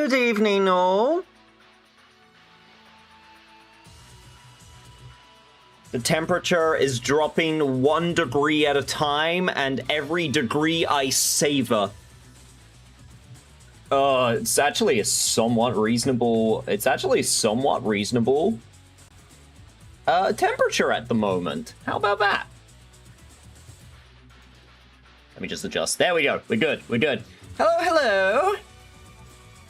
Good evening, all. The temperature is dropping 1 degree at a time, and every degree I savor. It's actually a somewhat reasonable temperature at the moment. How about that? Let me just adjust. There we go. We're good. We're good. Hello, hello.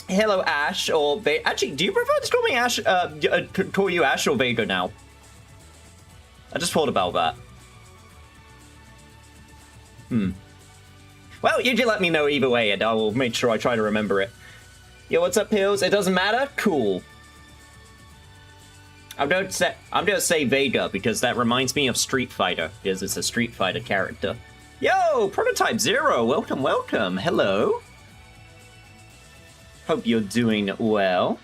Hello, Ash, or Vega. Actually, do you prefer to call me Ash, call you Ash or Vega now? I just thought about that. Well, you can let me know either way, and I will make sure I try to remember it. Yo, what's up, Pills? It doesn't matter? Cool. I'm gonna say Vega, because that reminds me of Street Fighter, because it's a Street Fighter character. Yo, Prototype Zero, welcome, welcome. Hello. Hope you're doing well.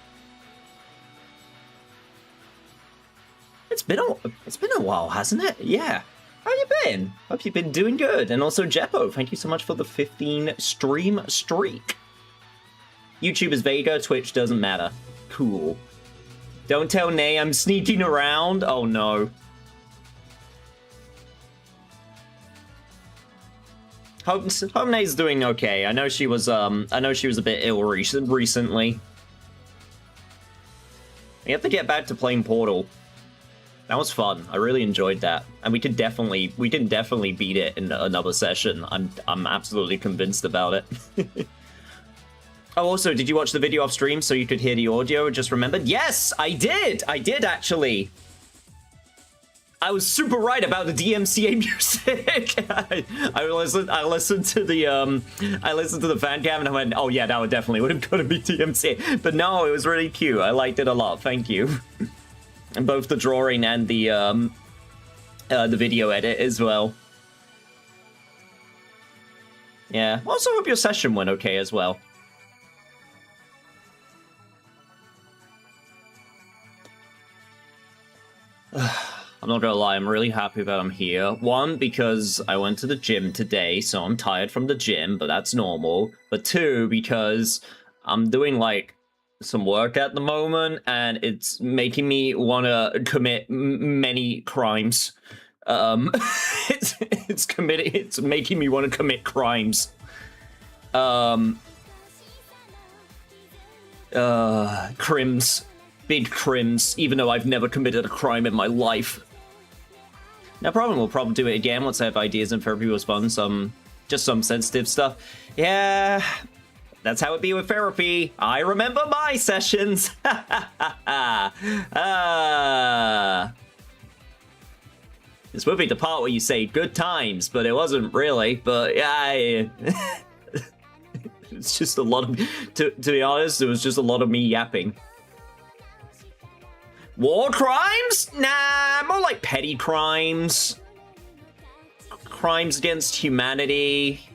It's been a while, hasn't it? Yeah. How you been? Hope you've been doing good. And also Jeppo, thank you so much for the 15 stream streak. YouTube is Vega, Twitch doesn't matter. Cool. Don't tell Nay I'm sneaking around. Oh no. Hope Nay's doing okay. I know she was a bit ill recently. We have to get back to playing Portal. That was fun. I really enjoyed that, and we can definitely beat it in another session. I'm absolutely convinced about it. Oh, also, did you watch the video off stream so you could hear the audio? Just remembered. Yes, I did. I did actually. I was super right about the DMCA music. I listened to the fan cam and I went, oh yeah, that would definitely would have got to be DMCA. But no, it was really cute. I liked it a lot. Thank you. And both the drawing and the video edit as well. Yeah. Also hope your session went okay as well. I'm not gonna lie, I'm really happy that I'm here. One, because I went to the gym today, so I'm tired from the gym, but that's normal. But two, because I'm doing, like, some work at the moment, and it's making me want to commit many crimes. It's making me want to commit crimes. Crims. Big crims, even though I've never committed a crime in my life. No problem, we'll probably do it again once I have ideas and therapy was fun. Just some sensitive stuff. Yeah, that's how it be with therapy. I remember my sessions. This would be the part where you say good times, but it wasn't really. But yeah, it's just a lot of, to be honest, it was just a lot of me yapping. War crimes? Nah, more like petty crimes. Crimes against humanity.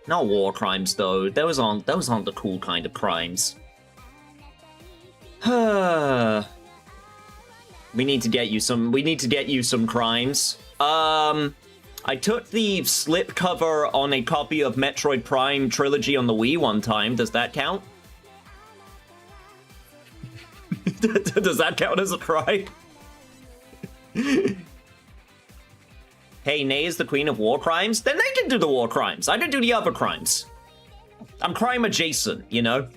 Not war crimes though. Those aren't the cool kind of crimes. We need to get you some crimes. I took the slipcover on a copy of Metroid Prime Trilogy on the Wii one time. Does that count? Does that count as a crime? Hey, Nay is the queen of war crimes? Then they can do the war crimes. I can do the other crimes. I'm crime adjacent, you know?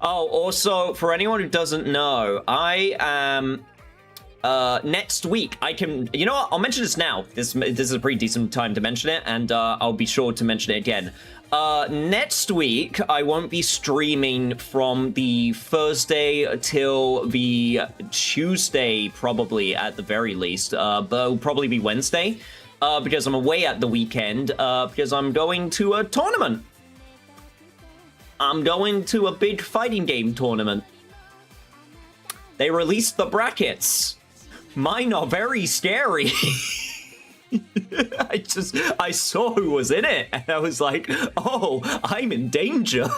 Oh, also, for anyone who doesn't know, I am... next week, I can... You know what? I'll mention this now. This is a pretty decent time to mention it, and I'll be sure to mention it again. Next week, I won't be streaming from the Thursday till the Tuesday, probably, at the very least. But it'll probably be Wednesday, because I'm away at the weekend, because I'm going to a tournament. I'm going to a big fighting game tournament. They released the brackets. Mine are very scary. I saw who was in it, and I was like, oh, I'm in danger.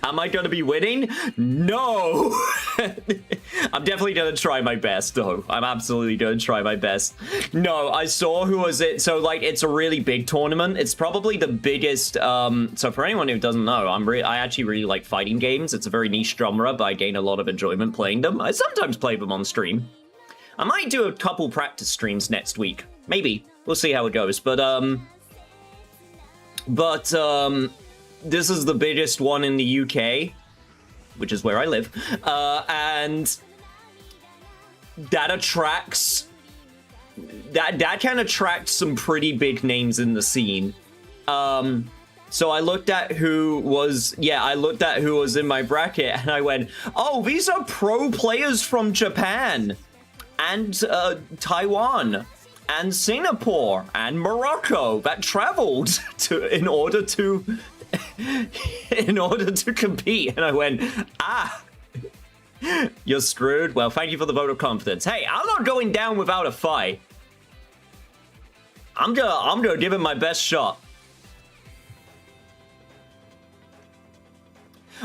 Am I gonna be winning? No! I'm definitely gonna try my best, though. I'm absolutely gonna try my best. No, I saw who was it. So, like, it's a really big tournament. It's probably the biggest, so for anyone who doesn't know, I actually really like fighting games. It's a very niche genre, but I gain a lot of enjoyment playing them. I sometimes play them on stream. I might do a couple practice streams next week. Maybe. We'll see how it goes. But, this is the biggest one in the UK, which is where I live, and that attracts, that can attract some pretty big names in the scene. So I looked at who was, I looked at who was in my bracket, and I went, oh, these are pro players from Japan, and Taiwan, and Singapore, and Morocco that traveled in order to compete. And I went, you're screwed. Well, thank you for the vote of confidence. Hey, I'm not going down without a fight. I'm gonna give it my best shot.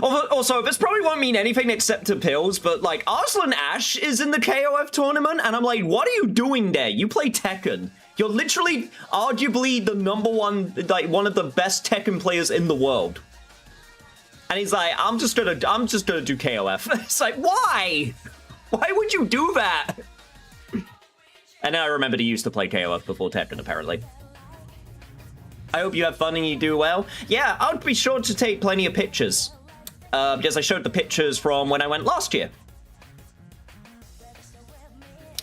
Also, this probably won't mean anything except to Pills, but like, Arslan Ash is in the KOF tournament, and I'm like, what are you doing there? You play Tekken. You're literally, arguably, the #1, like, one of the best Tekken players in the world. And he's like, I'm just gonna do KOF. It's like, why? Why would you do that? And then I remembered he used to play KOF before Tekken, apparently. I hope you have fun and you do well. Yeah, I would be sure to take plenty of pictures. Because I showed the pictures from when I went last year.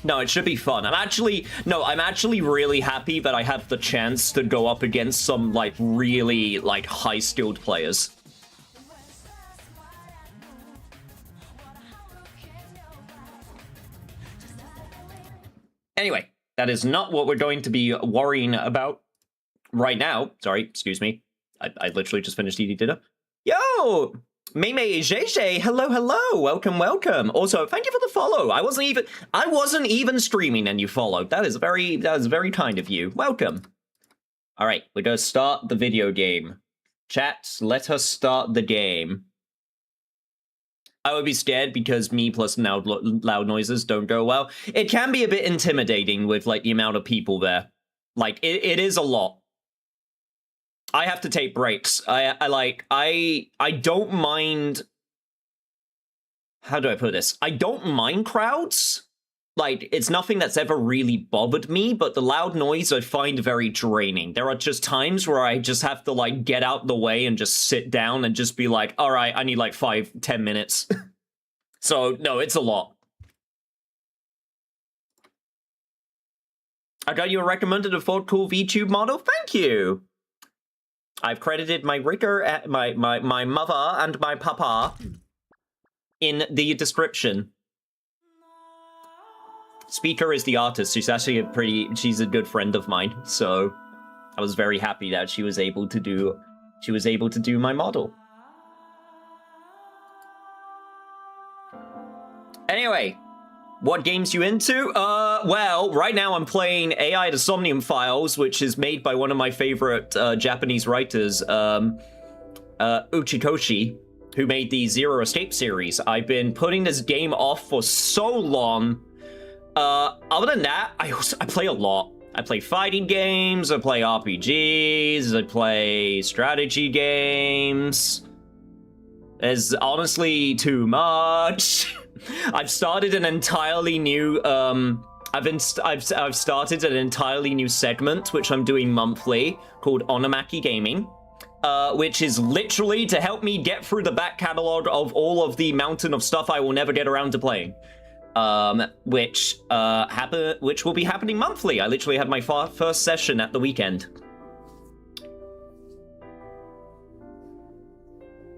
No, it should be fun. I'm actually really happy that I have the chance to go up against some, like, really, like, high-skilled players. Anyway, that is not what we're going to be worrying about right now. Sorry, excuse me. I literally just finished eating dinner. Yo! Meme JJ, hello, hello, welcome, welcome. Also, thank you for the follow. I wasn't even streaming and you followed. That is very kind of you. Welcome. All right, we're gonna start the video game. Chat, let us start the game. I would be scared because me plus loud noises don't go well. It can be a bit intimidating with like the amount of people there. Like it is a lot. I have to take breaks. I don't mind. How do I put this? I don't mind crowds. Like, it's nothing that's ever really bothered me, but the loud noise I find very draining. There are just times where I just have to, like, get out the way and just sit down and just be like, all right, I need like 5-10 minutes. So, no, it's a lot. I got you a recommended default cool VTube model. Thank you. I've credited my rigger, my mother and my papa in the description. Speaker is the artist. She's actually she's a good friend of mine. So I was very happy that she was able to do my model. Anyway, what games you into? Well, right now I'm playing AI the Somnium Files, which is made by one of my favorite Japanese writers, Uchikoshi, who made the Zero Escape series. I've been putting this game off for so long. Other than that, I play a lot. I play fighting games, I play RPGs, I play strategy games. There's honestly too much. I've started an entirely new I've started an entirely new segment which I'm doing monthly called Onomaki Gaming, which is literally to help me get through the back catalog of all of the mountain of stuff I will never get around to playing. Which will be happening monthly. I literally had my first session at the weekend.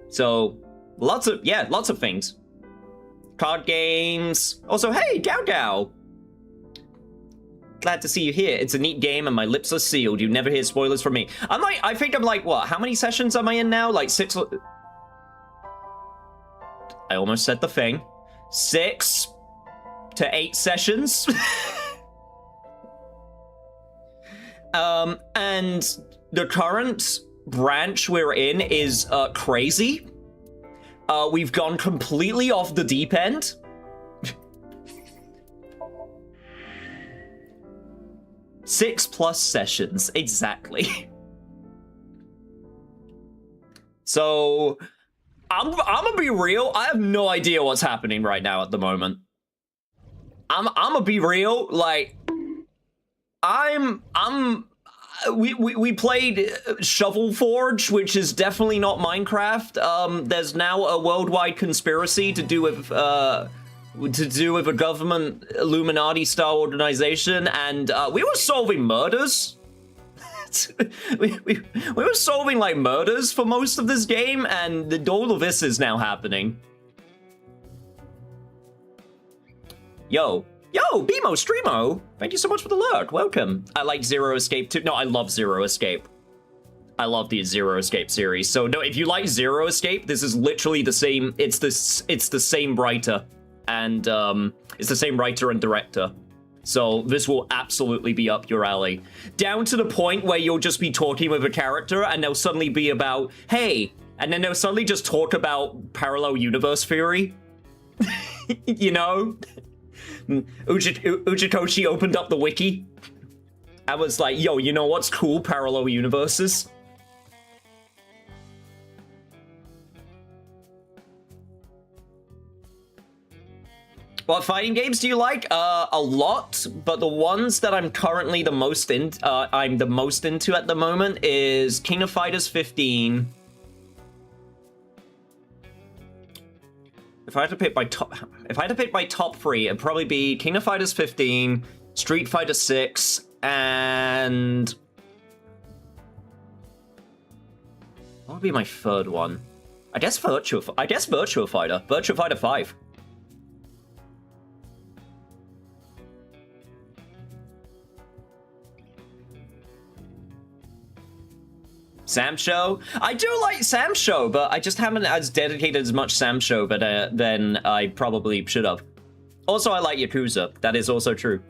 So lots of things. Card games. Also, hey, Gao Gao. Glad to see you here. It's a neat game and my lips are sealed. You never hear spoilers from me. I think I'm like, what? How many sessions am I in now? Like 6. I almost said the thing. 6 to 8 sessions. And the current branch we're in is crazy. We've gone completely off the deep end. Six plus sessions, exactly. So, I'm gonna be real. I have no idea what's happening right now at the moment. I'm gonna be real. Like, we played Shovel Forge, which is definitely not Minecraft. There's now a worldwide conspiracy to do with a government Illuminati-style organization, and we were solving murders. we were solving like murders for most of this game, and all of this is now happening. Yo, Bimo Streamo, thank you so much for the lurk. Welcome. I like Zero Escape too. No, I love Zero Escape. I love the Zero Escape series. So no, if you like Zero Escape, this is literally the same. It's the same writer, and it's the same writer and director. So this will absolutely be up your alley. Down to the point where you'll just be talking with a character and they'll suddenly be about, hey, and then they'll suddenly just talk about parallel universe theory. You know? Ujikoshi opened up the wiki. I was like, yo, you know what's cool? Parallel universes. What fighting games do you like? A lot, but the ones that I'm currently the most into at the moment is King of Fighters 15. If I had to pick my top three, it'd probably be King of Fighters 15, Street Fighter 6, and what would be my third one? I guess Virtua Fighter 5. Sam Show? I do like Sam Show, but I just haven't as dedicated as much Sam Show than I probably should have. Also, I like Yakuza. That is also true.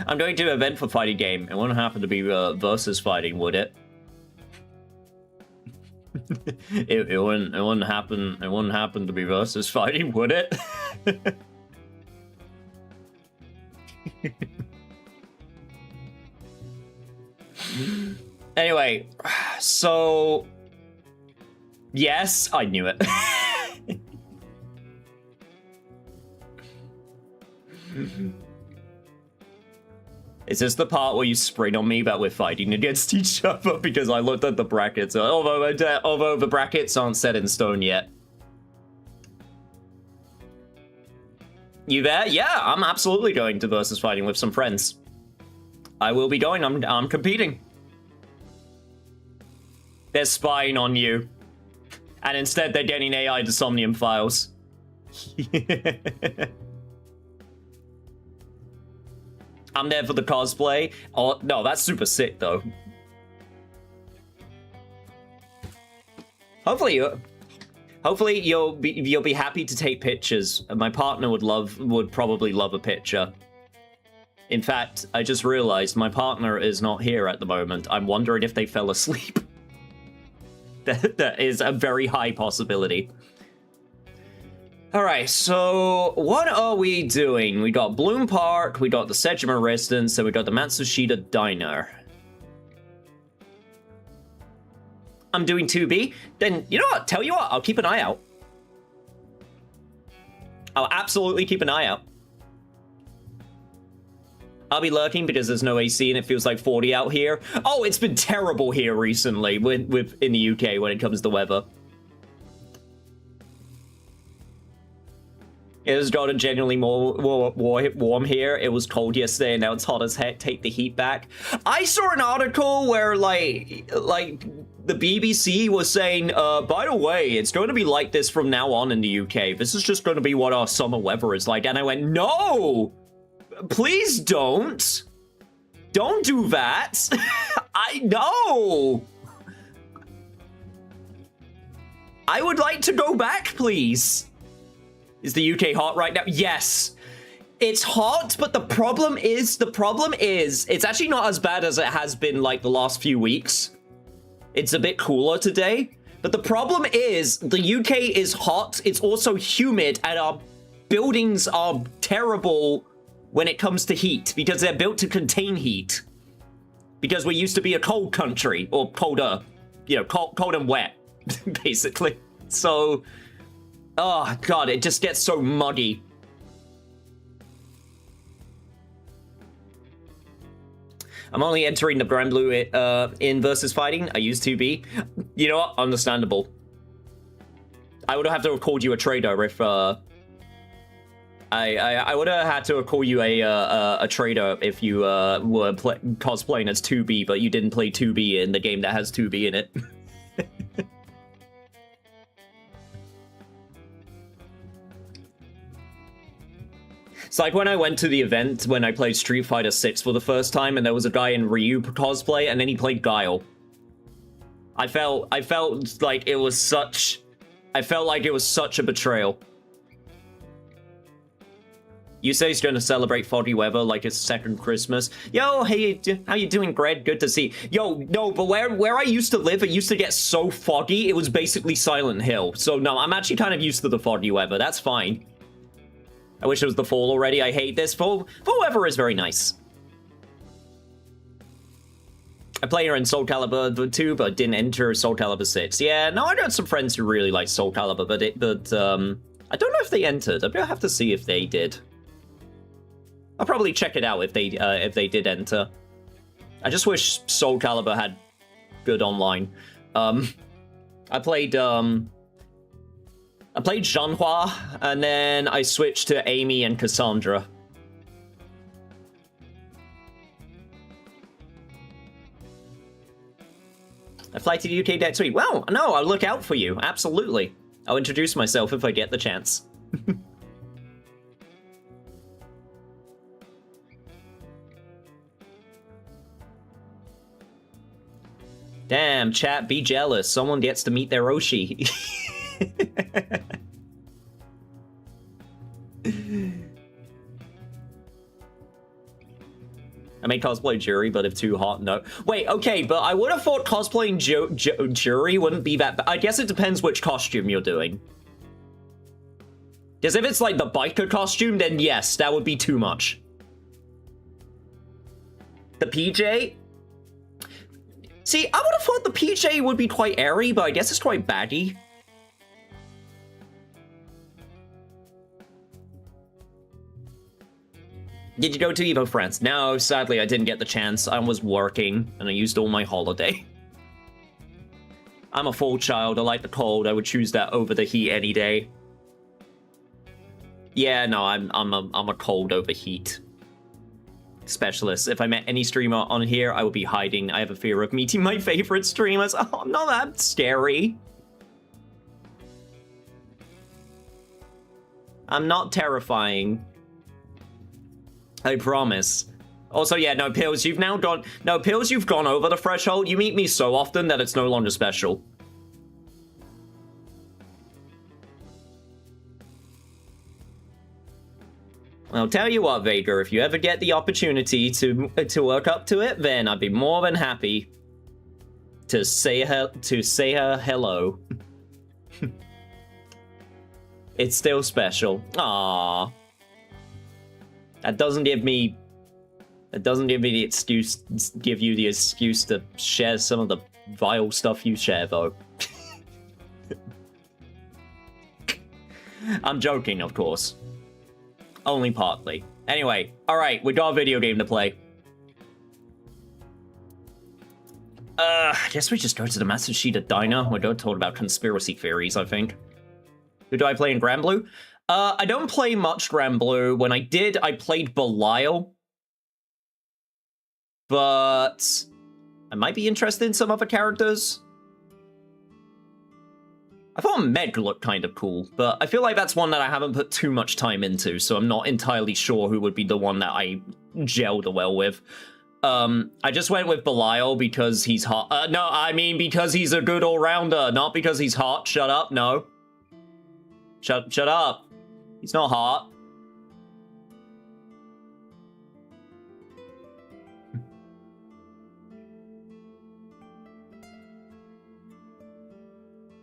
I'm going to an event for fighting game. It wouldn't happen to be versus fighting, would it? it wouldn't happen to be versus fighting, would it? Anyway, so yes, I knew it. Is this the part where you spring on me that we're fighting against each other? Because I looked at the brackets, although the brackets aren't set in stone yet. You there? Yeah, I'm absolutely going to versus fighting with some friends. I will be going. I'm competing. They're spying on you, and instead they're getting AI to Somnium Files. I'm there for the cosplay. Oh no, that's super sick though. Hopefully you'll be happy to take pictures. My partner would probably love a picture. In fact, I just realized my partner is not here at the moment. I'm wondering if they fell asleep. That is a very high possibility. All right, so what are we doing? We got Bloom Park, we got the Sejima Residence, and we got the Matsushita Diner. I'm doing 2B. Then, you know what? Tell you what, I'll keep an eye out. I'll absolutely keep an eye out. I'll be lurking because there's no AC and it feels like 40 out here. Oh, it's been terrible here recently in the UK when it comes to weather. It has gotten genuinely more warm here. It was cold yesterday and now it's hot as heck. Take the heat back. I saw an article where like the BBC was saying, by the way, it's going to be like this from now on in the UK. This is just going to be what our summer weather is like. And I went, no, please don't. Don't do that. I know. I would like to go back, please. Is the UK hot right now? Yes. It's hot, but the problem is, it's actually not as bad as it has been like the last few weeks. It's a bit cooler today. But the problem is, the UK is hot, it's also humid, and our buildings are terrible when it comes to heat, because they're built to contain heat. Because we used to be a cold country, or colder, you know, cold and wet, basically. So, oh god, it just gets so muggy. I'm only entering the Grand Blue in versus fighting. I used to be. You know what? Understandable. I would have to have called you a traitor if I would have had to call you a traitor if you were cosplaying as 2B, but you didn't play 2B in the game that has 2B in it. It's like when I went to the event when I played Street Fighter 6 for the first time, and there was a guy in Ryu cosplay, and then he played Guile. I felt like it was such a betrayal. Yusei's gonna celebrate foggy weather like it's second Christmas. Yo, hey, how you doing, Greg? Good to see. Yo, no, but where I used to live, it used to get so foggy, it was basically Silent Hill. So no, I'm actually kind of used to the foggy weather. That's fine. I wish it was the fall already. I hate this. Fall weather is very nice. I played her in Soul Calibur 2, but didn't enter Soul Calibur 6. Yeah, no, I got some friends who really like Soul Calibur, but I don't know if they entered. I'll have to see if they did. I'll probably check it out if they did enter. I just wish Soul Calibur had good online. I played Zhanhua, and then I switched to Amy and Cassandra. I fly to the UK next week. Well, no, I'll look out for you. Absolutely. I'll introduce myself if I get the chance. Damn, chat, be jealous. Someone gets to meet their Oshi. I made cosplay Jury, but if too hot, no. Wait, okay, but I would have thought cosplaying Jury wouldn't be that bad. I guess it depends which costume you're doing. Because if it's like the biker costume, then yes, that would be too much. The PJ? See, I would have thought the PJ would be quite airy, but I guess it's quite baggy. Did you go to Evo France? No, sadly I didn't get the chance. I was working, and I used all my holiday. I'm a full child, I like the cold. I would choose that over the heat any day. Yeah, no, I'm a cold over heat specialist. If I met any streamer on here, I would be hiding. I have a fear of meeting my favorite streamers. Oh, I'm not that scary. I'm not terrifying. I promise. Also, yeah, no, Pills, you've now gone... No, Pills, you've gone over the threshold. You meet me so often that it's no longer special. I'll tell you what, Vega, if you ever get the opportunity to work up to it, then I'd be more than happy to say her hello. It's still special. Aww. That doesn't give me the excuse, give you the excuse to share some of the vile stuff you share, though. I'm joking, of course. Only partly. Anyway, alright, we got a video game to play. I guess we just go to the Matsushita Diner. We're going to talk about conspiracy theories, I think. Who do I play in Grand Blue? I don't play much Grand Blue. When I did, I played Belial. But I might be interested in some other characters. I thought Meg looked kind of cool, but I feel like that's one that I haven't put too much time into, so I'm not entirely sure who would be the one that I gelled well with. I just went with Belial because he's hot. No, I mean because he's a good all-rounder, not because he's hot. Shut up, no. Shut up. He's not hot.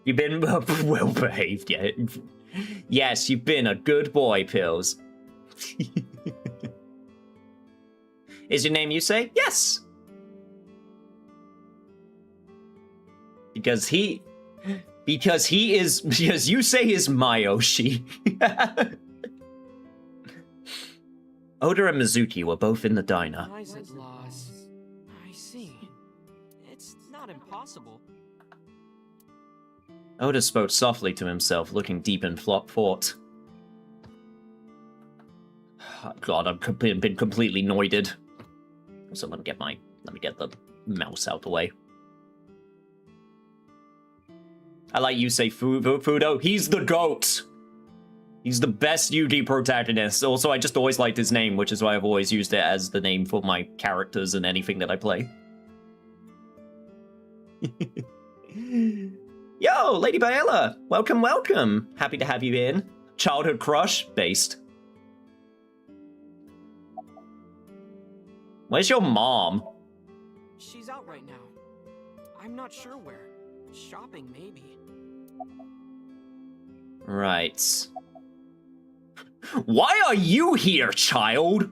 You've been well behaved, yeah. Yes, you've been a good boy, Pills. Is your name Yusei? Yes. Because Yusei is my Oshi. Oda and Mizuki were both in the diner. Isaac lost. I see. It's not impossible. Oda spoke softly to himself, looking deep in thought. God, I've been completely noided. So let me get the mouse out the way. I like Yusei Fudo. He's the GOAT. He's the best UD protagonist. Also, I just always liked his name, which is why I've always used it as the name for my characters and anything that I play. Yo, Lady Baela! Welcome, welcome! Happy to have you in. Childhood crush? Based. Where's your mom? She's out right now. I'm not sure where. Shopping, maybe. Right. Why are you here, child?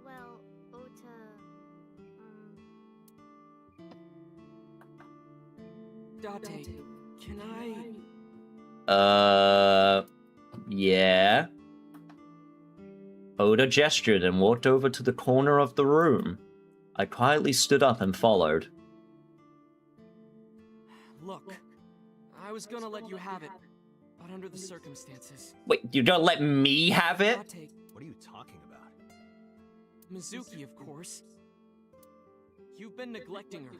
Well, Ota, Date, can I... Yeah. Oda gestured and walked over to the corner of the room. I quietly stood up and followed. Look, I was gonna let you have it, but under the circumstances. Wait, you're gonna let me have it? Date, What are you talking about? Mizuki, of course. You've been neglecting her.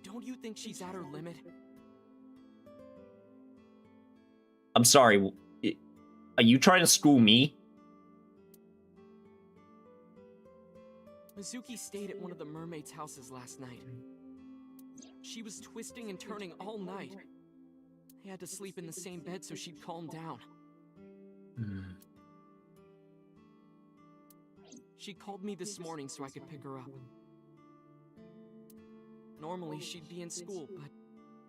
Don't you think she's at her limit? I'm sorry. Are you trying to school me? Mizuki stayed at one of the mermaids' houses last night. She was twisting and turning all night. I had to sleep in the same bed so she'd calm down. She called me this morning so I could pick her up. Normally she'd be in school, but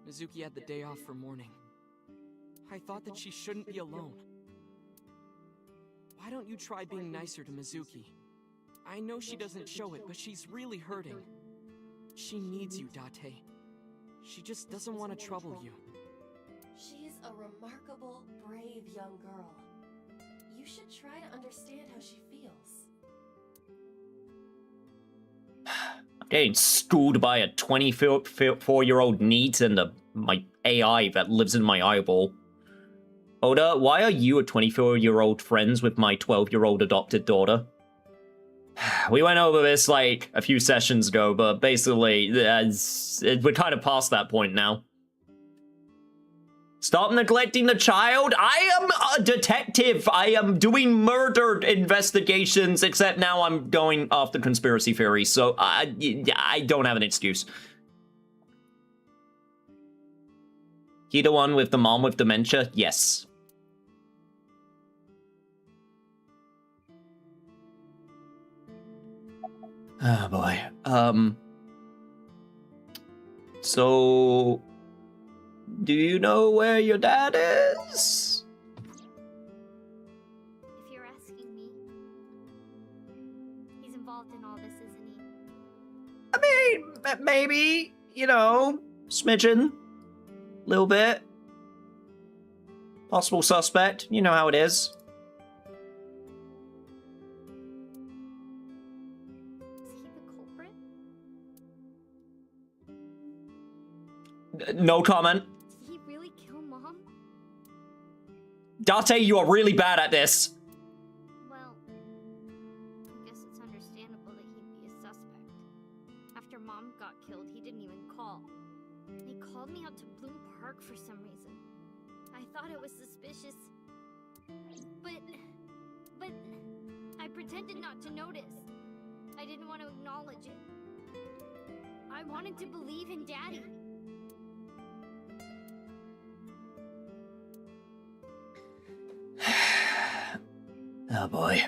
Mizuki had the day off for mourning. I thought that she shouldn't be alone. Why don't you try being nicer to Mizuki? I know she doesn't show it, but she's really hurting. She needs you, Date. She just doesn't want to trouble you. She's a remarkable, brave young girl. You should try to understand how she feels. I'm getting schooled by a 24-year-old NEET and my AI that lives in my eyeball. Oda, why are you a 24-year-old friends with my 12-year-old adopted daughter? We went over this, like, a few sessions ago, but basically, we're kind of past that point now. Stop neglecting the child! I am a detective! I am doing murder investigations, except now I'm going after conspiracy theories, so I don't have an excuse. He the one with the mom with dementia? Yes. Oh boy. So, do you know where your dad is? if you're asking me, he's involved in all this, isn't he? I mean, maybe, you know, smidgen, little bit. Possible suspect, you know how it is. Is he the culprit? No comment. Did he really kill Mom? Date, you are really bad at this. Well, I guess it's understandable that he'd be a suspect. After Mom got killed, he didn't even call. He called me out to Bloom Park for some reason. I thought it was suspicious. But I pretended not to notice. I didn't want to acknowledge it. I wanted to believe in Daddy. Oh boy.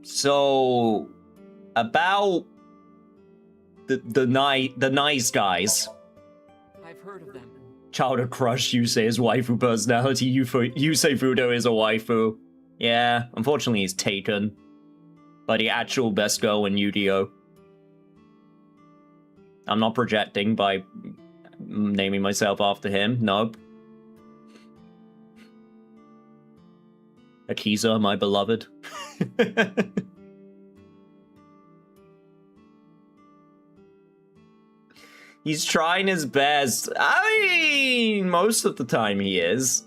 So, about the nice guys. I've heard of them. Childhood crush, Yusei is waifu personality, Yusei Fudo is a waifu. Yeah, unfortunately he's taken by the actual best girl in Yu-Gi-Oh! I'm not projecting by naming myself after him, nope. Akiza, my beloved. He's trying his best. I mean, most of the time he is.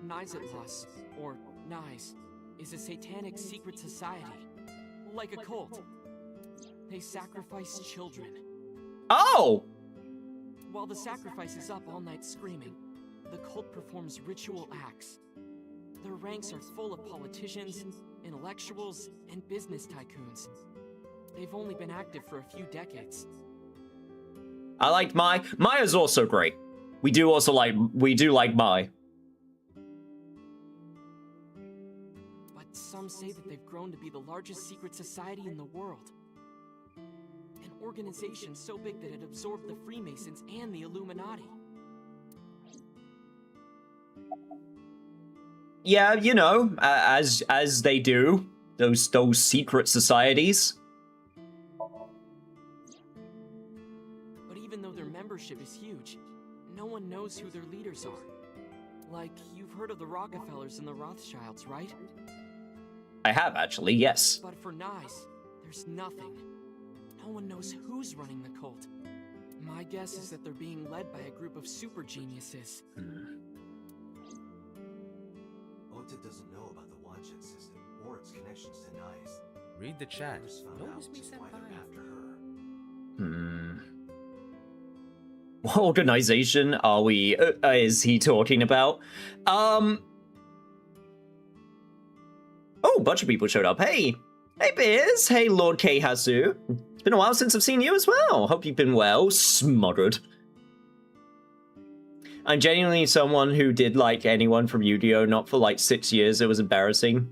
Nizatlas, or Nize, is a satanic secret society. Like a cult. They sacrifice children. Oh! While the sacrifice is up all night screaming, the cult performs ritual acts. Their ranks are full of politicians, intellectuals, and business tycoons. They've only been active for a few decades. I liked Mai. Maya's also great. We do like Mai. But some say that they've grown to be the largest secret society in the world. An organization so big that it absorbed the Freemasons and the Illuminati. Yeah, you know, as they do, those secret societies. But even though their membership is huge, no one knows who their leaders are. Like, you've heard of the Rockefellers and the Rothschilds, right? I have, actually, yes. But for Nice, there's nothing. No one knows who's running the cult. My guess is that they're being led by a group of super geniuses. Ota doesn't know about the Wanchen system or its connections to Nice. Read the chat. Others found out Notice me, just why they're senpai. after her. What organization are we, is he talking about? Oh, a bunch of people showed up. Hey Biz, hey Lord Keihasu. It's been a while since I've seen you as well. Hope you've been well. Smothered. I'm genuinely someone who did like anyone from Yu-Gi-Oh! Not for like 6 years. It was embarrassing.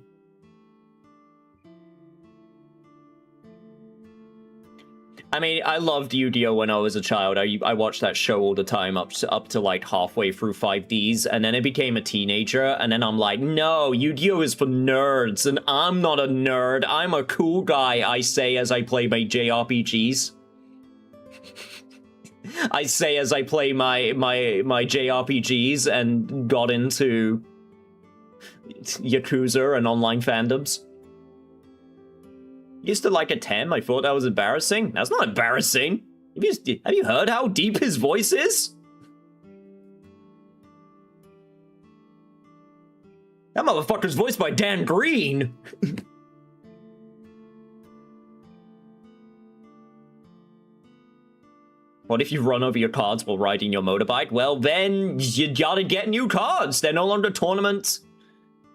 I mean, I loved Yu-Gi-Oh! When I was a child. I watched that show all the time up to like halfway through 5Ds, and then I became a teenager, and then I'm like, no, Yu-Gi-Oh! Is for nerds, and I'm not a nerd. I'm a cool guy, I say as I play my JRPGs. I say as I play my JRPGs and got into Yakuza and online fandoms. Used to like a 10. I thought that was embarrassing. That's not embarrassing. Have you heard how deep his voice is? That motherfucker's voiced by Dan Green. What if you run over your cards while riding your motorbike? Well, then you gotta get new cards. They're no longer tournament.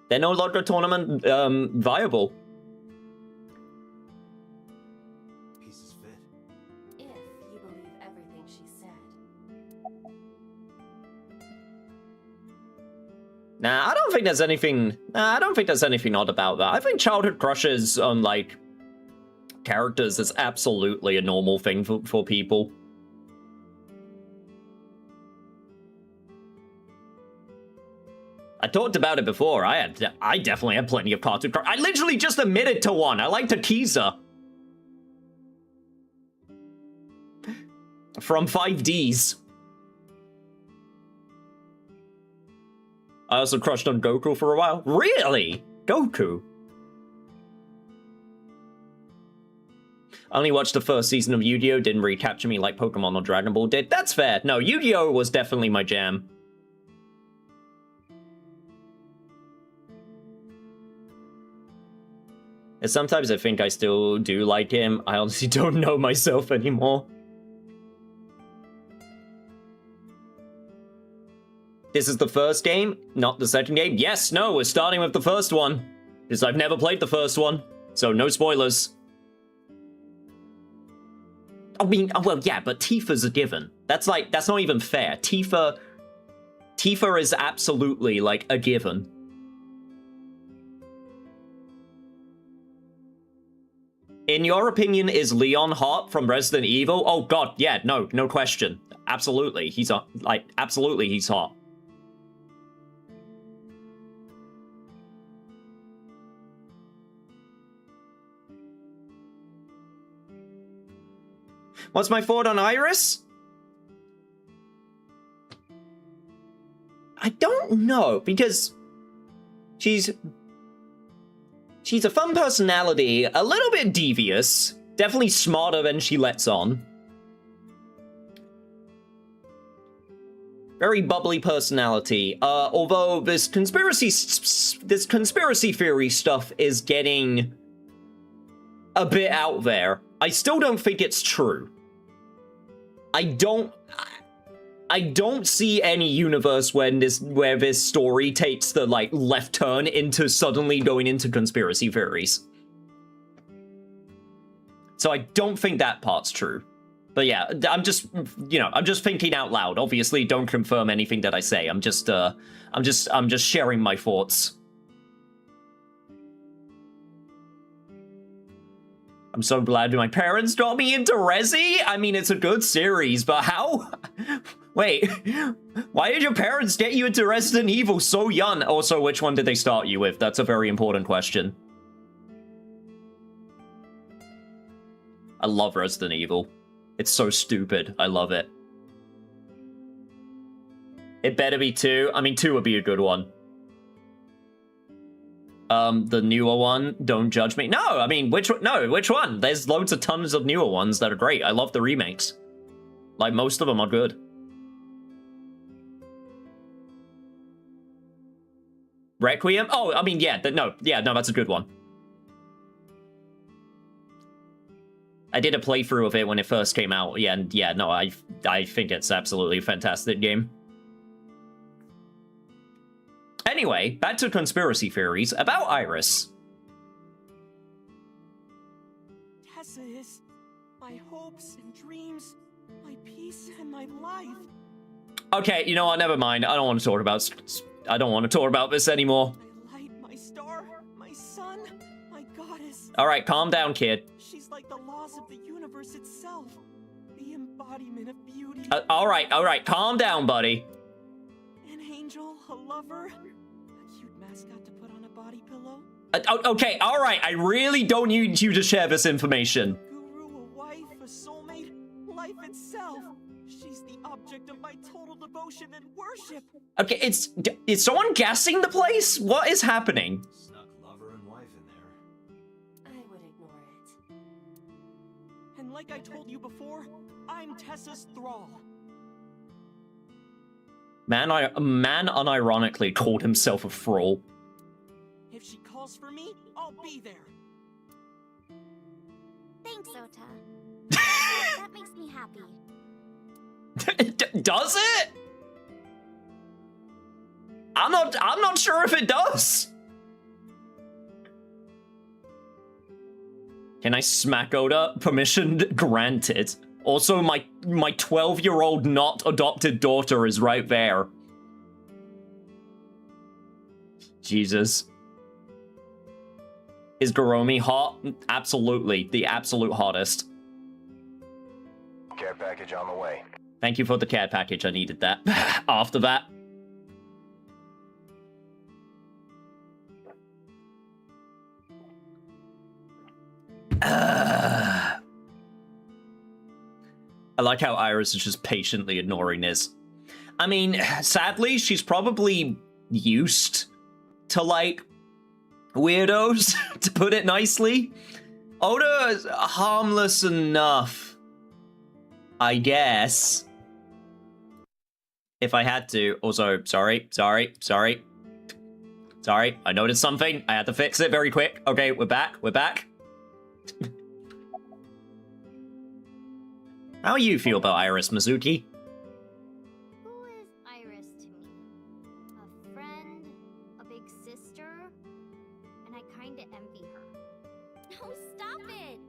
They're no longer tournament viable. Pieces fit. If you believe everything she said. Nah, I don't think there's anything. I don't think there's anything odd about that. I think childhood crushes on like characters is absolutely a normal thing for people. I talked about it before. I definitely had plenty of cards. I literally just admitted to one. I like Takiza. From 5Ds. I also crushed on Goku for a while. Really? Goku? I only watched the first season of Yu-Gi-Oh! Didn't really capture me like Pokemon or Dragon Ball did. That's fair. No, Yu-Gi-Oh! Was definitely my jam. And sometimes I think I still do like him. I honestly don't know myself anymore. This is the first game, not the second game. Yes, no, we're starting with the first one. Because I've never played the first one. So no spoilers. I mean, well, yeah, but Tifa's a given. That's not even fair. Tifa is absolutely, like, a given. In your opinion, is Leon hot from Resident Evil? Oh god, yeah, no question. Absolutely, he's absolutely he's hot. What's my thought on Iris? I don't know, because she's a fun personality, a little bit devious, definitely smarter than she lets on. Very bubbly personality. Although this conspiracy theory stuff is getting a bit out there. I still don't think it's true. I don't see any universe where this story takes the left turn into suddenly going into conspiracy theories. So I don't think that part's true. But yeah, I'm just thinking out loud. Obviously, don't confirm anything that I say. I'm just sharing my thoughts. I'm so glad my parents got me into Resi. I mean, it's a good series, but how? Wait, why did your parents get you into Resident Evil so young? Also, which one did they start you with? That's a very important question. I love Resident Evil. It's so stupid. I love it. It better be 2. I mean, 2 would be a good one. The newer one, don't judge me. No, I mean, which one? There's tons of newer ones that are great. I love the remakes. Like, most of them are good. Requiem? Oh, I mean, yeah, no, that's a good one. I did a playthrough of it when it first came out. Yeah, and yeah, no, I think it's absolutely a fantastic game. Anyway, back to conspiracy theories about Iris. Tessa is my hopes and dreams, my peace and my life. Okay, you know what? Never mind. I don't want to talk about this anymore. My light, my star, my sun, my goddess. All right, calm down, kid. She's like the laws of the universe itself, the embodiment of beauty. All right, calm down, buddy. An angel, a lover, a cute mascot to put on a body pillow. Okay, all right. I really don't need you to share this information. Guru, a wife, a soulmate, life itself. She's the object of my total devotion and worship. Okay, is someone gassing the place? What is happening? Snuck lover and wife in there. I would ignore it. And like I told you before, I'm Tessa's thrall. Man unironically called himself a thrall. If she calls for me, I'll be there. Thanks, Ota. That makes me happy. Does it? I'm not sure if it does. Can I smack Oda? Permission granted. Also, my 12-year-old not adopted daughter is right there. Jesus. Is Garomi hot? Absolutely. The absolute hottest. Care package on the way. Thank you for the care package. I needed that. After that. I like how Iris is just patiently ignoring this. I mean, sadly, she's probably used to, like, weirdos, to put it nicely. Oda is harmless enough, I guess. If I had to. Also, sorry. I noticed something. I had to fix it very quick. Okay, we're back. How you feel about Iris, Mizuki? Who is Iris to me? A friend? A big sister? And I kinda envy her. No, stop it!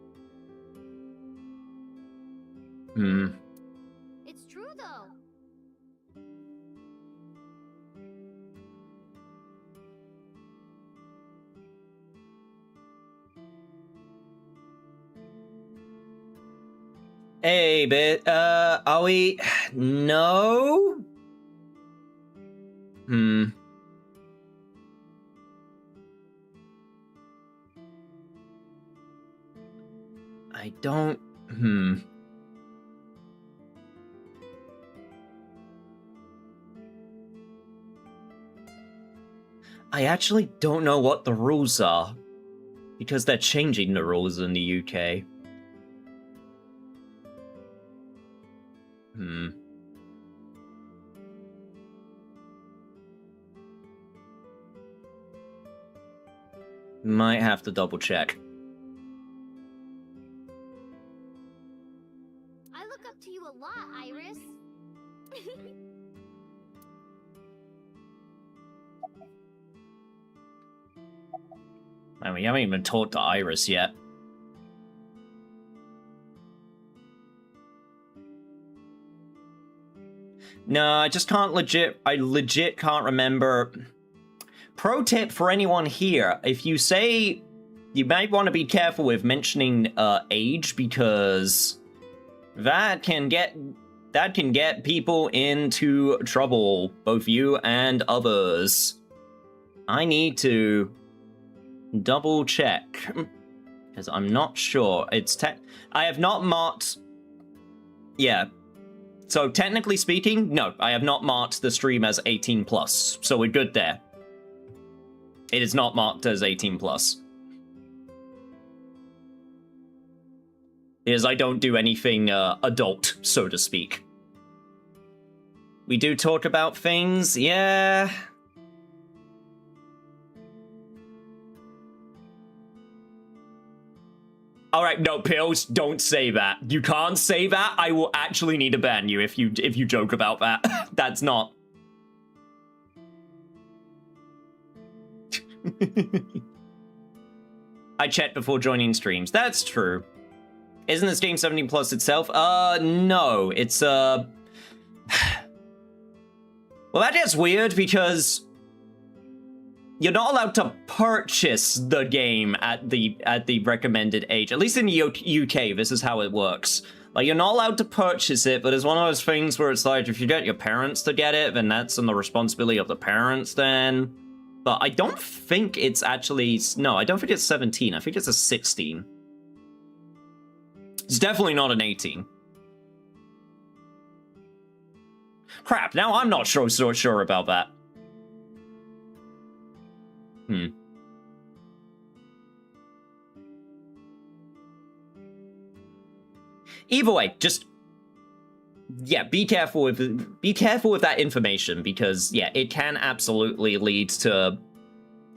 It's true, though. Hey, bit. Are we? No. I don't. I actually don't know what the rules are, because they're changing the rules in the UK. Might have to double check. I look up to you a lot, Iris. I mean, we haven't even talked to Iris yet. No, I just can't I legit can't remember. Pro tip for anyone here, if you say, you might want to be careful with mentioning age, because that can get people into trouble, both you and others. I need to double check, because I'm not sure. I have not marked. Yeah. So technically speaking, no, I have not marked the stream as 18 plus. So we're good there. It is not marked as 18 plus. Because I don't do anything adult, so to speak. We do talk about things, yeah. Alright, no, Pills, don't say that. You can't say that. I will actually need to ban you if you joke about that. That's not. I checked before joining streams. That's true. Isn't this game 17 plus itself? No. It's, Well, that is weird because you're not allowed to purchase the game at the recommended age. At least in the UK, this is how it works. Like, you're not allowed to purchase it, but it's one of those things where it's like, if you get your parents to get it, then that's on the responsibility of the parents then. But I don't think it's actually... No, I don't think it's 17. I think it's a 16. It's definitely not an 18. Crap, now I'm not so sure about that. Either way, just... Yeah, be careful with that information, because, yeah, it can absolutely lead to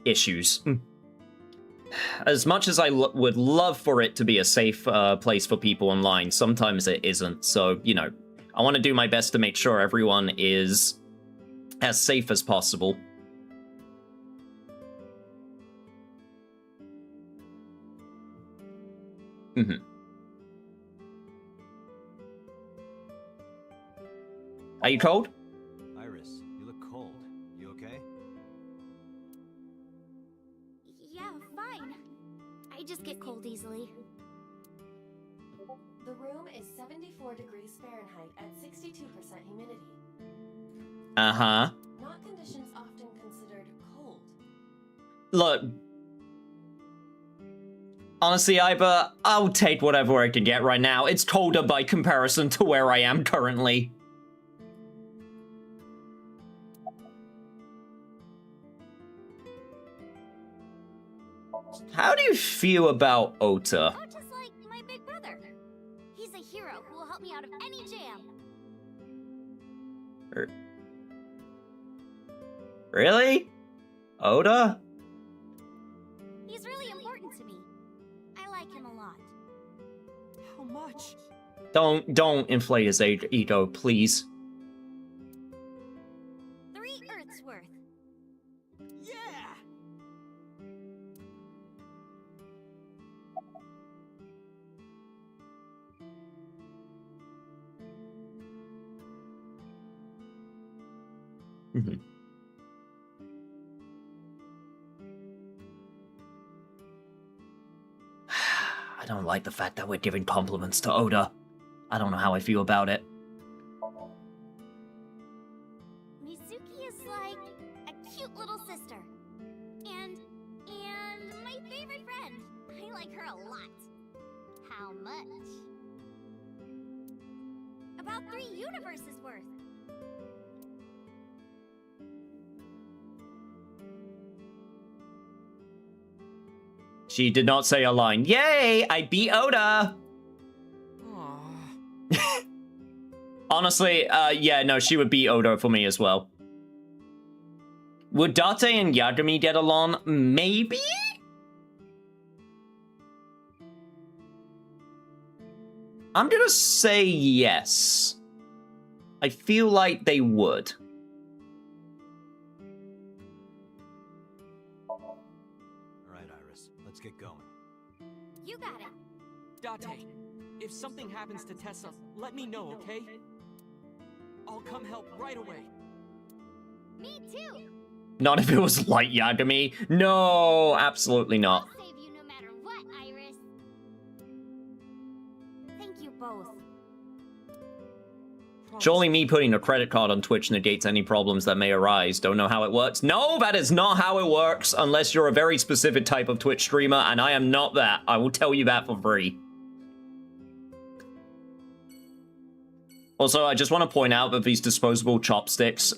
issues. As much as I would love for it to be a safe place for people online, sometimes it isn't. So, you know, I want to do my best to make sure everyone is as safe as possible. Are you cold? Iris, you look cold. You okay? Yeah, fine. I just get cold easily. The room is 74 degrees Fahrenheit at 62% humidity. Uh-huh. Not conditions often considered cold. Look. Honestly, Iba, I'll take whatever I can get right now. It's colder by comparison to where I am currently. How do you feel about Ota? Ota's like my big brother. He's a hero who will help me out of any jam. Really? Ota? He's really important to me. I like him a lot. How much? Don't inflate his ego, please. 3 Earths worth. Yeah! I don't like the fact that we're giving compliments to Oda. I don't know how I feel about it. Mizuki is like a cute little sister. And my favorite friend. I like her a lot. How much? About 3 universes worth. She did not say a line. Yay! I beat Oda! Aw. Honestly, yeah, no, she would beat Oda for me as well. Would Date and Yagami get along? Maybe? I'm gonna say yes. I feel like they would. Alright, Iris, let's get going. You got it. Date, if something happens to Tessa, let me know, okay? I'll come help right away. Me too. Not if it was like Yagami. No, absolutely not. I'll save you no matter what, Iris. Thank you both. Surely me putting a credit card on Twitch negates any problems that may arise. Don't know how it works. No, that is not how it works unless you're a very specific type of Twitch streamer, and I am not that. I will tell you that for free. Also, I just want to point out that these disposable chopsticks,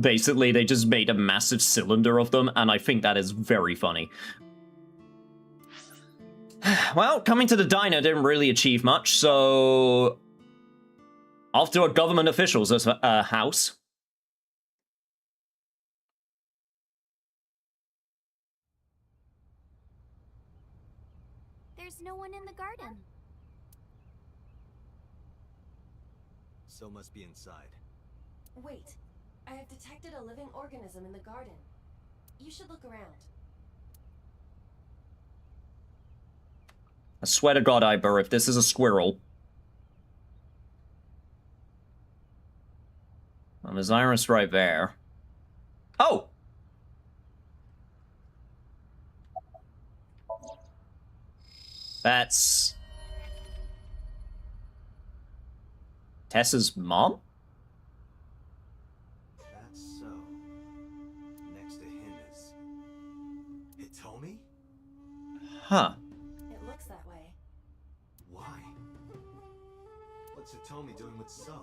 basically they just made a massive cylinder of them, and I think that is very funny. Well, coming to the diner didn't really achieve much, so off to a government official's house. There's no one in the garden. So must be inside. Wait, I have detected a living organism in the garden. You should look around. I swear to God, Iber, if this is a squirrel. Well, there's Iris right there. Oh! That's Tessa's mom? That's so. Next to him is Hitomi? Huh. It looks that way. Why? What's Hitomi doing with So?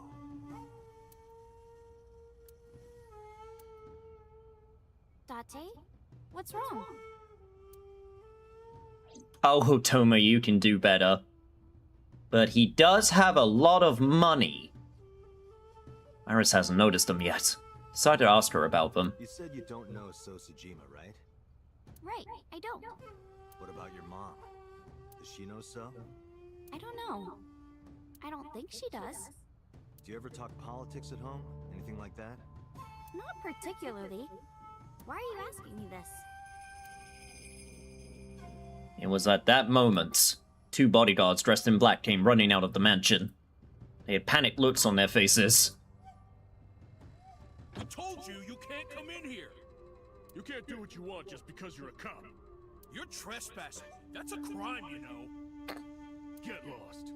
Date? What's wrong? Oh, Hotoma, you can do better. But he does have a lot of money. Iris hasn't noticed them yet. Decided to ask her about them. You said you don't know So Sejima, right? Right, I don't. What about your mom? Does she know So? I don't know. I don't think she does. Do you ever talk politics at home? Anything like that? Not particularly. Why are you asking me this? It was at that moment, 2 bodyguards dressed in black came running out of the mansion. They had panicked looks on their faces. I told you, you can't come in here. You can't do what you want just because you're a cop. You're trespassing. That's a crime, you know. Get lost.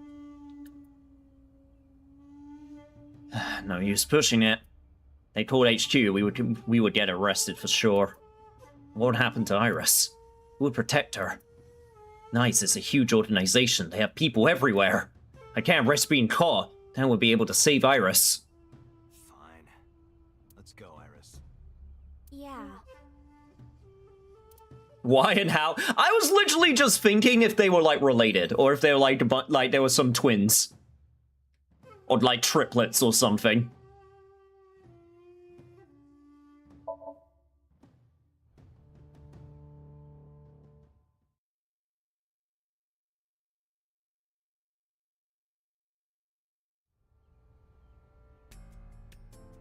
No use pushing it. They called HQ, we would get arrested for sure. What would happen to Iris? Who would protect her? NICE is a huge organization. They have people everywhere. I can't risk being caught. Then we'll be able to save Iris. Fine. Let's go, Iris. Yeah. Why and how? I was literally just thinking if they were, like, related. Or if they were, like there were some twins. Or, like, triplets or something.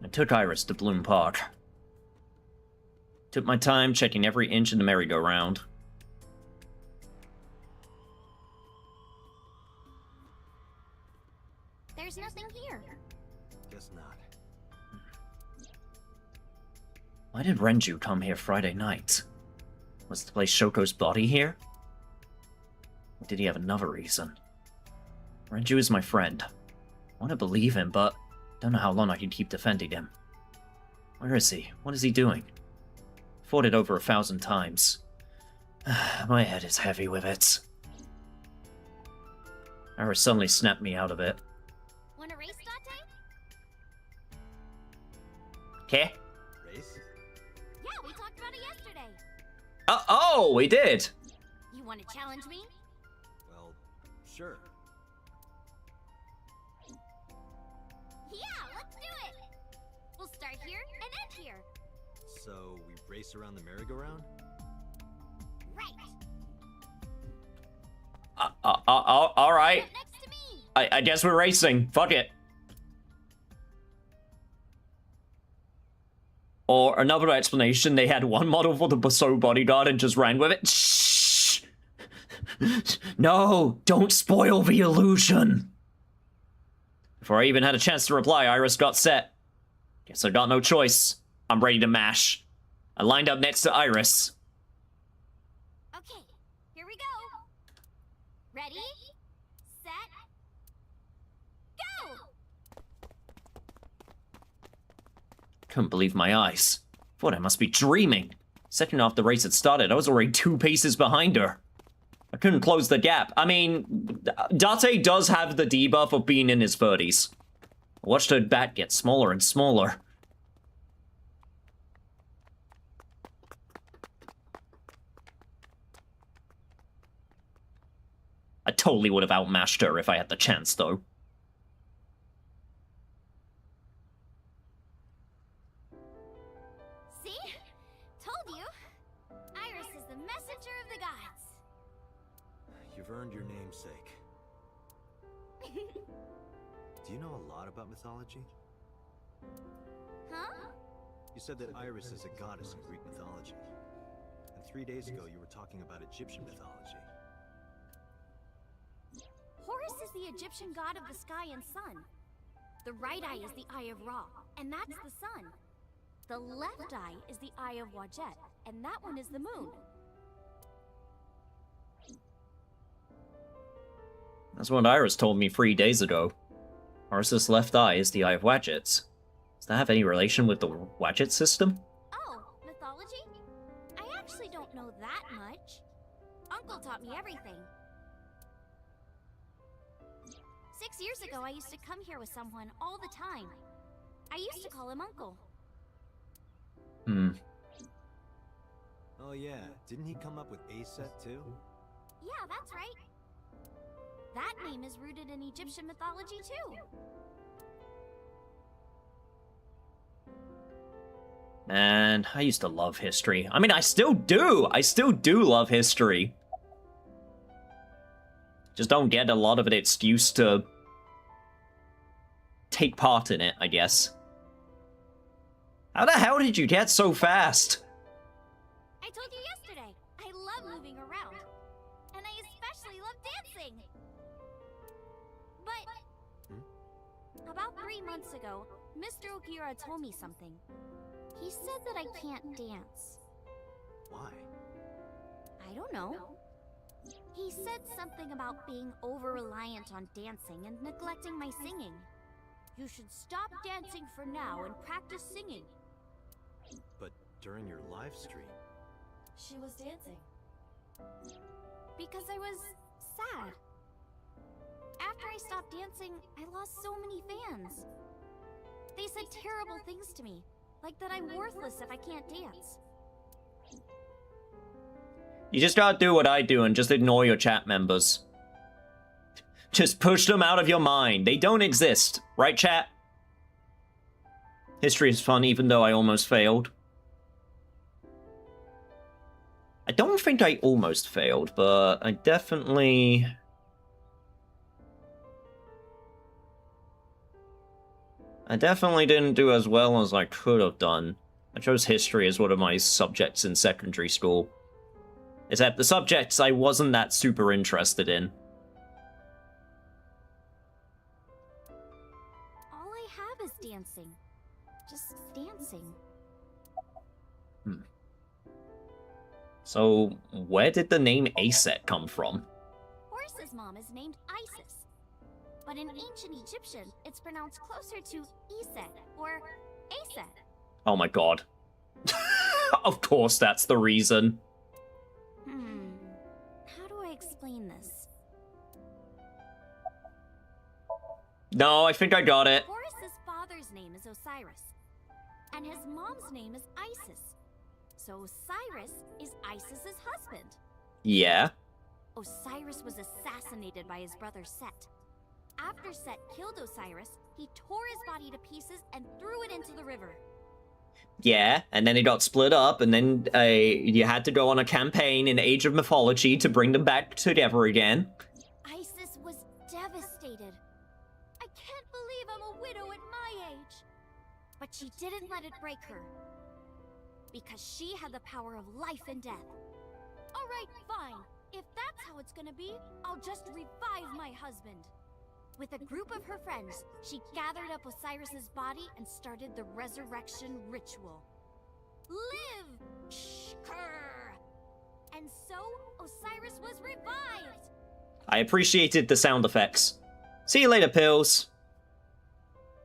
I took Iris to Bloom Park. Took my time checking every inch in the merry-go-round. There's nothing here. Guess not. Why did Renju come here Friday night? Was to place Shoko's body here? Or did he have another reason? Renju is my friend. I want to believe him, but don't know how long I can keep defending him. Where is he? What is he doing? Fought it over 1,000 times. My head is heavy with it. Iris suddenly snapped me out of it. Wanna race, Date? Okay. Race? Yeah, we talked about it yesterday. Oh, we did! You wanna challenge me? Well, sure. Yeah, let's do it! We'll start here and end here. So, we race around the merry-go-round? Right. Alright. Up next to me. I guess we're racing. Fuck it. Or another explanation, they had one model for the Basso bodyguard and just ran with it. Shh! No, don't spoil the illusion. Before I even had a chance to reply, Iris got set. Guess I got no choice. I'm ready to mash. I lined up next to Iris. Okay, here we go. Ready, set, go! Couldn't believe my eyes. Thought I must be dreaming. Second after the race had started, I was already 2 paces behind her. I couldn't close the gap. I mean, Date does have the debuff of being in his 30s. I watched her bat get smaller and smaller. I totally would have outmatched her if I had the chance, though. See? Told you. Iris is the messenger of the gods. You've earned your namesake. Do you know a lot about mythology? Huh? You said that Iris is a goddess in Greek mythology. And 3 days ago you were talking about Egyptian mythology. Horus is the Egyptian god of the sky and sun. The right eye is the eye of Ra, and that's the sun. The left eye is the eye of Wadjet, and that one is the moon. That's what Iris told me 3 days ago. Horus's left eye is the eye of Wadjet's. Does that have any relation with the Wadjet system? Oh, mythology? I actually don't know that much. Uncle taught me everything. 6 years ago, I used to come here with someone all the time. I used to call him Uncle. Oh yeah, didn't he come up with Aset too? Yeah, that's right. That name is rooted in Egyptian mythology too. Man, I used to love history. I mean, I still do! I still do love history. Just don't get a lot of an excuse to take part in it, I guess. How the hell did you get so fast? I told you yesterday, I love moving around. And I especially love dancing. But about 3 months ago, Mr. Okira told me something. He said that I can't dance. Why? I don't know. He said something about being over-reliant on dancing and neglecting my singing. You should stop dancing for now and practice singing. But during your live stream... She was dancing. Because I was sad. After I stopped dancing, I lost so many fans. They said terrible things to me, like that I'm worthless if I can't dance. You just gotta do what I do and just ignore your chat members. Just push them out of your mind. They don't exist. Right, chat? History is fun even though I almost failed. I don't think I almost failed, but I definitely... didn't do as well as I could have done. I chose history as one of my subjects in secondary school. Except the subjects I wasn't that super interested in. All I have is dancing. Just dancing. So, where did the name Aset come from? Horus's mom is named Isis. but in ancient Egyptian, it's pronounced closer to Iset or Aset. Oh my god. Of course that's the reason. How do I explain this? No, I think I got it. Horus's father's name is Osiris, and his mom's name is Isis. So Osiris is Isis's husband. Yeah. Osiris was assassinated by his brother Set. After Set killed Osiris, he tore his body to pieces and threw it into the river. Yeah, and then it got split up, and then you had to go on a campaign in Age of Mythology to bring them back together again. Isis was devastated. I can't believe I'm a widow at my age. But she didn't let it break her. Because she had the power of life and death. Alright, fine. If that's how it's gonna be, I'll just revive my husband. With a group of her friends, she gathered up Osiris's body and started the resurrection ritual. Live! Shkrr! And so, Osiris was revived! I appreciated the sound effects. See you later, Pills.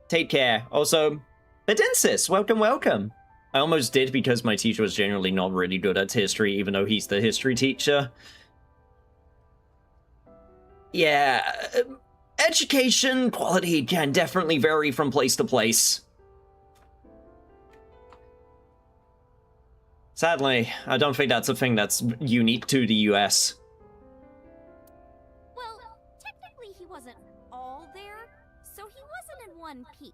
Take care. Also, Bedensis, welcome, welcome. I almost did because my teacher was generally not really good at history, even though he's the history teacher. Yeah, education quality can definitely vary from place to place. Sadly, I don't think that's a thing that's unique to the US. Well, technically he wasn't all there, so he wasn't in one piece.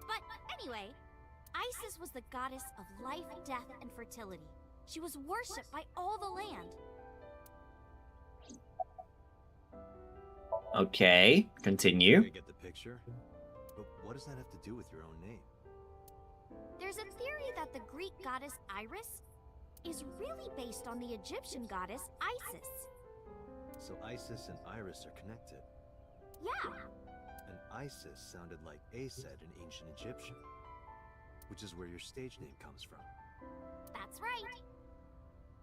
But anyway, Isis was the goddess of life, death, and fertility. She was worshipped by all the land. Okay, continue. I get the picture. But what does that have to do with your own name? There's a theory that the Greek goddess Iris is really based on the Egyptian goddess Isis. So Isis and Iris are connected. Yeah, And Isis sounded like Aset in ancient Egyptian, which is where your stage name comes from. that's right.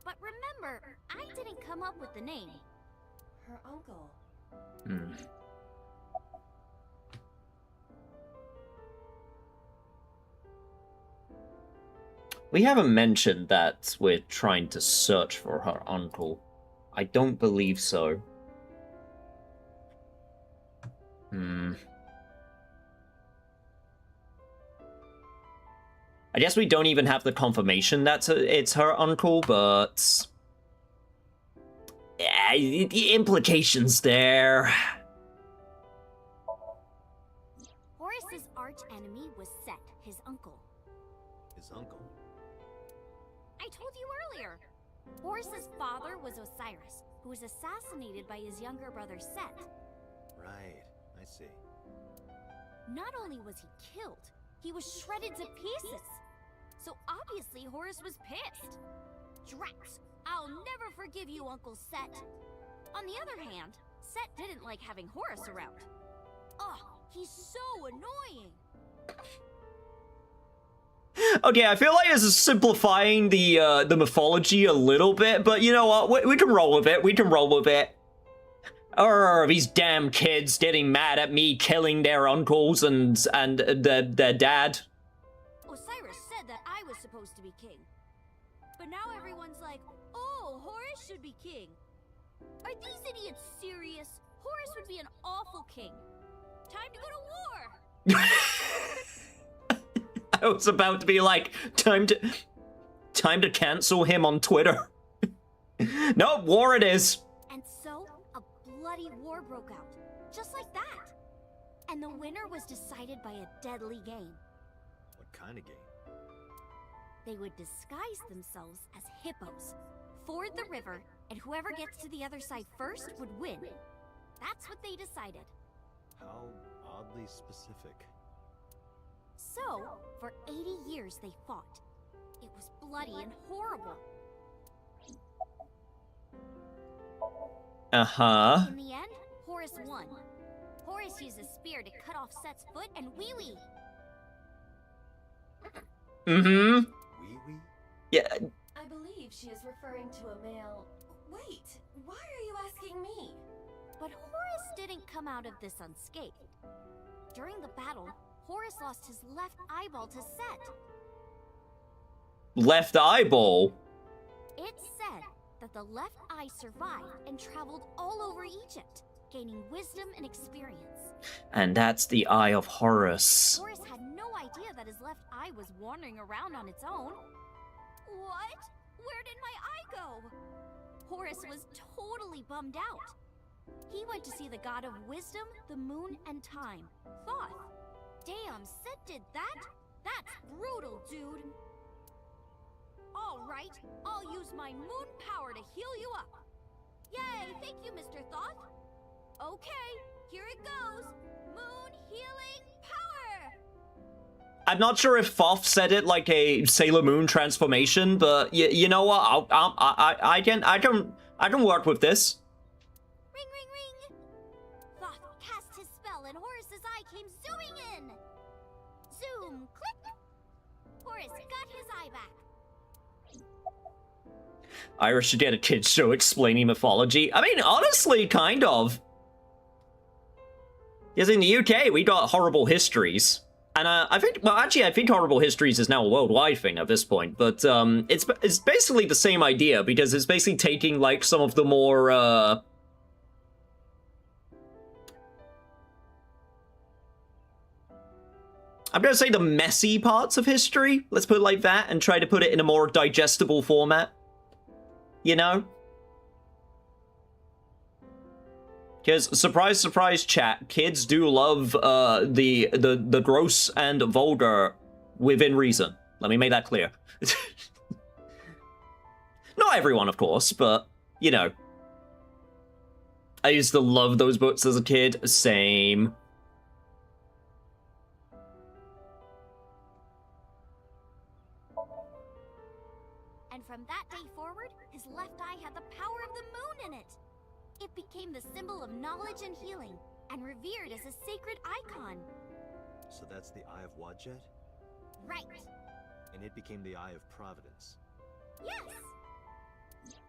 But remember, I didn't come up with the name. Her uncle. We haven't mentioned that we're trying to search for her uncle. I don't believe so. I guess we don't even have the confirmation that it's her uncle, but... yeah, the implications there. Horus's arch-enemy was Set, his uncle. His uncle? I told you earlier. Horus's father was Osiris, who was assassinated by his younger brother Set. Right, I see. Not only was he killed, he was shredded to pieces. So obviously Horus was pissed. Drax, I'll never forgive you, Uncle Set. On the other hand, Set didn't like having Horus around. Ugh, he's so annoying. Okay, I feel like this is simplifying the mythology a little bit, but you know what? We can roll with it. We can roll with it. These damn kids getting mad at me killing their uncles and their dad. Osiris said that I was supposed to be king. But now everyone's like, oh, Horus should be king. Are these idiots serious? Horus would be an awful king. Time to go to war! I was about to be like, time to cancel him on Twitter. No, war it is. And so, a bloody war broke out. Just like that. And the winner was decided by a deadly game. What kind of game? They would disguise themselves as hippos, ford the river, and whoever gets to the other side first would win. That's what they decided. How oddly specific. So, for 80 years they fought. It was bloody and horrible. Uh-huh. In the end, Horus won. Horus used a spear to cut off Set's foot and wee-wee. Mm-hmm. Wee-wee? Yeah. I believe she is referring to a male... Wait, why are you asking me? But Horus didn't come out of this unscathed. During the battle, Horus lost his left eyeball to Set. Left eyeball? It's said that the left eye survived and traveled all over Egypt, gaining wisdom and experience. And that's the Eye of Horus. Horus had no idea that his left eye was wandering around on its own. What? Where did my eye go? Horus was totally bummed out. He went to see the god of wisdom, the moon, and time, Thoth. Damn, Sid did that? That's brutal, dude. All right, I'll use my moon power to heal you up. Yay, thank you, Mr. Thoth. Okay, here it goes. Moon healing power. I'm not sure if Thoth said it like a Sailor Moon transformation, but you know what? I can work with this. Ring, ring, ring. Thoth cast his spell and Horus's eye came zooming in. Zoom, click. Horus got his eye back. Iris should get a kids show explaining mythology. I mean, honestly, kind of. Because in the UK, we got horrible histories. And I think horrible histories is now a worldwide thing at this point. But it's basically the same idea, because it's basically taking, like, some of the more, I'm gonna say the messy parts of history, let's put it like that, and try to put it in a more digestible format. You know? Because, surprise, surprise, chat, kids do love the gross and vulgar within reason. Let me make that clear. Not everyone, of course, but, you know. I used to love those books as a kid. Same. And from that day forward, his left eye had the power of the moon in it. It became the symbol of knowledge and healing, and revered as a sacred icon. So that's the Eye of Wadjet? Right. And it became the Eye of Providence. Yes!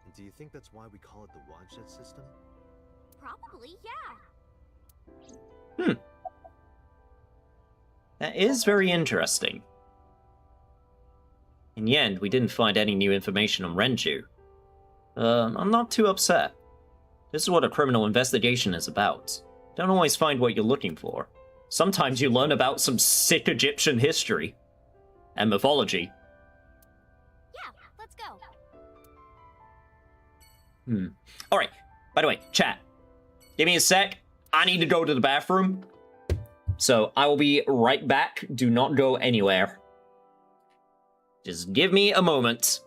And do you think that's why we call it the Wadjet system? Probably, yeah. That is very interesting. In the end, we didn't find any new information on Renju. I'm not too upset. This is what a criminal investigation is about. Don't always find what you're looking for. Sometimes you learn about some sick Egyptian history. And mythology. Yeah, let's go. Alright, by the way, chat. Give me a sec. I need to go to the bathroom. So, I will be right back. Do not go anywhere. Just give me a moment.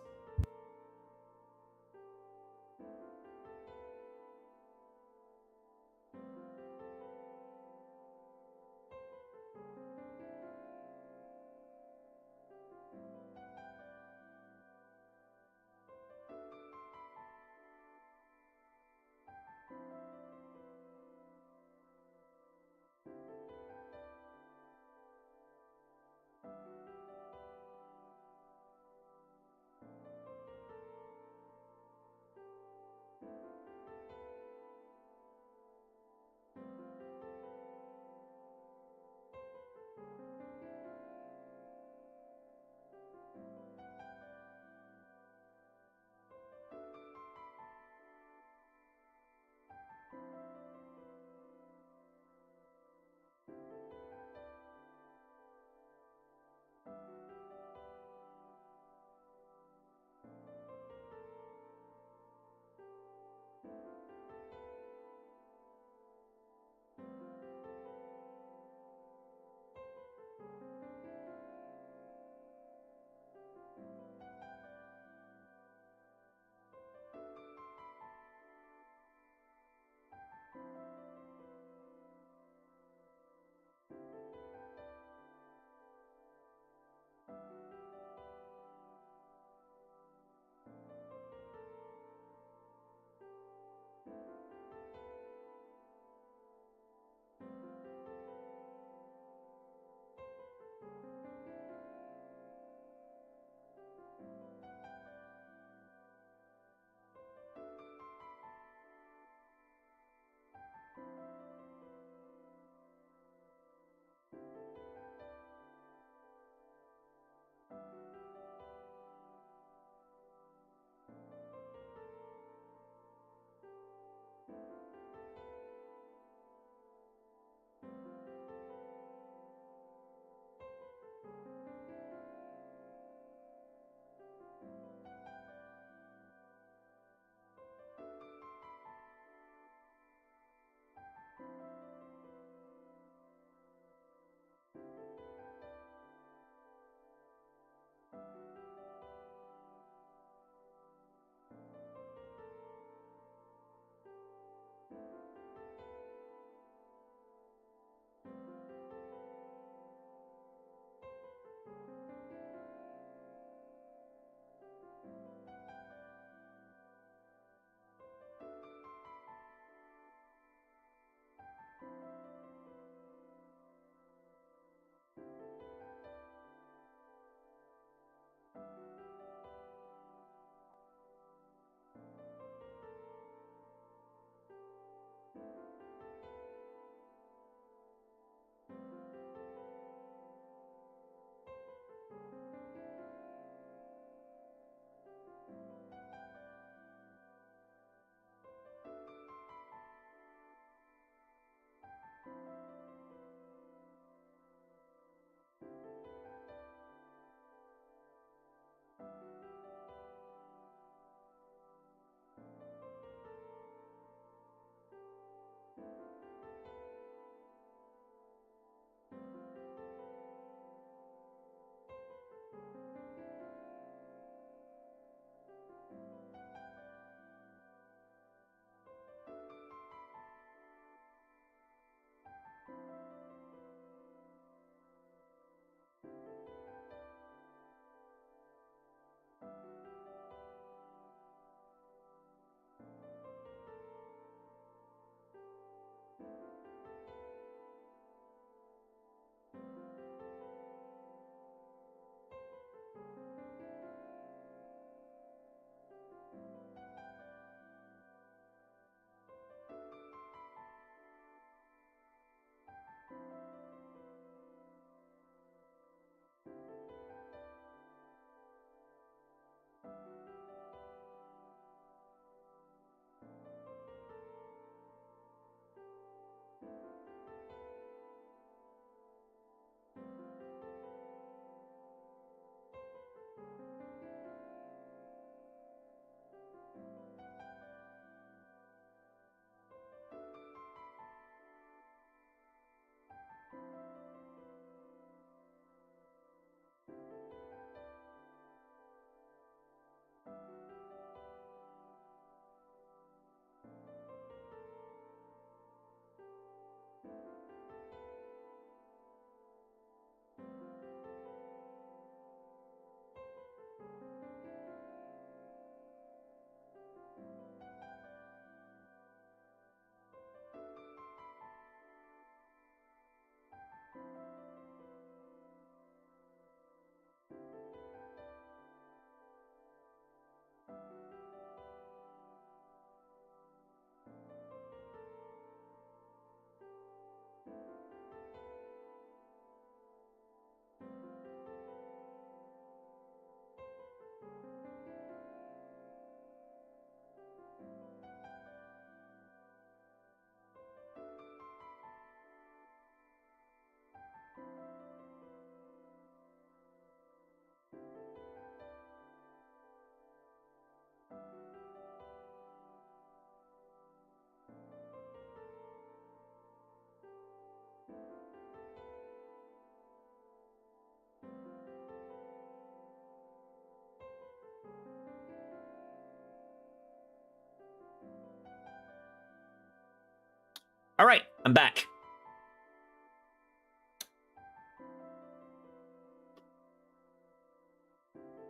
I'm back.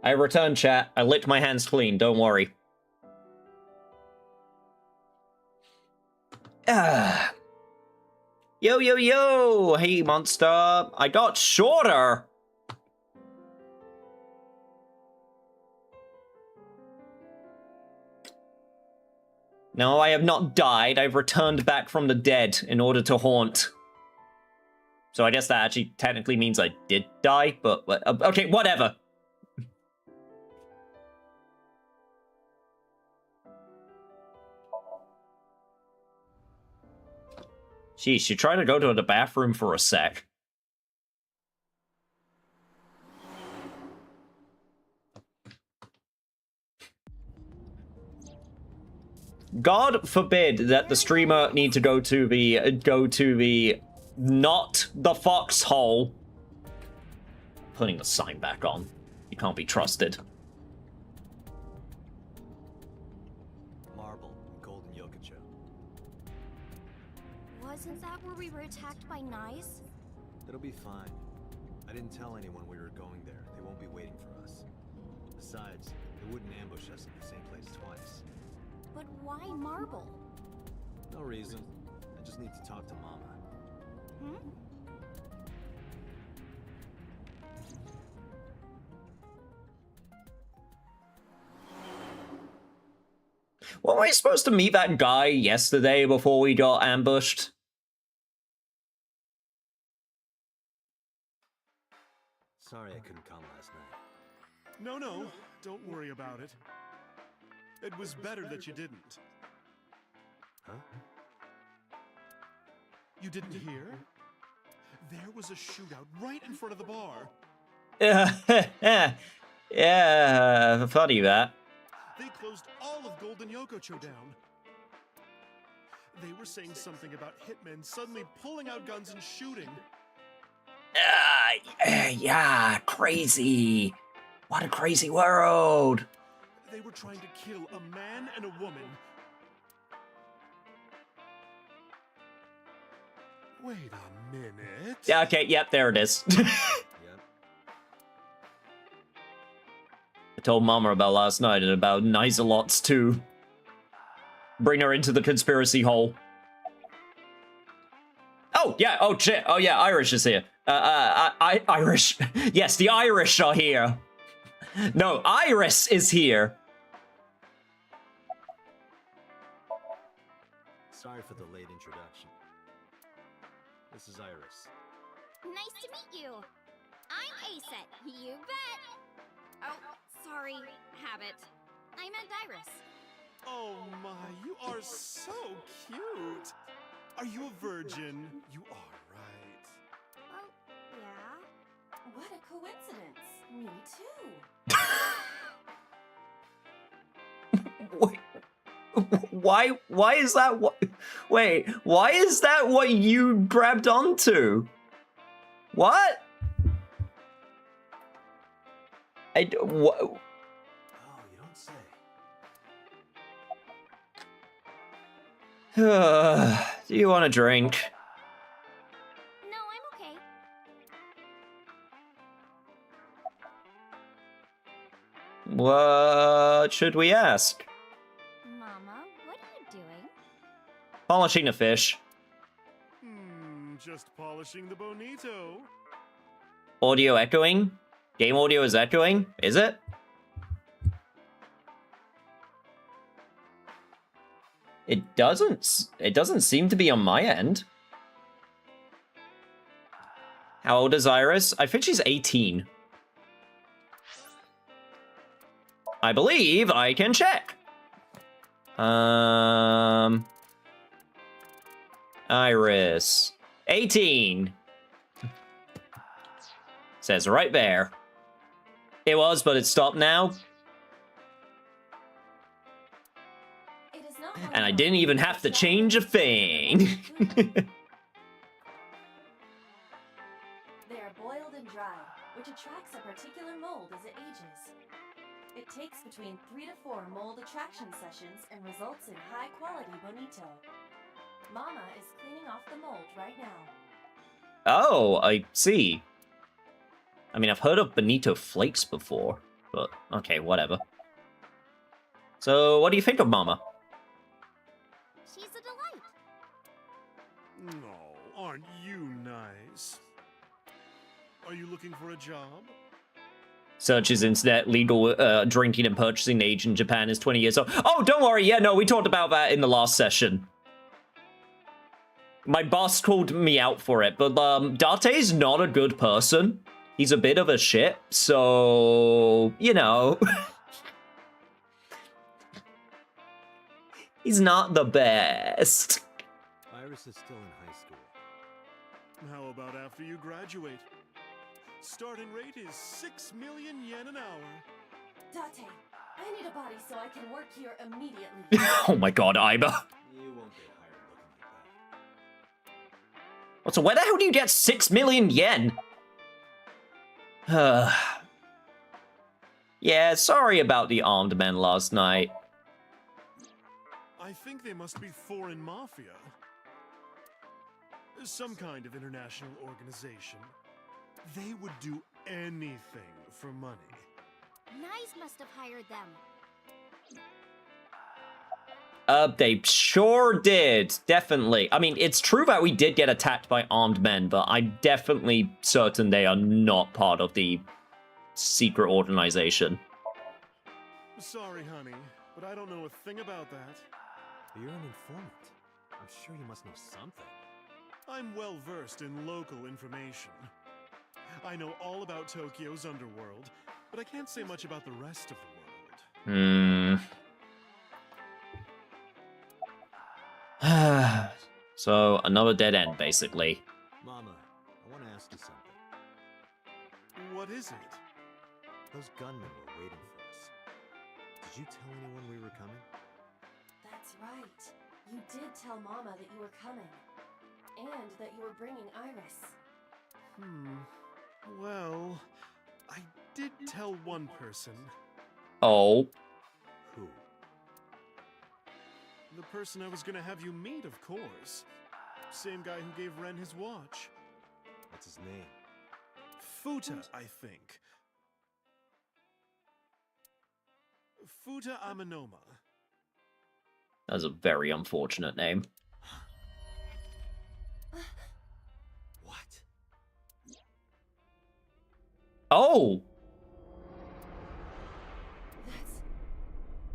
I returned, chat. I licked my hands clean, don't worry. Ah. Yo, yo, yo! Hey, monster! I got shorter! No, I have not died. I've returned back from the dead in order to haunt. So I guess that actually technically means I did die, but okay, whatever. Sheesh, you try to go to the bathroom for a sec. God forbid that the streamer need to go to the not the foxhole. Putting the sign back on. You can't be trusted. Marble, Golden Yokocho. Wasn't that where we were attacked by knives? It'll be fine. I didn't tell anyone we were going there. They won't be waiting for us. Besides, they wouldn't ambush us in the same place twice. But why marble? No reason. I just need to talk to Mama. Hmm? Weren't we supposed to meet that guy yesterday before we got ambushed? Sorry I couldn't come last night. No, don't worry about it. It was better that you didn't. Huh? You didn't hear? There was a shootout right in front of the bar. Yeah, funny that. They closed all of Golden Yokocho down. They were saying something about hitmen suddenly pulling out guns and shooting. Yeah, crazy. What a crazy world. They were trying to kill a man and a woman. Wait a minute. Yeah, okay, yep, there it is. Yep. I told Mama about last night and about Nicelots too. Bring her into the conspiracy hole. Oh, yeah, oh shit, oh yeah, Irish is here. Irish. Yes, the Irish are here. No, Iris is here. Sorry for the late introduction. This is Iris. Nice to meet you. I'm Aset. You bet. Oh, sorry. Habit. I meant Iris. Oh my, you are so cute. Are you a virgin? You are, right? Oh, yeah. What a coincidence. Me too. Wait, why is that what? Wait, why is that what you grabbed onto? What? What? Oh, you don't say. Do you want a drink? No, I'm okay. What should we ask? Mama, what are you doing? Polishing a fish. Just polishing the bonito. Audio echoing? Game audio is echoing? Is it? It doesn't seem to be on my end. How old is Iris? I think she's 18. I believe I can check. Iris. 18. Says right there. It was, but it stopped now. It is not And I didn't even have to change a thing. They are boiled and dried, which attracts a particular mold as it ages. It takes between 3 to 4 mold attraction sessions and results in high-quality bonito. Mama is cleaning off the mold right now. Oh, I see. I mean, I've heard of Bonito Flakes before, but okay, whatever. So, what do you think of Mama? She's a delight. No, aren't you nice? Are you looking for a job? Searches internet, legal drinking and purchasing age in Japan is 20 years old. Oh, don't worry. Yeah, no, we talked about that in the last session. My boss called me out for it, but Date's not a good person. He's a bit of a shit, so, you know. He's not the best. Iris is still in high school. How about after you graduate? Starting rate is 6 million yen an hour. Date, I need a body so I can work here immediately. Oh my god, Iba. You won't get hired looking like that. So where the hell do you get 6 million yen? Yeah, sorry about the armed men last night. I think they must be foreign mafia. Some kind of international organization. They would do anything for money. Nyes must have hired them. They sure did. Definitely. I mean, it's true that we did get attacked by armed men, but I'm definitely certain they are not part of the secret organization. Sorry, honey, but I don't know a thing about that. You're an informant. I'm sure you must know something. I'm well versed in local information. I know all about Tokyo's underworld, but I can't say much about the rest of the world. So, another dead end, basically. Mama, I want to ask you something. What is it? Those gunmen were waiting for us. Did you tell anyone we were coming? That's right. You did tell Mama that you were coming. And that you were bringing Iris. Well, I did tell one person. Oh. Who? The person I was gonna have you meet, of course. Same guy who gave Ren his watch. What's his name? Futa, I think. Futa Amanoma. That's a very unfortunate name. What? That's Oh!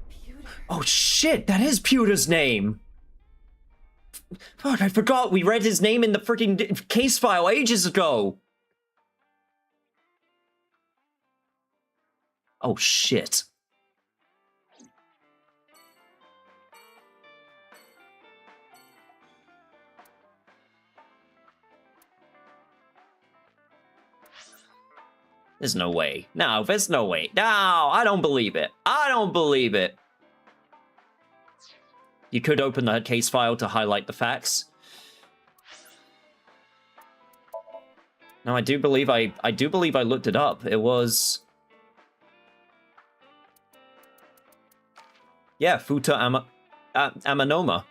Pewter. Oh shit, that is Pewter's name! Fuck, I forgot we read his name in the freaking case file ages ago! Oh shit. There's no way. No, there's no way. No, I don't believe it. I don't believe it. You could open the case file to highlight the facts. No, I do believe I looked it up. It was... Yeah, Futa Amanoma.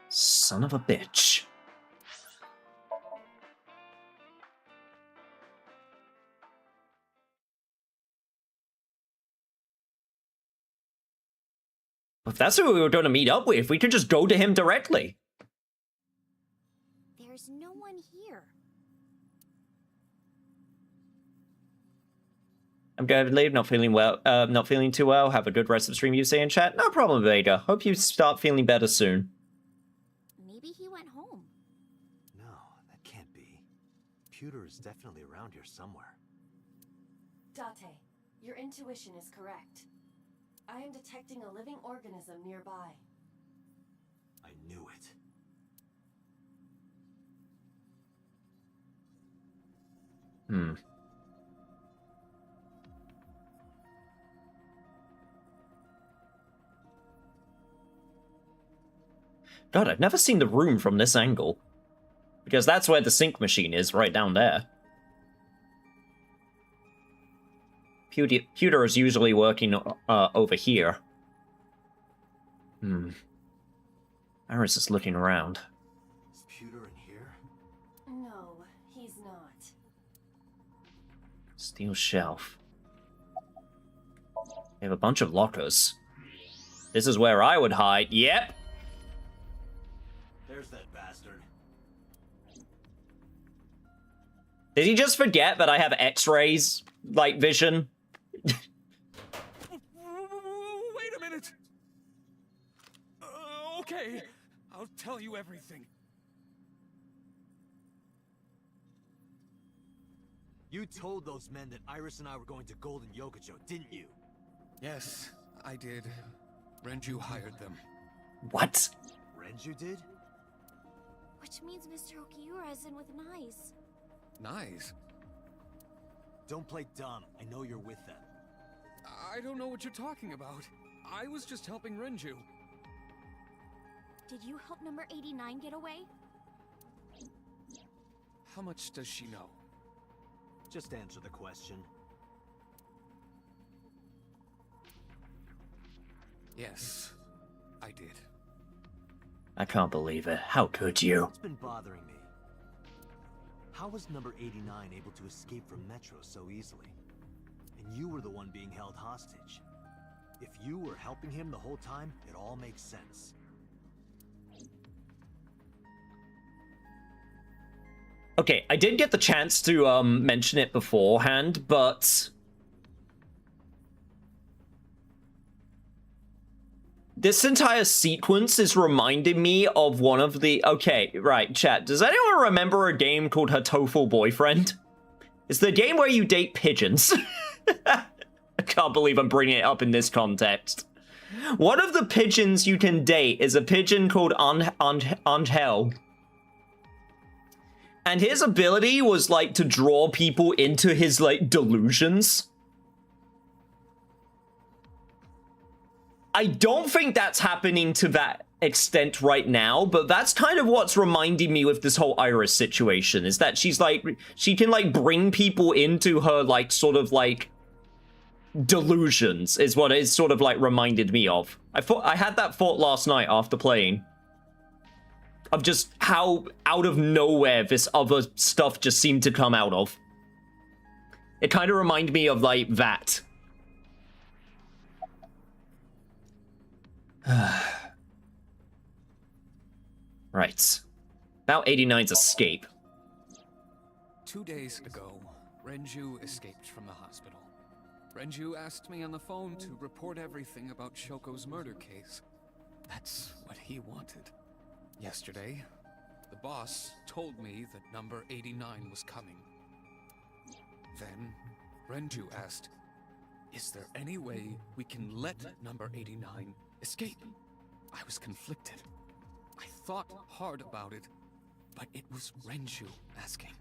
Son of a bitch. If that's who we were going to meet up with, we could just go to him directly. There's no one here. I'm going to leave, not feeling well, not feeling too well. Have a good rest of the stream, Yusei in chat. No problem, Vega. Hope you start feeling better soon. Maybe he went home. No, that can't be. Pewter is definitely around here somewhere. Date, your intuition is correct. I am detecting a living organism nearby. I knew it. God, I've never seen the room from this angle. Because that's where the sync machine is, right down there. Pewter is usually working over here. Iris is looking around. Is Pewter in here? No, he's not. Steel shelf. They have a bunch of lockers. This is where I would hide. Yep. There's that bastard. Did he just forget that I have X-rays, like, vision? Wait a minute. Okay, I'll tell you everything. You told those men that Iris and I were going to Golden Yokocho, didn't you? Yes, I did. Renju hired them. What? Renju did? Which means Mr. Okiura is in with Nice. Nice. Don't play dumb. I know you're with them. I don't know what you're talking about. I was just helping Renju. Did you help number 89 get away? How much does she know? Just answer the question. Yes, I did. I can't believe it. How could you? What's been bothering me? How was number 89 able to escape from Metro so easily? And you were the one being held hostage. If you were helping him the whole time, it all makes sense. Okay, I did get the chance to mention it beforehand, but this entire sequence is reminding me of one of the... Okay, right, chat. Does anyone remember a game called Her TOEFL Boyfriend? It's the game where you date pigeons. I can't believe I'm bringing it up in this context. One of the pigeons you can date is a pigeon called Angel. And his ability was, like, to draw people into his, like, delusions. I don't think that's happening to that extent right now, but that's kind of what's reminding me with this whole Iris situation, is that she's, like, she can, like, bring people into her, like, sort of, like, delusions, is what it's sort of, like, reminded me of. I had that thought last night after playing. Of just how out of nowhere this other stuff just seemed to come out of. It kind of reminded me of, like, that. Right. About 89's escape. 2 days ago, Renju escaped from the hospital. Renju asked me on the phone to report everything about Shoko's murder case. That's what he wanted. Yesterday, the boss told me that number 89 was coming. Then, Renju asked, "Is there any way we can let number 89 escape?" I was conflicted. I thought hard about it, but it was Renju asking.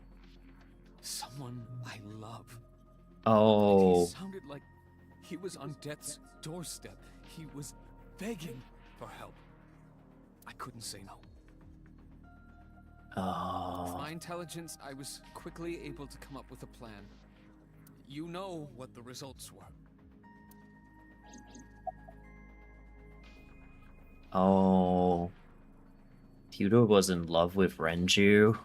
Someone I love. Oh. He sounded like he was on death's doorstep. He was begging for help. I couldn't say no. With my intelligence, I was quickly able to come up with a plan. You know what the results were. Oh. Pewter was in love with Renju.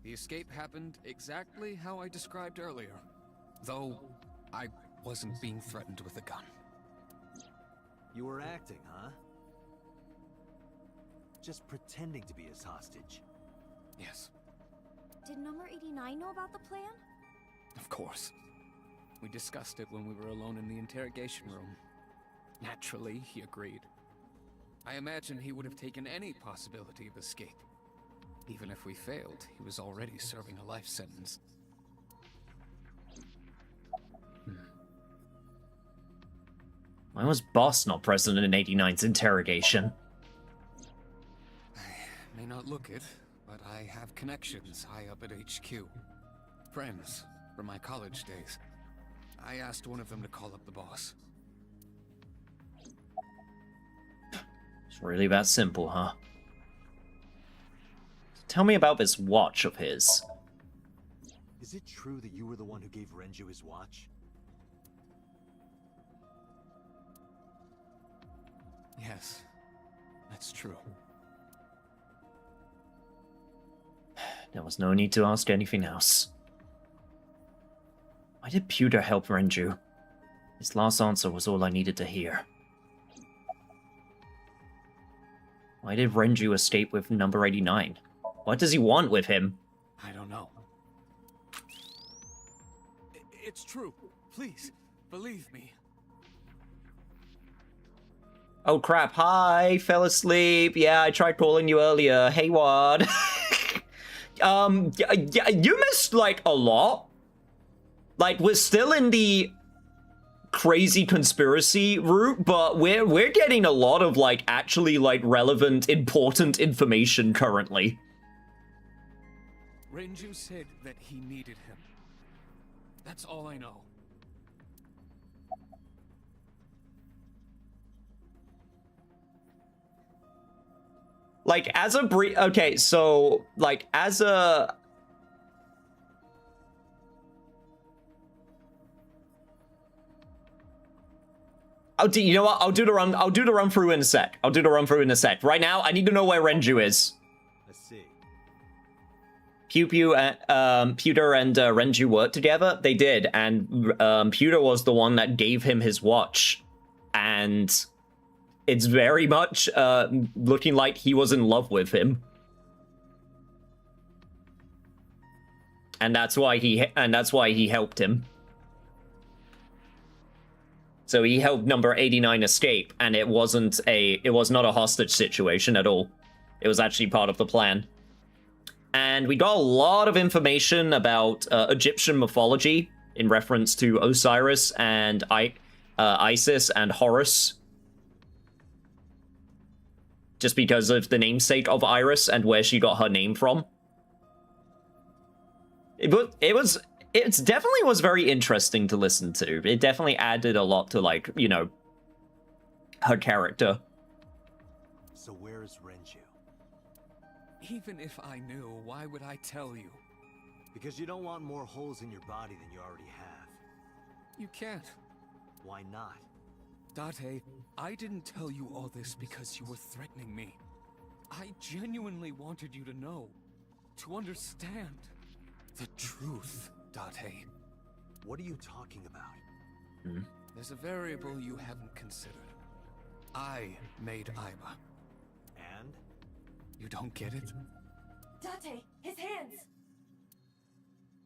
The escape happened exactly how I described earlier, though I wasn't being threatened with a gun. You were acting, huh? Just pretending to be his hostage. Yes, Did number 89 know about the plan? of course. We discussed it when we were alone in the interrogation room. Naturally, he agreed. I imagine he would have taken any possibility of escape. Even if we failed, he was already serving a life sentence. Why was Boss not present in 89's interrogation? I may not look it, but I have connections high up at HQ. Friends from my college days. I asked one of them to call up the boss. It's really that simple, huh? Tell me about this watch of his. Is it true that you were the one who gave Renju his watch? Yes, that's true. There was no need to ask anything else. Why did Pewter help Renju? His last answer was all I needed to hear. Why did Renju escape with number 89? What does he want with him? I don't know. It's true. Please, believe me. Oh crap, hi, fell asleep. Yeah, I tried calling you earlier. Hey, Wad. You missed, like, a lot. Like, we're still in the crazy conspiracy route, but we're getting a lot of, like, actually, like, relevant, important information currently. Renju said that he needed him. That's all I know. Like, as a okay, so, like, as a... you know what? I'll do the run through in a sec. Right now, I need to know where Renju is. Let's see. Pewter and Renju worked together. They did, and Pewter was the one that gave him his watch, and it's very much looking like he was in love with him, and that's why he helped him. So he helped number 89 escape, and it was not a hostage situation at all. It was actually part of the plan. And we got a lot of information about Egyptian mythology in reference to Osiris and Isis and Horus. Just because of the namesake of Iris and where she got her name from. It definitely was very interesting to listen to. It definitely added a lot to, like, you know, her character. So where is Renju? Even if I knew, why would I tell you? Because you don't want more holes in your body than you already have. You can't. Why not? Date, I didn't tell you all this because you were threatening me. I genuinely wanted you to know, to understand the truth, Date. What are you talking about? There's a variable you haven't considered. I made Aiba. And? You don't get it? Date, his hands!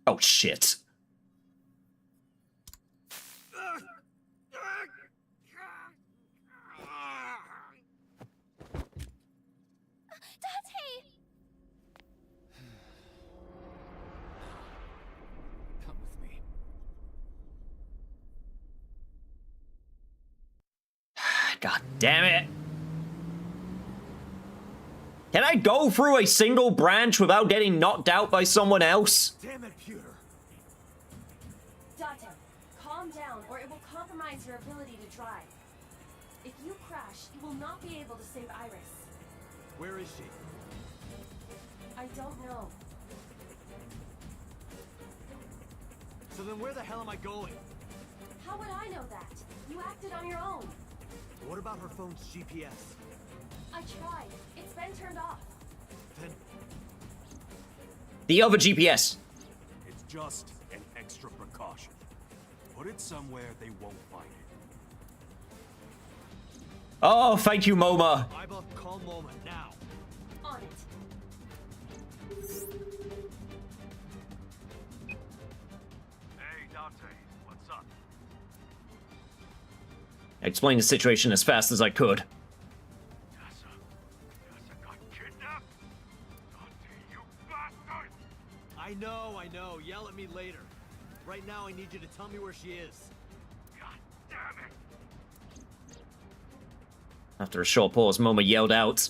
Oh, shit. Date! Come with me. God damn it. Can I go through a single branch without getting knocked out by someone else? Damn it, Pewter! Date, calm down or it will compromise your ability to drive. If you crash, you will not be able to save Iris. Where is she? I don't know. So then where the hell am I going? How would I know that? You acted on your own. What about her phone's GPS? I tried. It's been turned off. Then The other GPS. It's just an extra precaution. Put it somewhere they won't find it. Oh, thank you, MoMA. Aiba, call Moma now. On it. Hey, Dante, what's up? I explained the situation as fast as I could. Yasa got kidnapped? Dante, you bastard! I know. Yell at me later. Right now, I need you to tell me where she is. God damn it! After a short pause, MoMA yelled out.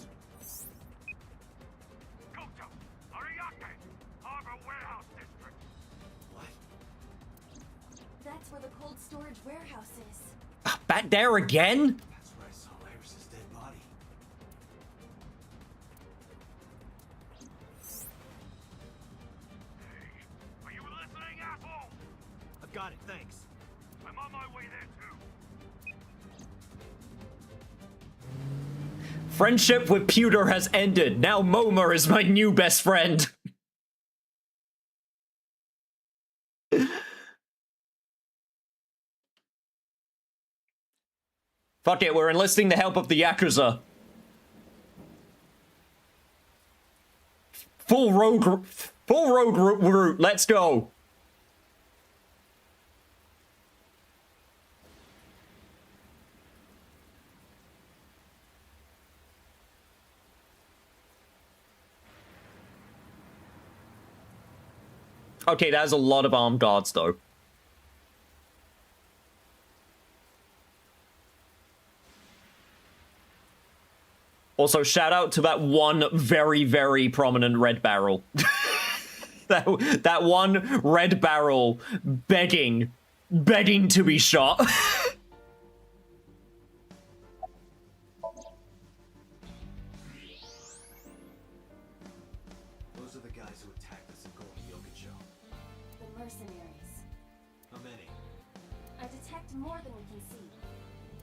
Goto, Ariake, Harbor Warehouse District. What? That's where the cold storage warehouse is. Back there again? That's where I saw Iris' dead body. Are you listening? Friendship with Pewter has ended. Now Momer is my new best friend. Fuck it, we're enlisting the help of the Yakuza. Full rogue route, let's go. Okay, that has a lot of armed guards, though. Also, shout out to that one very, very prominent red barrel. that one red barrel begging to be shot. Those are the guys who attacked us in Golden Yogurt Show. The mercenaries. How many? I detect more than we can see.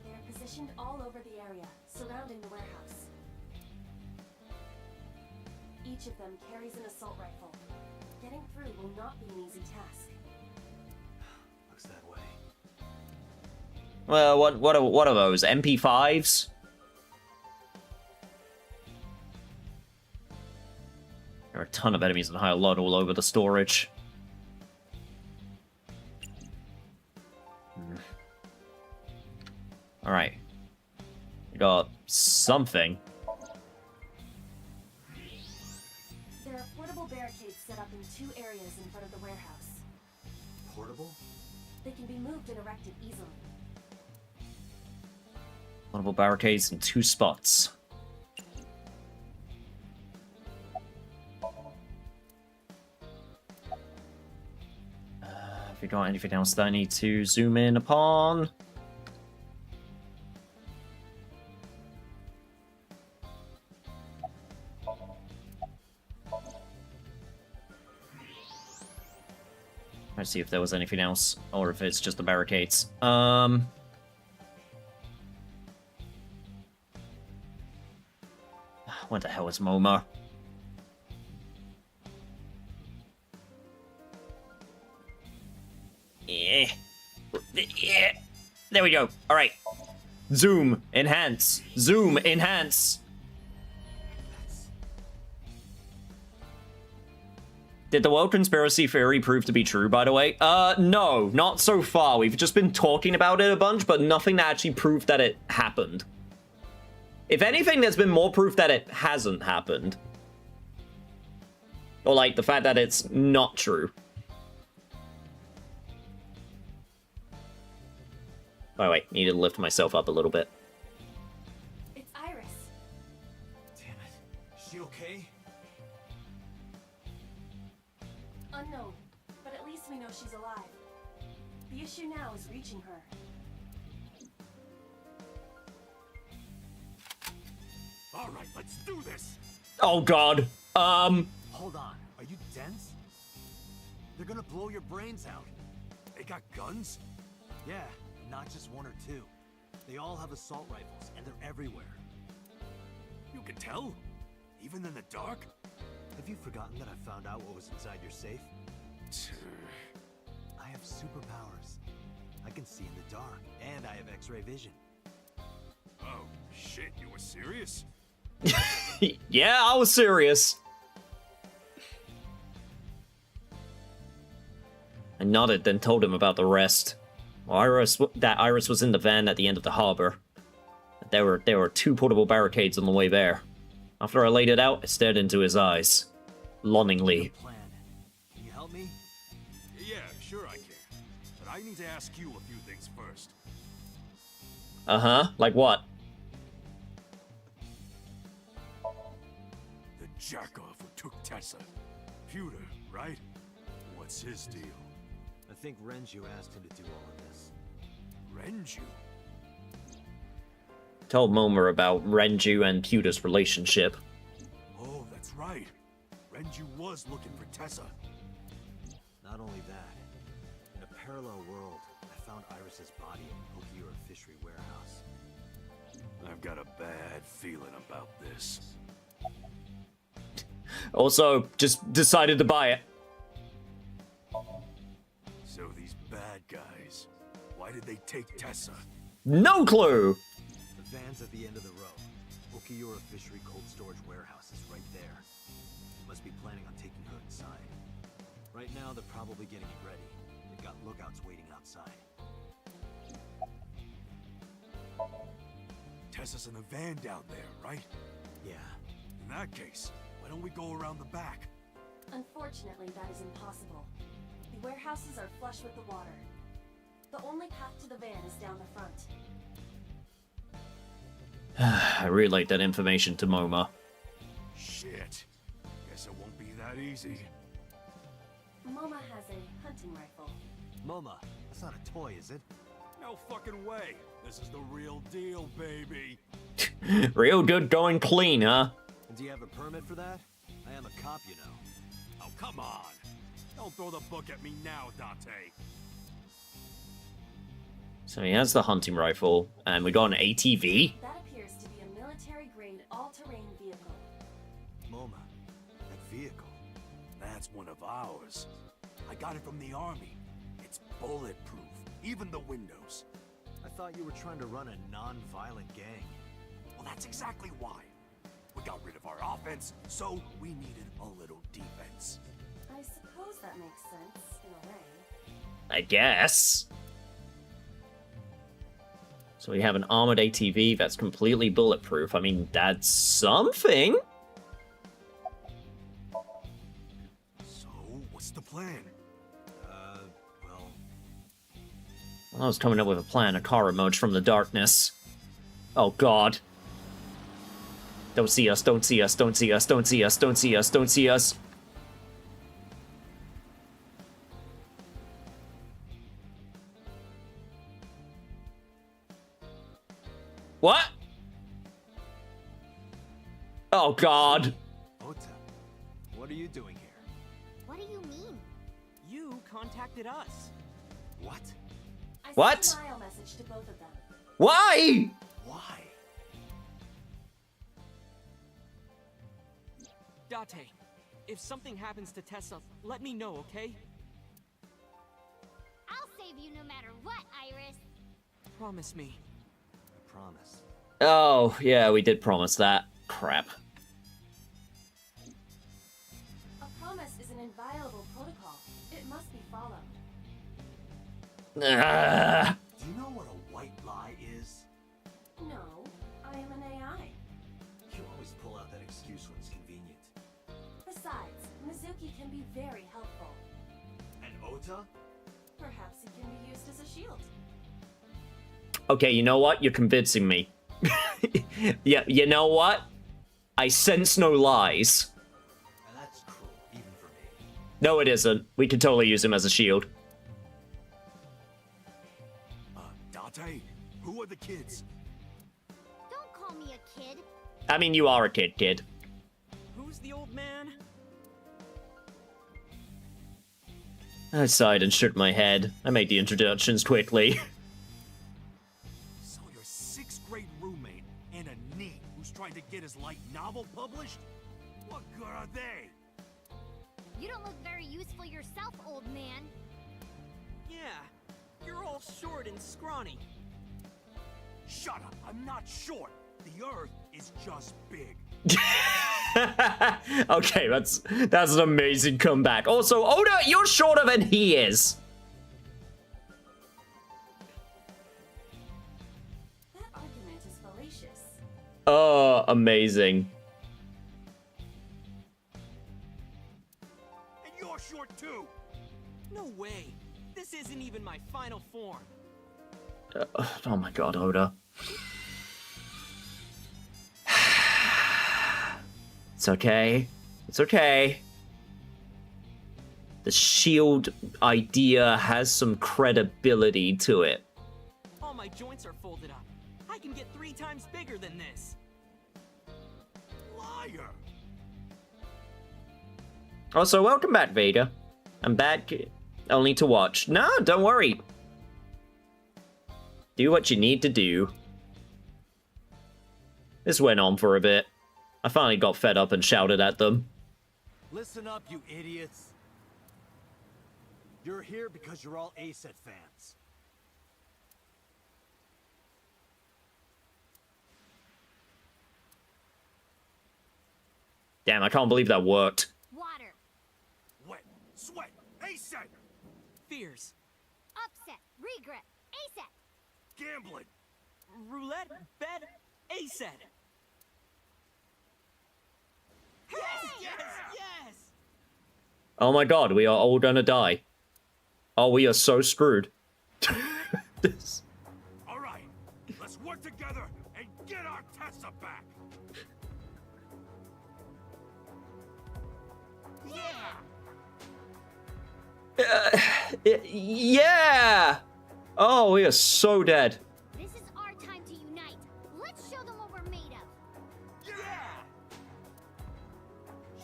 They are positioned all over the area, surrounding the warehouse. Each of them carries an assault rifle. Getting through will not be an easy task. Looks that way. Well, what are those? MP5s? There are a ton of enemies in high alert all over the storage. Alright. We got something. There are portable barricades set up in 2 areas in front of the warehouse. Portable? They can be moved and erected easily. Multiple barricades in 2 spots. Have we got anything else that I need to zoom in upon? Let's see if there was anything else, or if it's just the barricades. What the hell is Momo? Yeah. Yeah. There we go. All right. Zoom, enhance. Zoom, enhance. Did the world conspiracy theory prove to be true, by the way? No, not so far. We've just been talking about it a bunch, but nothing that actually proved that it happened. If anything, there's been more proof that it hasn't happened. Or, like, the fact that it's not true. By the way, need to lift myself up a little bit. It's Iris. Damn it. Is she okay? Unknown, but at least we know she's alive. The issue now is reaching her. All right, let's do this. Oh, God. Hold on. Are you dense? They're gonna blow your brains out. They got guns? Yeah, not just 1 or 2. They all have assault rifles, and they're everywhere. You can tell? Even in the dark? Have you forgotten that I found out what was inside your safe? I have superpowers. I can see in the dark, and I have X-ray vision. Oh, shit, you were serious? Yeah, I was serious. I nodded, then told him about the rest. Iris was in the van at the end of the harbor. There were 2 portable barricades on the way there. After I laid it out, I stared into his eyes. Longingly. Plan. Can you help me? Yeah, sure I can. But I need to ask you a few things first. Uh-huh, like what? The jackoff who took Tessa. Pewter, right? What's his deal? I think Renju asked him to do all of this. Renju? Told Momer about Renju and Pewter's relationship. Oh, that's right. Renju was looking for Tessa. Not only that, in a parallel world, I found Iris's body in Okiura Fishery Warehouse. I've got a bad feeling about this. Also, just decided to buy it. So these bad guys, why did they take Tessa? No clue! The van's at the end of the row. Okiura Fishery Cold Storage Warehouse is right there. Must be planning on taking her inside. Right now, they're probably getting it ready. They've got lookouts waiting outside. Tessa's in the van down there, right? Yeah. In that case, why don't we go around the back? Unfortunately, that is impossible. The warehouses are flush with the water. The only path to the van is down the front. I relayed that information to Moma. Shit. Guess it won't be that easy. Moma has a hunting rifle. Moma, that's not a toy, is it? No fucking way. This is the real deal, baby. Real good going clean, huh? And do you have a permit for that? I am a cop, you know. Oh, come on. Don't throw the book at me now, Dante. So he has the hunting rifle, and we got an ATV. That appears to be a military-grade all-terrain vehicle. Moma, that vehicle. That's one of ours. I got it from the army. It's bulletproof, even the windows. I thought you were trying to run a non-violent gang. Well, that's exactly why. We got rid of our offense, so we needed a little defense. I suppose that makes sense, in a way. I guess. So we have an armored ATV that's completely bulletproof. I mean, that's something. So, what's the plan? Well... I was coming up with a plan. A car emerged from the darkness. Oh, God. Don't see us, don't see us, don't see us, don't see us, don't see us, don't see us. What? Oh, God. Ota, what are you doing here? What do you mean? You contacted us. What? I What? sent a Nile message to both of them. Why? Why? Date, if something happens to Tessa, let me know, okay? I'll save you no matter what, Iris. Promise me. I promise. Oh, yeah, we did promise that. Crap. A promise is an inviolable protocol. It must be followed. Ah. Do you know what a white lie is? No, I am an AI. You always pull out that excuse when it's convenient. Besides, Mizuki can be very helpful. And Ota? Perhaps he can be used as a shield. Okay, you know what? You're convincing me. Yeah, you know what? I sense no lies. And that's cruel, even for me. No, it isn't. We could totally use him as a shield. Dante, who are the kids? Don't call me a kid. I mean, you are a kid. Who's the old man? I sighed and shook my head. I made the introductions quickly. So your 6th grade roommate and a NEET who's trying to get his light novel published? What good are they? You don't look very useful yourself, old man. Yeah, you're all short and scrawny. Shut up, I'm not short. The Earth is just big. Okay, that's an amazing comeback. Also, Oda, you're shorter than he is. That argument is fallacious. Oh, amazing. And you're short too. No way. This isn't even my final form. Oh my god, Oda. It's okay. It's okay. The shield idea has some credibility to it. All my joints are folded up. I can get 3 times bigger than this. Liar. Also, welcome back, Vega. I'm back only to watch. No, don't worry. Do what you need to do. This went on for a bit. I finally got fed up and shouted at them. Listen up, you idiots. You're here because you're all ACET fans. Damn, I can't believe that worked. Water. Wet, sweat, ASAP! Fears. Upset. Regret. ASET. Gambling! Roulette. Bet. ASET. Yes! Yes! Yes! Oh my god, we are all gonna die. Oh, we are so screwed. All right, let's work together and get our Tessa back! Yeah! Oh, we are so dead. This is our time to unite. Let's show them what we're made of. Yeah!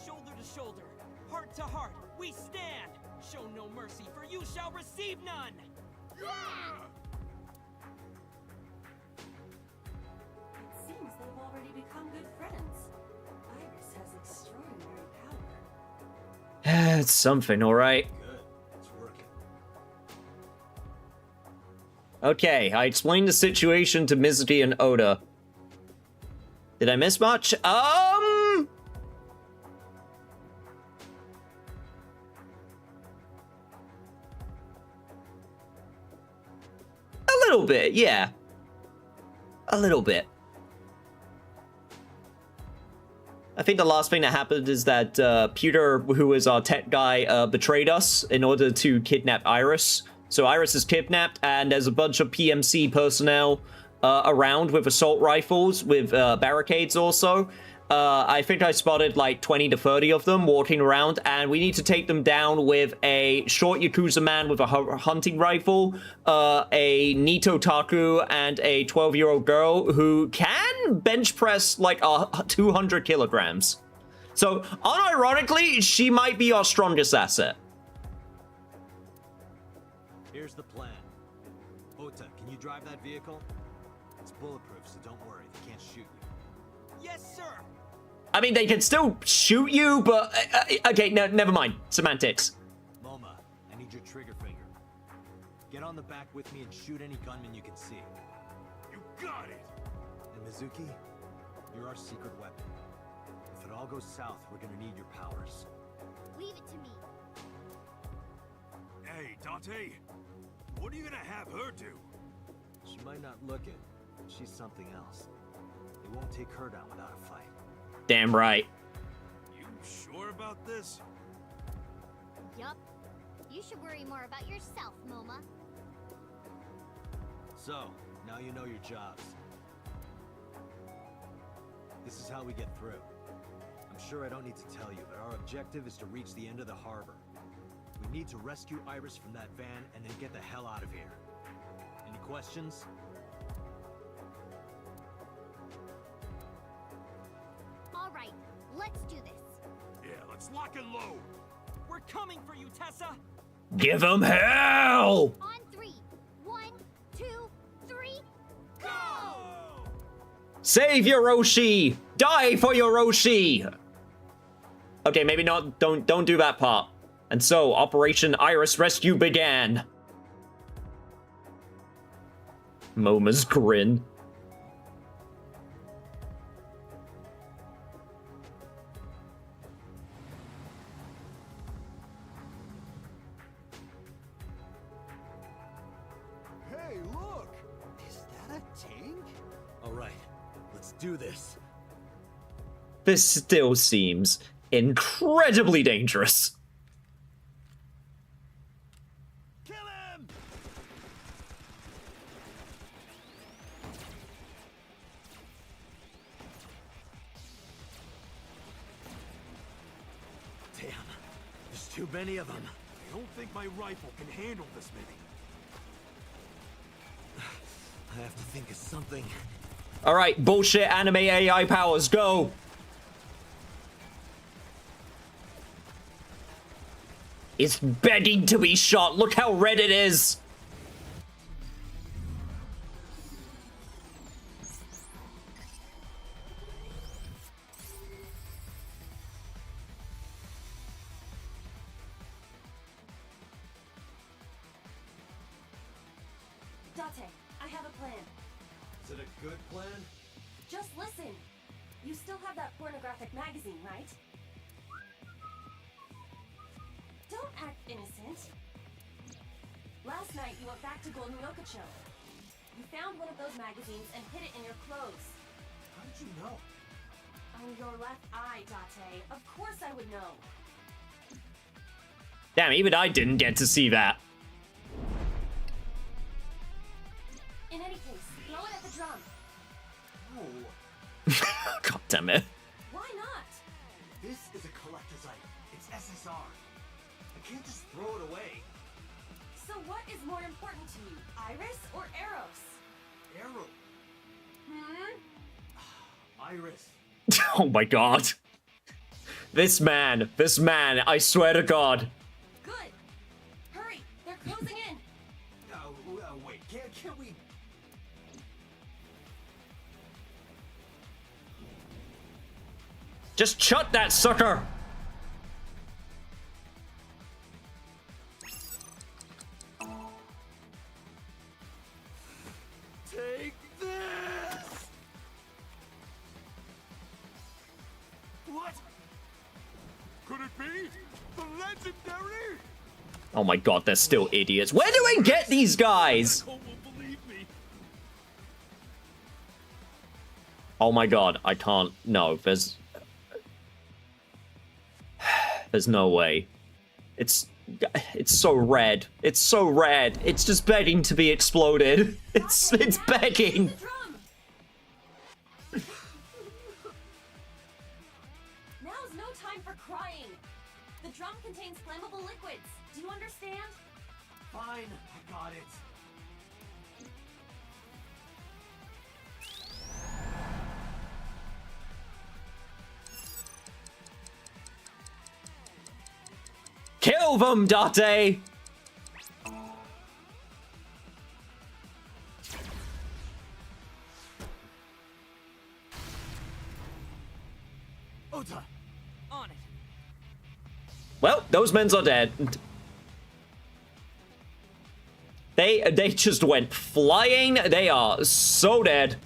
Shoulder to shoulder, heart to heart, we stand. Show no mercy, for you shall receive none. It seems they've already become good friends. Iris has extraordinary power. It's something, alright. Good. It's working. Okay, I explained the situation to Mizuki and Oda. Did I miss much? A little bit, yeah. A little bit. I think the last thing that happened is that Peter, who was our tech guy, betrayed us in order to kidnap Iris. So Iris is kidnapped, and there's a bunch of PMC personnel around with assault rifles, with barricades also. I think I spotted like 20 to 30 of them walking around, and we need to take them down with a short Yakuza man with a hunting rifle, a Nito Taku, and a 12-year-old girl who can bench press like 200 kilograms. So, unironically, she might be our strongest asset. Here's the plan. Ota, can you drive that vehicle? It's bulletproof, so don't worry. They can't shoot you. Yes, sir. I mean, they can still shoot you, but... okay, no, never mind. Semantics. Moma, I need your trigger finger. Get on the back with me and shoot any gunman you can see. You got it! And Mizuki, you're our secret weapon. If it all goes south, we're gonna need your powers. Leave it to me. Hey, Dante, what are you gonna have her do? She might not look it, but she's something else. They won't take her down without a fight. Damn right. You sure about this? Yup. You should worry more about yourself, Moma. So, now you know your jobs. This is how we get through. I'm sure I don't need to tell you, but our objective is to reach the end of the harbor. We need to rescue Iris from that van and then get the hell out of here. Any questions? All right, let's do this. Yeah, let's lock and load! We're coming for you, Tessa. Give them hell! On 3. 1, 2, 3, go! Save Yoroshi! Die for Yoroshi! Okay, maybe not. Don't do that part. And so, Operation Iris Rescue began. Moma's grin. Hey, look! Is that a tank? All right, let's do this. This still seems incredibly dangerous. Kill him! Damn, there's too many of them. I don't think my rifle can handle this many. I have to think of something. All right, bullshit anime AI powers, go! It's begging to be shot. Look how red it is. it a good plan? Just listen. You still have that pornographic magazine, right? Don't act innocent. Last night you went back to Golden Yokocho. You found one of those magazines and hid it in your clothes. How did you know? On your left eye, Date. Of course I would know. Damn, even I didn't get to see that. In any case, throw it at the drum. Oh, God damn it. Why not? this is a collector's item. It's SSR. I can't just throw it away. So what is more important to you, Iris or Eros? Arrow. Iris. Oh my god. This man, I swear to God. Good. Hurry, they're closing in. Wait, can't we? Just shut that sucker. Take this! What? Could it be? The legendary? Oh my god, they're still idiots. Where do I get these guys? Cole will believe me. Oh my god, I can't. No, there's no way. It's so red. It's so red. It's just begging to be exploded. It's begging. The drum. Now's no time for crying. The drum contains flammable liquids. Do you understand? Fine, I got it. Kill them, Date! Ota! On it. Well, those men are dead. They just went flying. They are so dead.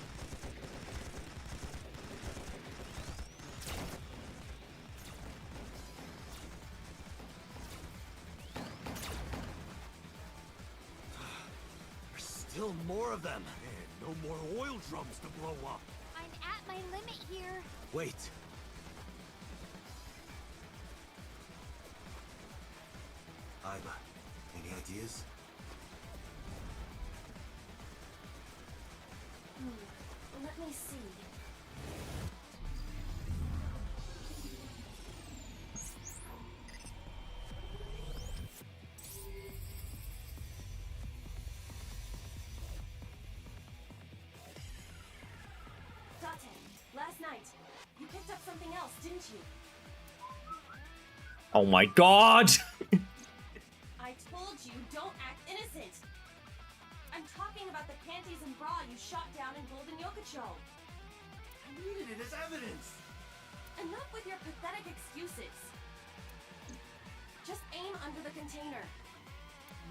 There's still more of them. And no more oil drums to blow up. I'm at my limit here. Wait. Iba, any ideas? Let me see. Date, last night, you picked up something else, didn't you? Oh my god! I told you, don't act innocent. I'm talking about the panties and bra you shot down in Golden Yokocho. I needed it as evidence. Enough with your pathetic excuses. Just aim under the container.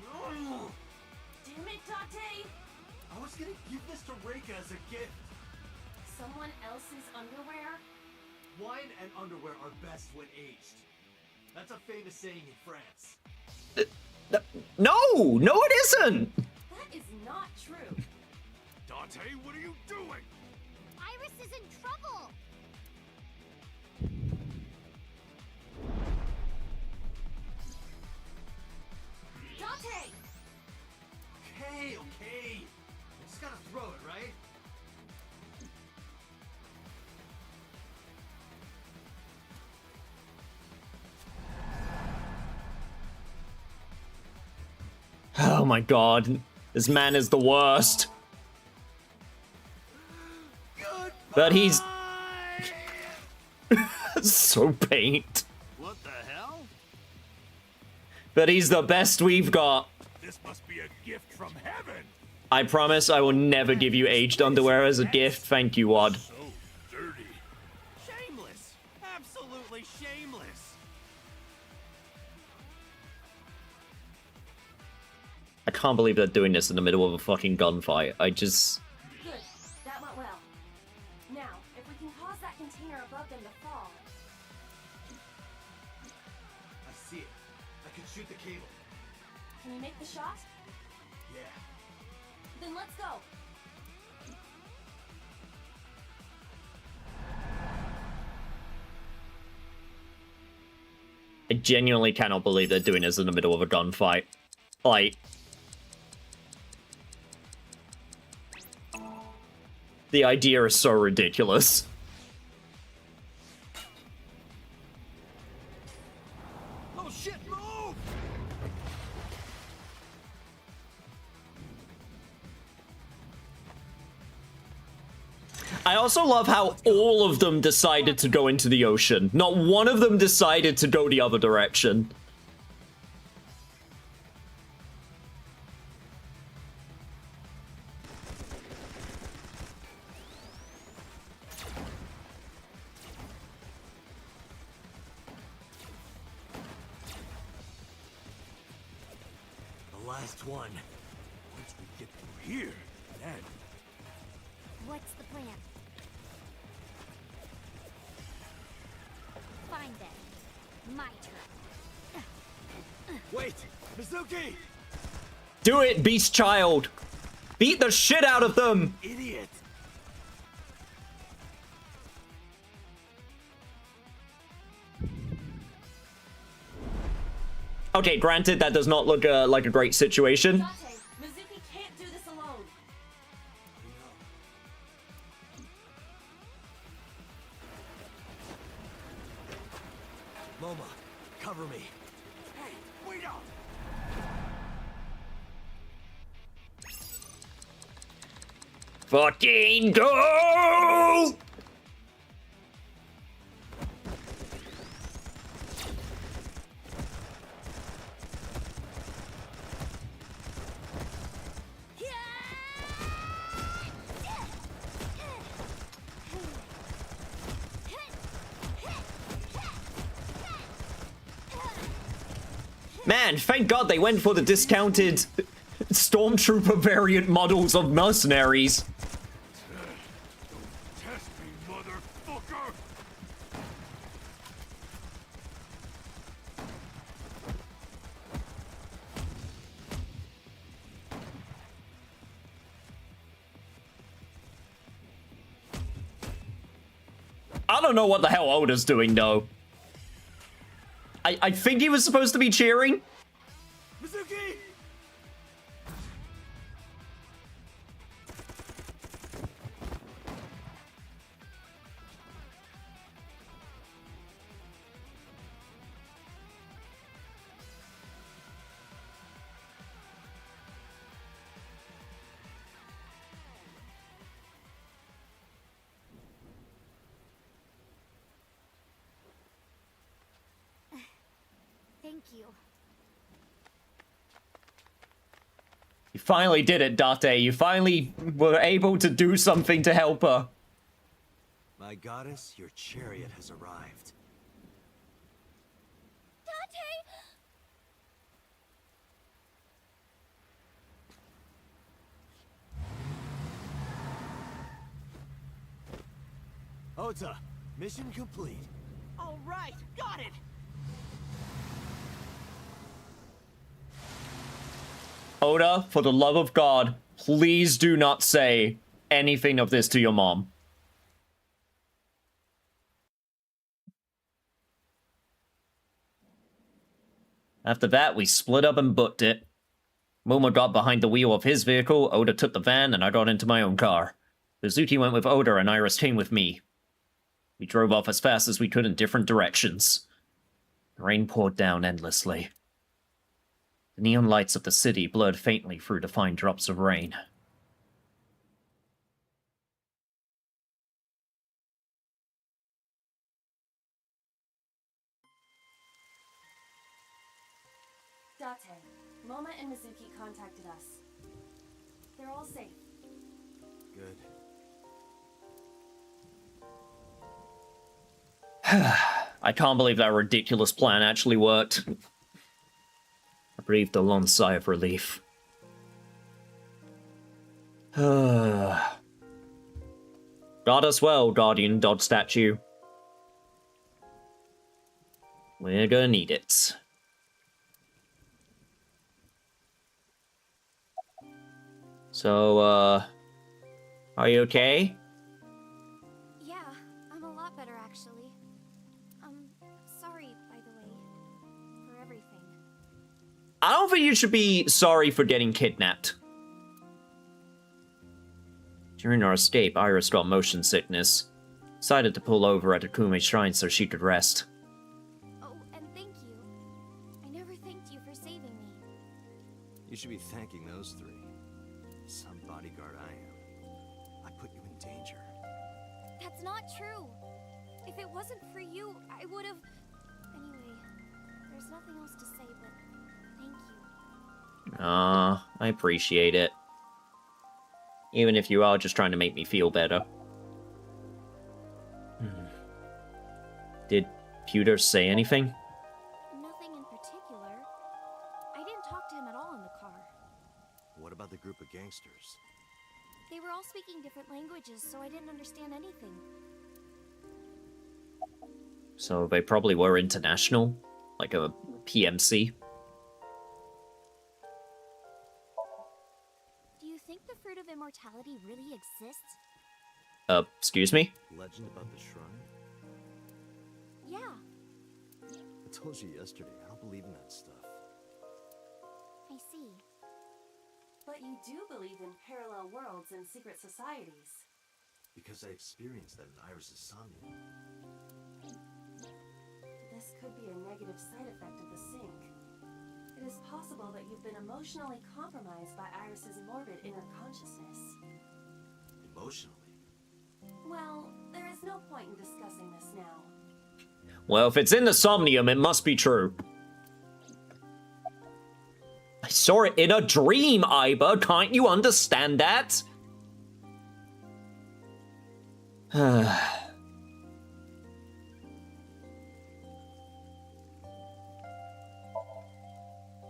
No! Damn it, Date! I was gonna give this to Reika as a gift. Someone else's underwear? Wine and underwear are best when aged. That's a famous saying in France. No, it isn't. That is not true. Dante, what are you doing? Iris is in trouble. Date! Okay. I just gotta throw it, right? Oh my god. This man is the worst. But he's so paint. What the hell? But he's the best we've got. This must be a gift from heaven. I promise I will never give you aged underwear as a gift. Thank you, Wad. So dirty. Shameless! Absolutely shameless! I can't believe they're doing this in the middle of a fucking gunfight. I just... Good. That shoot the cable. Can you make the shot? Yeah. Then let's go. I genuinely cannot believe they're doing this in the middle of a gunfight. Like, the idea is so ridiculous. Oh shit, move! I also love how all of them decided to go into the ocean. Not one of them decided to go the other direction. The last one. Once we get through here, then... What's the plan? Find them. My turn. Wait! Mizuki! Do it, Beast Child! Beat the shit out of them! Idiot! Okay, granted, that does not look like a great situation. Date, Mizuki can't do this alone. Moma, cover me. Hey, wait up! Fucking go! Man, thank God they went for the discounted Stormtrooper variant models of mercenaries. Test me, motherfucker! I don't know what the hell Oda's doing, though. I think he was supposed to be cheering. Mizuki! Thank you. You finally did it, Date. You finally were able to do something to help her. My goddess, your chariot has arrived. Ota, mission complete. All right, got it. Oda, for the love of God, please do not say anything of this to your mom. After that, we split up and booked it. Moma got behind the wheel of his vehicle, Oda took the van, and I got into my own car. Mizuki went with Oda, and Iris came with me. We drove off as fast as we could in different directions. The rain poured down endlessly. The neon lights of the city blurred faintly through the fine drops of rain. Date, Moma and Mizuki contacted us. They're all safe. Good. I can't believe that ridiculous plan actually worked. I breathed a long sigh of relief. Guard us well, Guardian Dodge Statue. We're gonna need it. So, are you okay? Yeah, I'm a lot better actually. Sorry, by the way, for everything. I don't think you should be sorry for getting kidnapped. During our escape, Iris got motion sickness. Decided to pull over at Akume's shrine so she could rest. Oh, and thank you. I never thanked you for saving me. You should be thanking those three. Some bodyguard I am. I put you in danger. That's not true. If it wasn't for you, I would have... Anyway, there's nothing else to say, but thank you. I appreciate it. Even if you are just trying to make me feel better. Did Pewter say anything? Nothing in particular. I didn't talk to him at all in the car. What about the group of gangsters? They were all speaking different languages, so I didn't understand anything. So they probably were international? Like a PMC? Do you think the fruit of immortality really exists? Excuse me? Legend about the shrine? Yeah, I told you yesterday, I don't believe in that stuff. I see. But you do believe in parallel worlds and secret societies. Because I experienced that in Iris' Somnium. This could be a negative side effect of the sync. It is possible that you've been emotionally compromised by Iris's morbid inner consciousness. Emotionally? Well, there is no point in discussing this now. Well, if it's in the Somnium, it must be true. I saw it in a dream, Iba. Can't you understand that?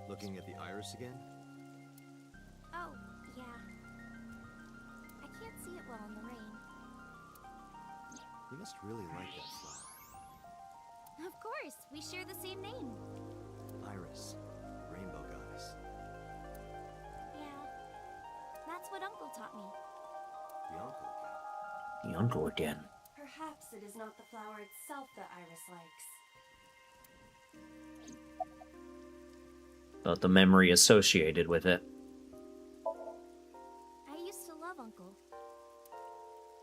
Looking at the Iris again? Oh, yeah. I can't see it well in the rain. You must really like that flower. Of course, we share the same name. Iris, rainbow goddess. Yeah, that's what Uncle taught me. The uncle again. The uncle again. Perhaps it is not the flower itself that Iris likes. But the memory associated with it. I used to love Uncle.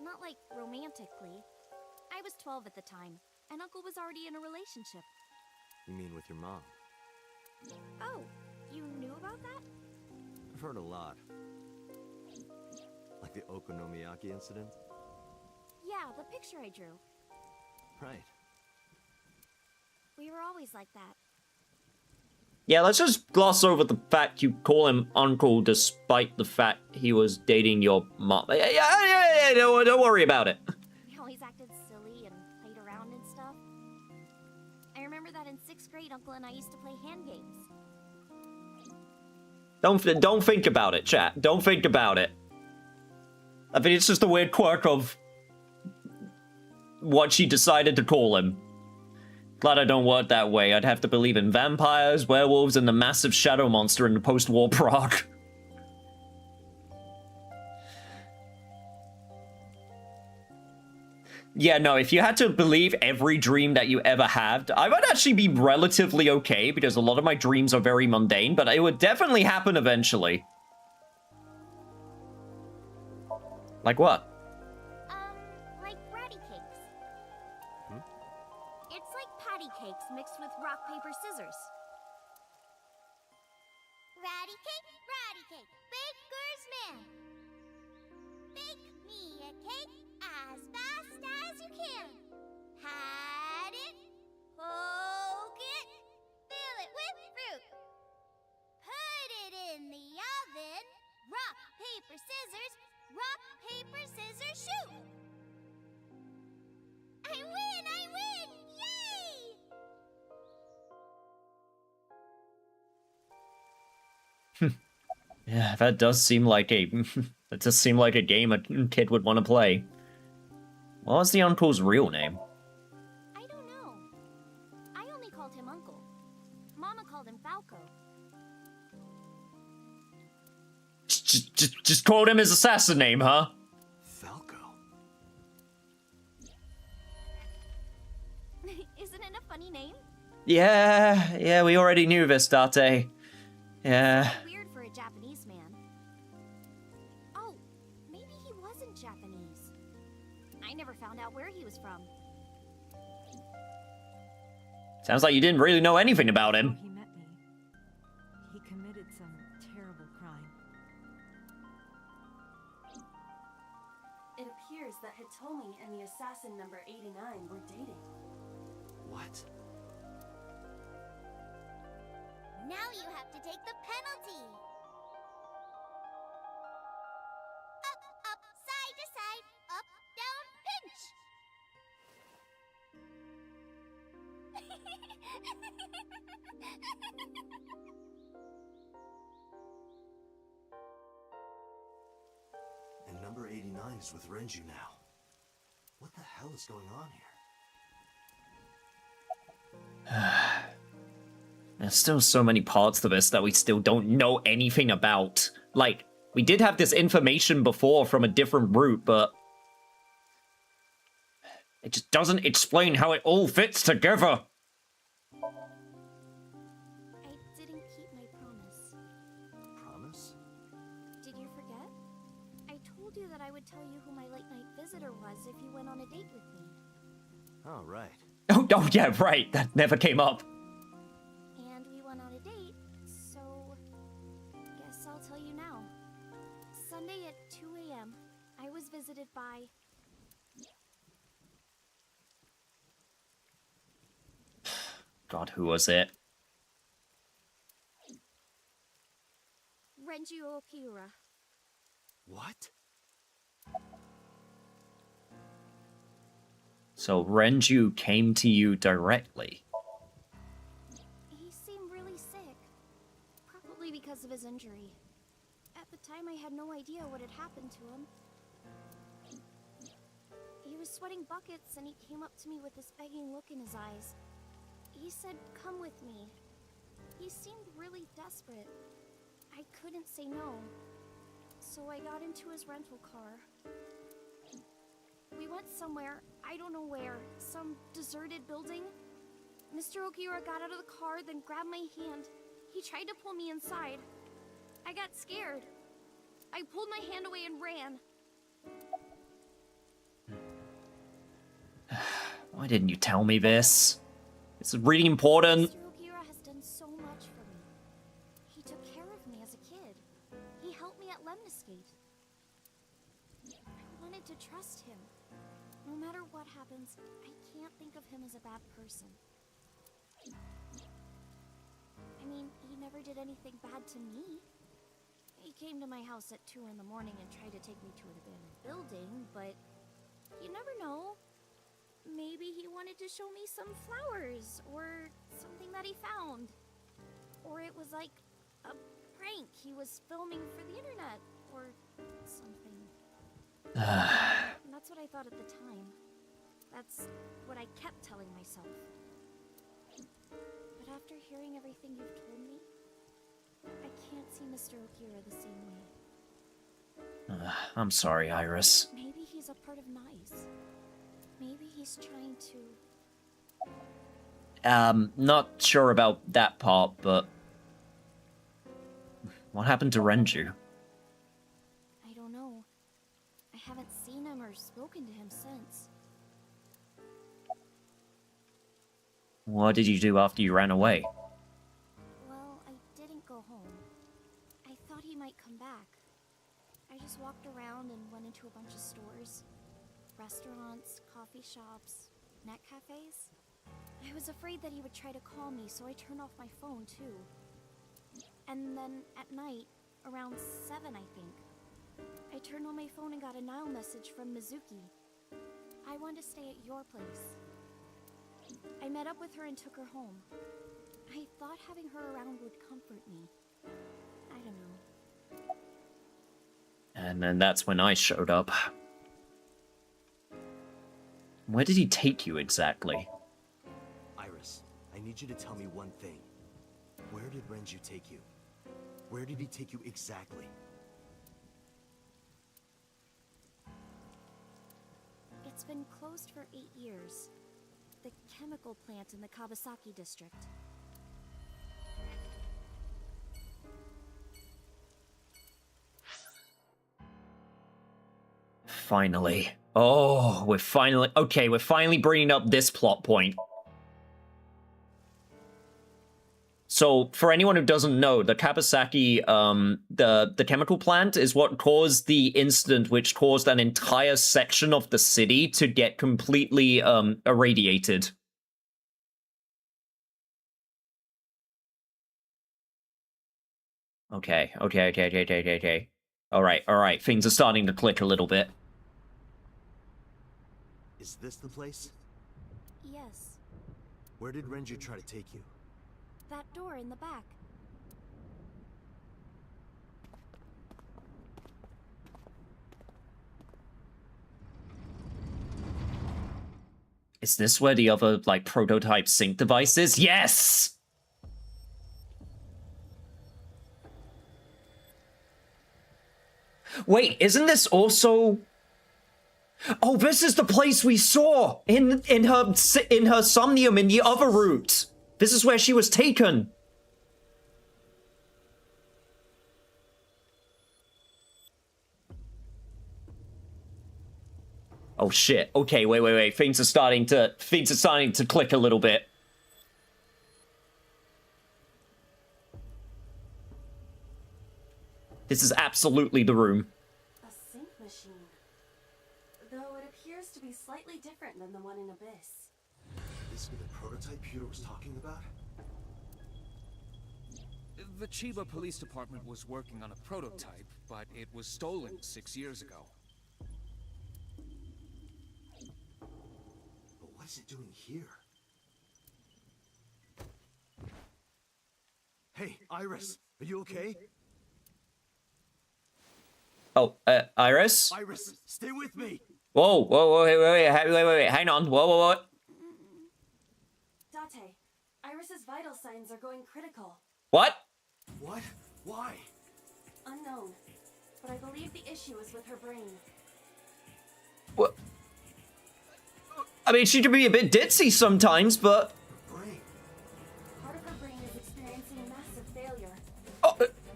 Not like romantically. I was 12 at the time, and Uncle was already in a relationship. You mean with your mom? Oh, you knew about that? I've heard a lot. Like the Okonomiyaki incident? Yeah, the picture I drew. Right. We were always like that. Yeah, let's just gloss over the fact you call him uncle despite the fact he was dating your mom. Yeah, don't worry about it. We always acted silly and played around and stuff. I remember that in 6th grade, Uncle and I used to play hand games. Don't think about it, chat. Don't think about it. I think it's just a weird quirk of what she decided to call him. Glad I don't work that way. I'd have to believe in vampires, werewolves, and the massive shadow monster in the post-war Prague. Yeah, no, if you had to believe every dream that you ever had, I would actually be relatively okay, because a lot of my dreams are very mundane, but it would definitely happen eventually. Like what? Like bratty cakes. It's like patty cakes mixed with rock, paper, scissors. Ratty cake, baker's man. Bake me a cake as fast as you can. Pat it, poke it, fill it with fruit. Put it in the oven. Rock, paper, scissors. Rock, paper, scissors, shoot! I win! I win! Yay! Yeah, that does seem like a that does seem like a game a kid would want to play. What was the uncle's real name? I don't know. I only called him Uncle. Mama called him Falco. Just called him his assassin name, huh? Falco. Isn't it a funny name? Yeah, we already knew this, Date. Yeah. Weird for a Japanese man. Oh, maybe he wasn't Japanese. I never found out where he was from. Sounds like you didn't really know anything about him. He met me. He committed some terrible crime. It appears that Hitomi and the assassin number 89 were dating. What? Now you have to take the penalty. Up, side to side, up, down, pinch. And number 89 is with Renju now. What the hell is going on here? There's still so many parts to this that we still don't know anything about. Like, we did have this information before from a different route, but it just doesn't explain how it all fits together. I didn't keep my promise. Promise? Did you forget? I told you that I would tell you who my late-night visitor was if you went on a date with me. Oh, right. Oh yeah, right. That never came up. And we went on a date, so guess I'll tell you now. Sunday at 2 a.m., I was visited by... God, who was it? Renju Okiura. What? So Renju came to you directly. He seemed really sick. Probably because of his injury. At the time, I had no idea what had happened to him. He was sweating buckets and he came up to me with this begging look in his eyes. He said, "Come with me." He seemed really desperate. I couldn't say no. So I got into his rental car. We went somewhere, I don't know where, some deserted building. Mr. Okiura got out of the car, then grabbed my hand. He tried to pull me inside. I got scared. I pulled my hand away and ran. Why didn't you tell me this? It's really important. Mr. Okiura has done so much for me. He took care of me as a kid. He helped me at Lemniscate. I wanted to trust him. No matter what happens, I can't think of him as a bad person. I mean, he never did anything bad to me. He came to my house at 2 in the morning and tried to take me to an abandoned building, but you never know. Maybe he wanted to show me some flowers, or something that he found. Or it was like a prank he was filming for the internet, or something. And that's what I thought at the time. That's what I kept telling myself. But after hearing everything you've told me, I can't see Mr. Okiura the same way. I'm sorry, Iris. Maybe he's a part of Nice. Maybe he's trying to... Not sure about that part, but... What happened to Renju? I don't know. I haven't seen him or spoken to him since. What did you do after you ran away? Well, I didn't go home. I thought he might come back. I just walked around and went into a bunch of stores. Restaurants, coffee shops, net cafes. I was afraid that he would try to call me, so I turned off my phone too. And then at night, around 7 I think, I turned on my phone and got a Nile message from Mizuki. I wanted to stay at your place. I met up with her and took her home. I thought having her around would comfort me. I don't know. And then that's when I showed up. Where did he take you exactly? Iris, I need you to tell me one thing. Where did Renju take you? Where did he take you exactly? It's been closed for 8 years. The chemical plant in the Kawasaki district. Finally. Oh, we're finally bringing up this plot point. So, for anyone who doesn't know, the Kawasaki, the chemical plant is what caused the incident which caused an entire section of the city to get completely, irradiated. Okay. Alright, things are starting to click a little bit. Is this the place? Yes, Where did Renju try to take you? that door in the back. Is this where the other, like, prototype sync device is? Yes! Wait, isn't this also... Oh, this is the place we saw in her Somnium in the other route. This is where she was taken. Oh shit. Okay, wait. Things are starting to click a little bit. This is absolutely the room. A sync machine. Though it appears to be slightly different than the one in Abyss. This be the prototype Peter was talking about? The Chiba Police Department was working on a prototype, but it was stolen 6 years ago. But what is it doing here? Hey, Iris, are you okay? Oh, Iris? Iris, stay with me! Whoa, wait, hang on. Whoa. Date, Iris's vital signs are going critical. What? What? Why? Unknown. But I believe the issue is with her brain. What? I mean, she can be a bit ditzy sometimes, but... Brain. Part of her brain is experiencing massive failure.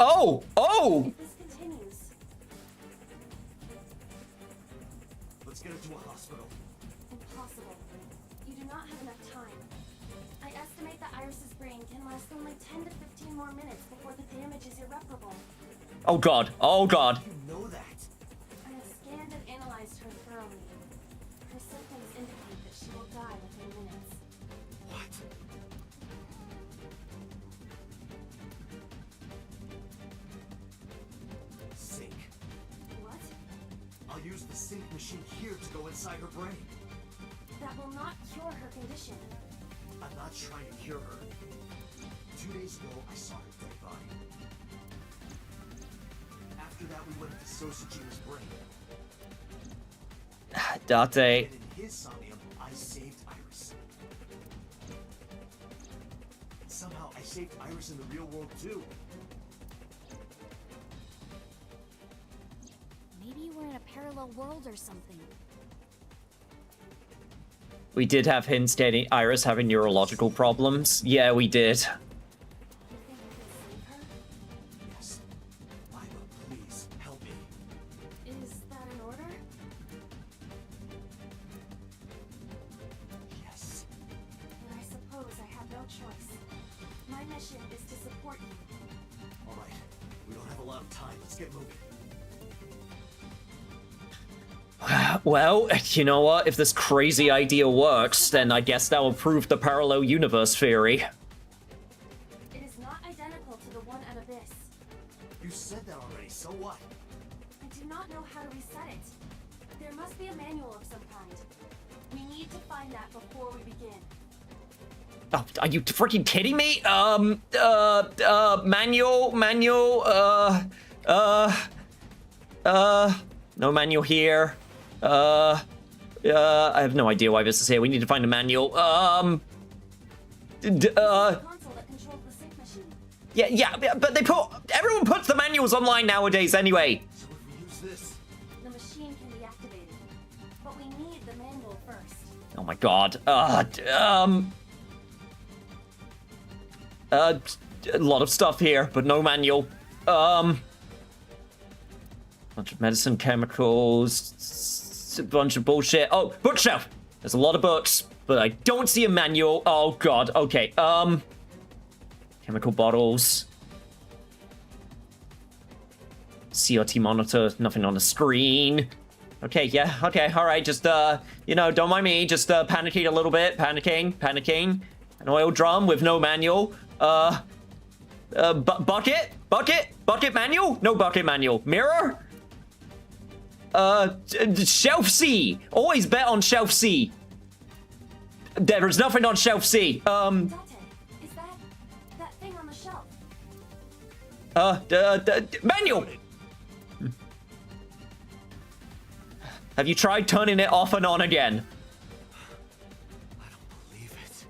Oh! If this continues, Let's get her to a hospital. impossible. You do not have enough time. I estimate that Iris's brain can last only 10 to 15 more minutes before the damage is irreparable. Oh god. You know that. I have scanned and analyzed her thoroughly. Her symptoms indicate that she will die within minutes. What? Sync. What? I'll use the sync machine here to go inside her brain. That will not cure her condition. I'm not trying to cure her. 2 days ago, I saw her dead body. After that, we went into Sosajima's brain. Date. And in his Somnium, I saved Iris. And somehow, I saved Iris in the real world, too. Maybe we're in a parallel world or something. We did have hints getting Iris having neurological problems. Yeah, we did. You think you can save her? Yes. Lila, please, help me. Is that an order? Yes. Then I suppose I have no choice. My mission is to support you. All right. We don't have a lot of time. Let's get moving. Well, you know what? If this crazy idea works, then I guess that will prove the parallel universe theory. It is not identical to the one at Abyss. You said that already, so what? I do not know how to reset it. There must be a manual of some kind. We need to find that before we begin. Oh, are you freaking kidding me? No manual here. I have no idea why this is here. We need to find a manual. The console that controls the sync machine. Yeah, but everyone puts the manuals online nowadays anyway. So if we use this, The machine can be activated. But we need the manual first. Oh my god. A lot of stuff here, but no manual. Bunch of medicine, chemicals, a bunch of bullshit. Oh, bookshelf! There's a lot of books, but I don't see a manual. Oh god, okay. Chemical bottles. CRT monitor, nothing on the screen. Okay, yeah, okay, alright, just, you know, don't mind me, just, panicking a little bit, panicking. An oil drum with no manual. Bucket manual? No bucket manual. Mirror? Shelf C. Always bet on shelf C. There is nothing on shelf C. Dante, is that thing on the shelf? Manual! Have you tried turning it off and on again? I don't believe it.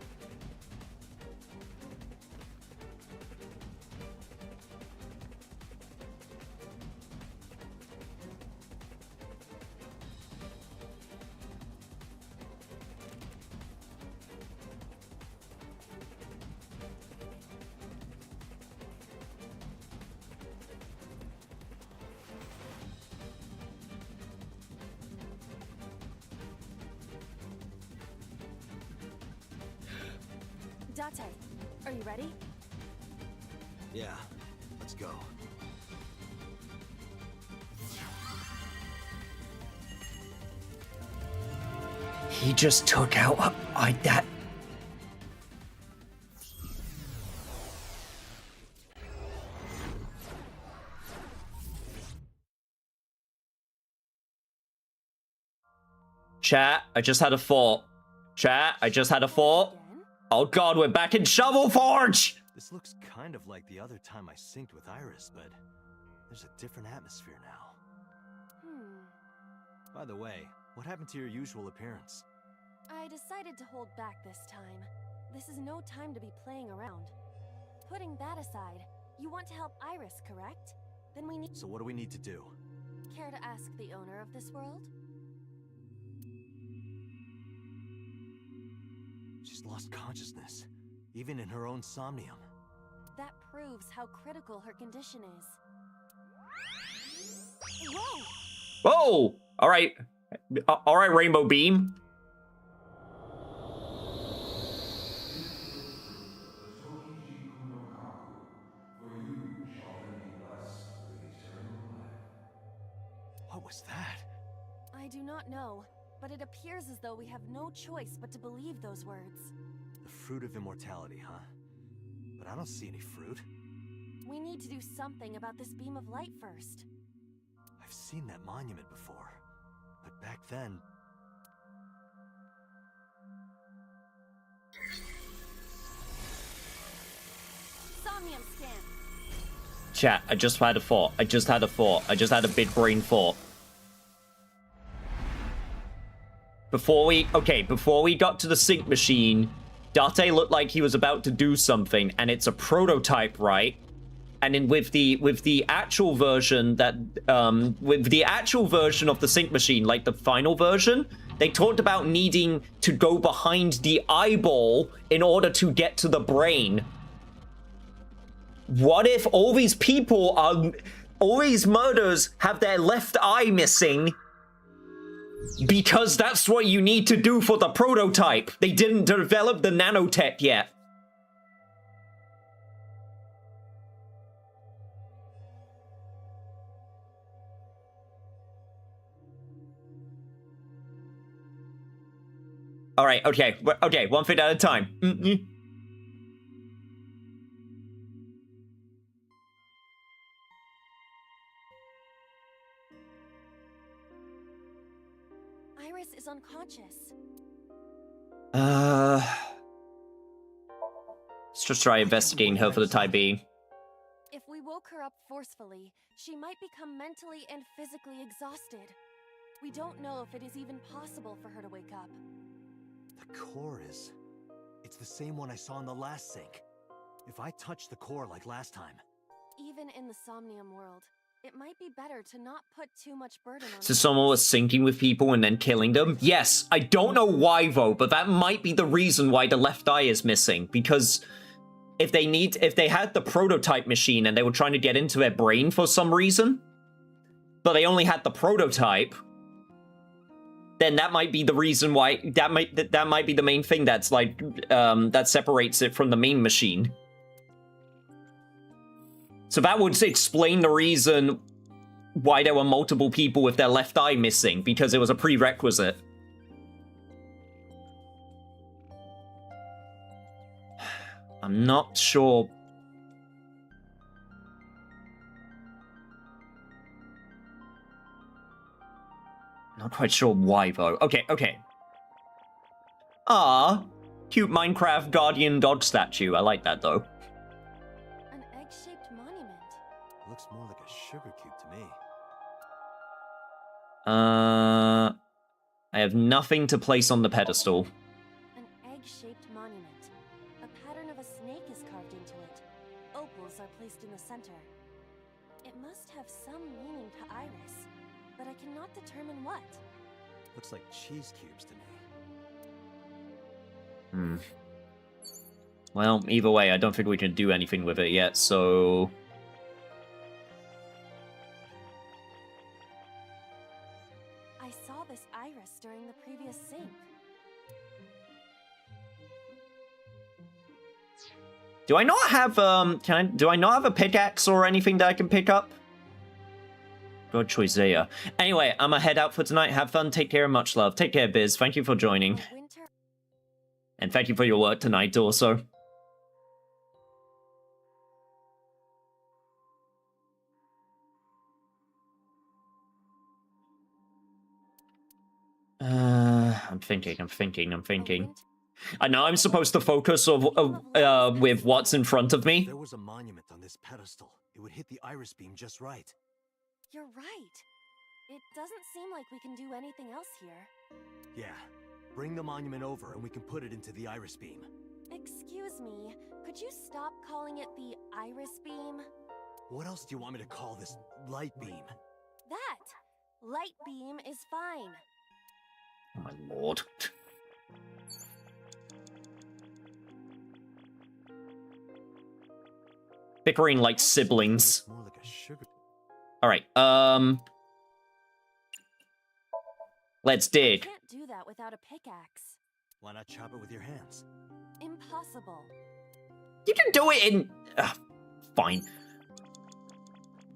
Date, are you ready? Yeah, let's go. He just took out that. Chat, I just had a thought. Chat, I just had a thought. Again? Oh god, we're back in Shovel Forge! This looks kind of like the other time I synced with Iris, but there's a different atmosphere now. By the way, what happened to your usual appearance? I decided to hold back this time. This is no time to be playing around. Putting that aside, you want to help Iris, correct? Then we need... So what do we need to do? Care to ask the owner of this world? She's lost consciousness, even in her own somnium. That proves how critical her condition is. Whoa! Whoa! Alright. Alright, Rainbow Beam. What was that? I do not know, but it appears as though we have no choice but to believe those words. The fruit of immortality, huh? But I don't see any fruit. We need to do something about this beam of light first. I've seen that monument before, but back then... Somnium scan. Chat, I just had a thought. I just had a big brain thought. Before we got to the sync machine, Date looked like he was about to do something, and it's a prototype, right? And then with the actual version that with the actual version of the sync machine, like the final version, they talked about needing to go behind the eyeball in order to get to the brain. What if all these murders have their left eye missing? Because that's what you need to do for the prototype. They didn't develop the nanotech yet. Alright, okay, one thing at a time. Iris is unconscious. Let's just try investigating her for the time being. If we woke her up forcefully, she might become mentally and physically exhausted. We don't know if it is even possible for her to wake up. The core is... It's the same one I saw in the last sync. If I touch the core like last time... Even in the Somnium world, It might be better to not put too much burden on So someone was syncing with people and then killing them? Yes, I don't know why though, but that might be the reason why the left eye is missing. Because if they had the prototype machine and they were trying to get into their brain for some reason, but they only had the prototype, then that might be the reason why, that might be the main thing that's like, that separates it from the main machine. So that would explain the reason why there were multiple people with their left eye missing, because it was a prerequisite. I'm not sure. Not quite sure why, though. Okay. Ah, cute Minecraft Guardian dog statue. I like that, though. An egg-shaped monument. Looks more like a sugar cube to me. I have nothing to place on the pedestal. An egg-shaped monument. A pattern of a snake is carved into it. Opals are placed in the center. It must have some meaning to Iris, but I cannot determine what. Looks like cheese cubes to me. Well, either way, I don't think we can do anything with it yet, so... I saw this Iris during the previous sync. Do I not have, do I not have a pickaxe or anything that I can pick up? God choice there. Anyway, I'm gonna head out for tonight. Have fun, take care, much love. Take care, Biz. Thank you for joining. And thank you for your work tonight, also. I'm thinking. I know I'm supposed to focus with what's in front of me. If there was a monument on this pedestal, it would hit the iris beam just right. You're right. It doesn't seem like we can do anything else here. Yeah. Bring the monument over and we can put it into the iris beam. Excuse me, could you stop calling it the iris beam? What else do you want me to call this light beam? That! Light beam is fine. Oh my lord. Bickering like siblings. More like a sugar. Alright, let's dig. You can't do that without a pickaxe. Why not chop it with your hands? Impossible. You can do it in... fine.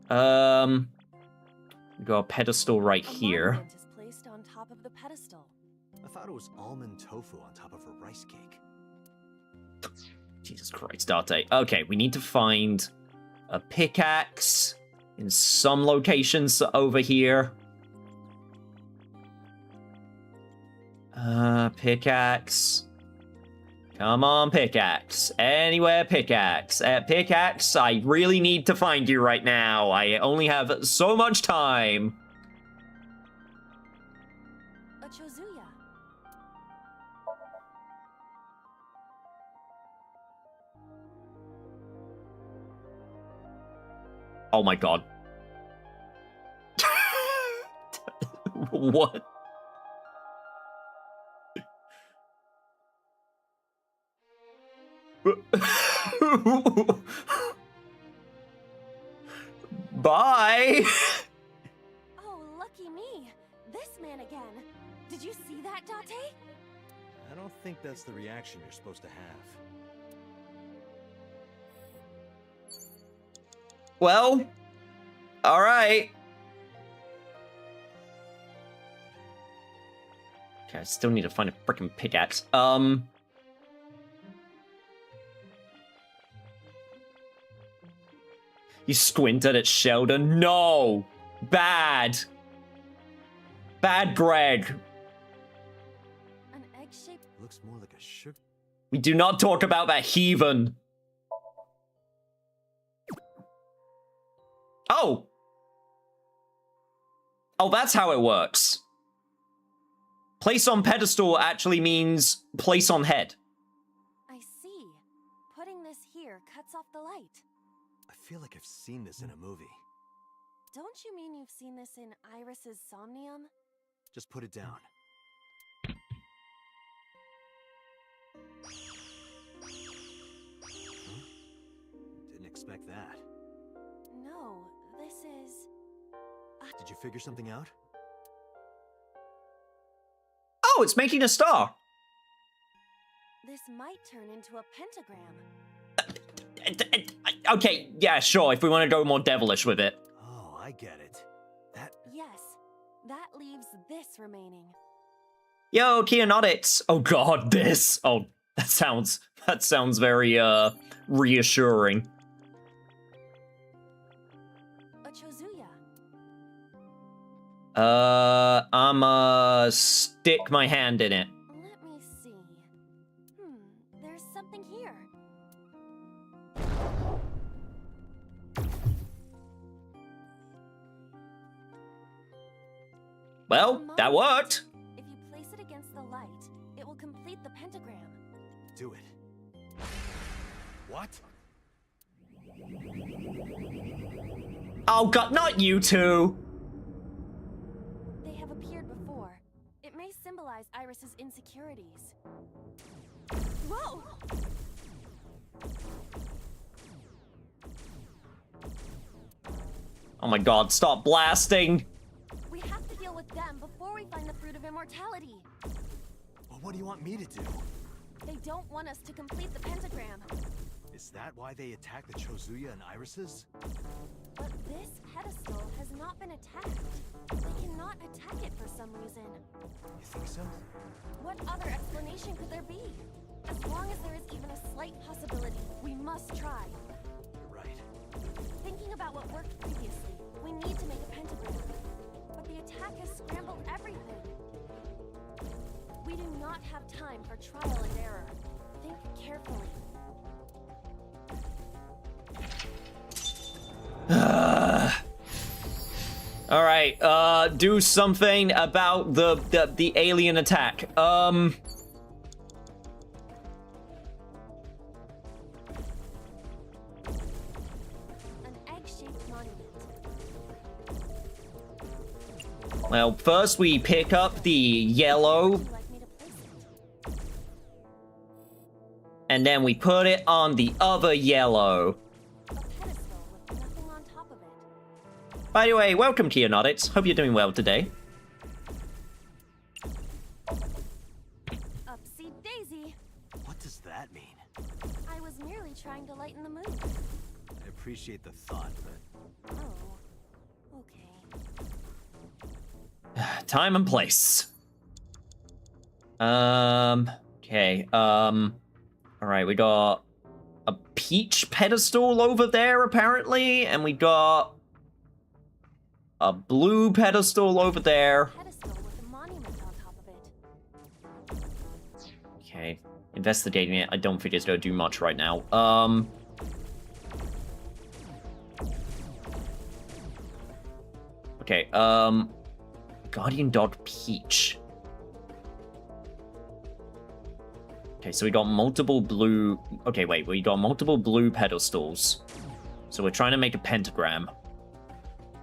We got a pedestal right here. Monument is placed on top of the pedestal. I thought it was almond tofu on top of a rice cake. Jesus Christ, Date. Okay, we need to find a pickaxe in some locations over here. Pickaxe. Come on, pickaxe. Anywhere, pickaxe. Pickaxe, I really need to find you right now. I only have so much time. A chozuya. Oh my god. What? Bye. Oh, lucky me. This man again. Did you see that, Date? I don't think that's the reaction you're supposed to have. Well, all right. Okay, I still need to find a freaking pickaxe. You squinted at Sheldon? No! Bad! Bad, Greg! An egg-shaped... Looks more like a sugar... We do not talk about that heathen! Oh! Oh, that's how it works. Place on pedestal actually means place on head. I see. Putting this here cuts off the light. I feel like I've seen this in a movie. Don't you mean you've seen this in Iris's Somnium? Just put it down. Huh? Didn't expect that. No, this is... Did you figure something out? Oh, it's making a star. This might turn into a pentagram. Okay, yeah, sure, if we want to go more devilish with it. Oh, I get it. That... Yes, that leaves this remaining. Yo, Keonotix. Oh god, this. Oh, that sounds very, reassuring. A Chozuya. I'ma stick my hand in it. Let me see. There's something here. Well, that worked. If you place it against the light, it will complete the pentagram. Do it. What? Oh god, not you two. They have appeared before. It may symbolize Iris's insecurities. Whoa! Oh my god, stop blasting. We have to deal with them before we find the fruit of immortality. Well, what do you want me to do? They don't want us to complete the pentagram. Is that why they attack the Chozuya and Irises? But this pedestal has not been attacked. They cannot attack it for some reason. You think so? What other explanation could there be? As long as there is even a slight possibility, we must try. You're right. Thinking about what worked previously, we need to make a pentagram. But the attack has scrambled everything. We do not have time for trial and error. Think carefully. All right, do something about the alien attack. An egg-shaped monument. Well, first we pick up the yellow, Would you like me to place it? and then we put it on the other yellow. A pedestal with nothing on top of it. By the way, welcome to Keonotix. Hope you're doing well today. Upsy daisy. What does that mean? I was merely trying to lighten the mood. I appreciate the thought, but... Oh, okay. Time and place. Okay, alright, we got a peach pedestal over there, apparently, and we got a blue pedestal over there. Pedestal with a monument on top of it. Okay, investigating it. I don't think it's gonna do much right now. Okay, Guardian Dog Peach. Okay, so we got multiple blue... Okay, wait, we got multiple blue pedestals. So we're trying to make a pentagram.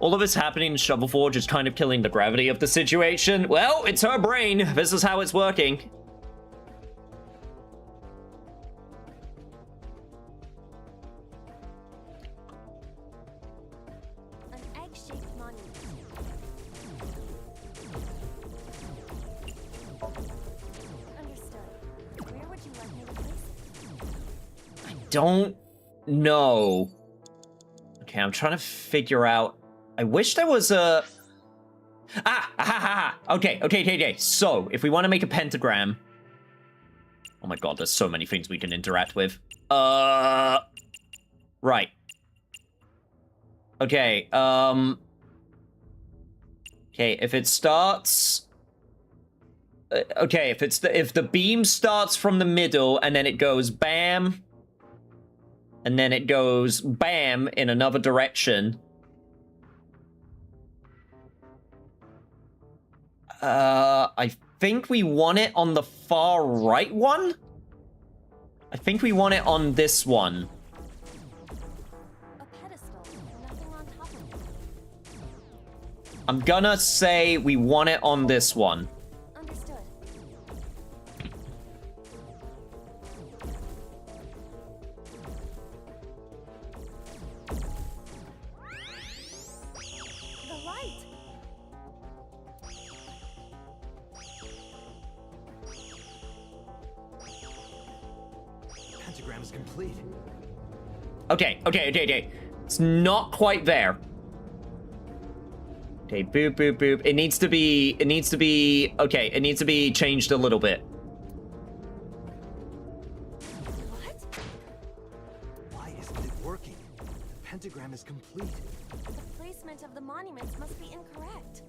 All of this happening in Shovel Forge is kind of killing the gravity of the situation. Well, it's her brain. This is how it's working. An egg-shaped monument. Understood. Where would you like me to place it? I don't know. Okay, I'm trying to figure out... I wish there was a... Okay. So, if we want to make a pentagram... Oh my god, there's so many things we can interact with. Right. Okay, Okay, if it starts... Okay, if the beam starts from the middle and then it goes bam... And then it goes bam in another direction... I think we want it on the far right one? I think we want it on this one. A pedestal with nothing on top of it. I'm gonna say we want it on this one. Understood. The light! Pentagram is complete. Okay. It's not quite there. Okay, boop, boop, boop. It needs to be, okay, it needs to be changed a little bit. What? Why isn't it working? The pentagram is complete. The placement of the monuments must be incorrect.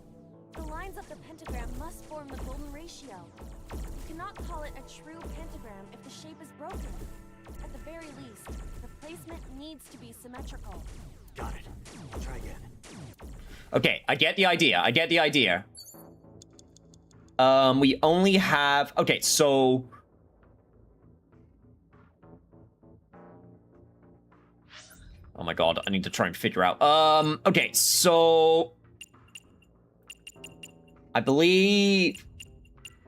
The lines of the pentagram must form the golden ratio. You cannot call it a true pentagram if the shape is broken. At the very least, the placement needs to be symmetrical. Got it. I'll try again. Okay, I get the idea. We only have... Okay, so... Oh my god, I need to try and figure out... Okay, so... I believe...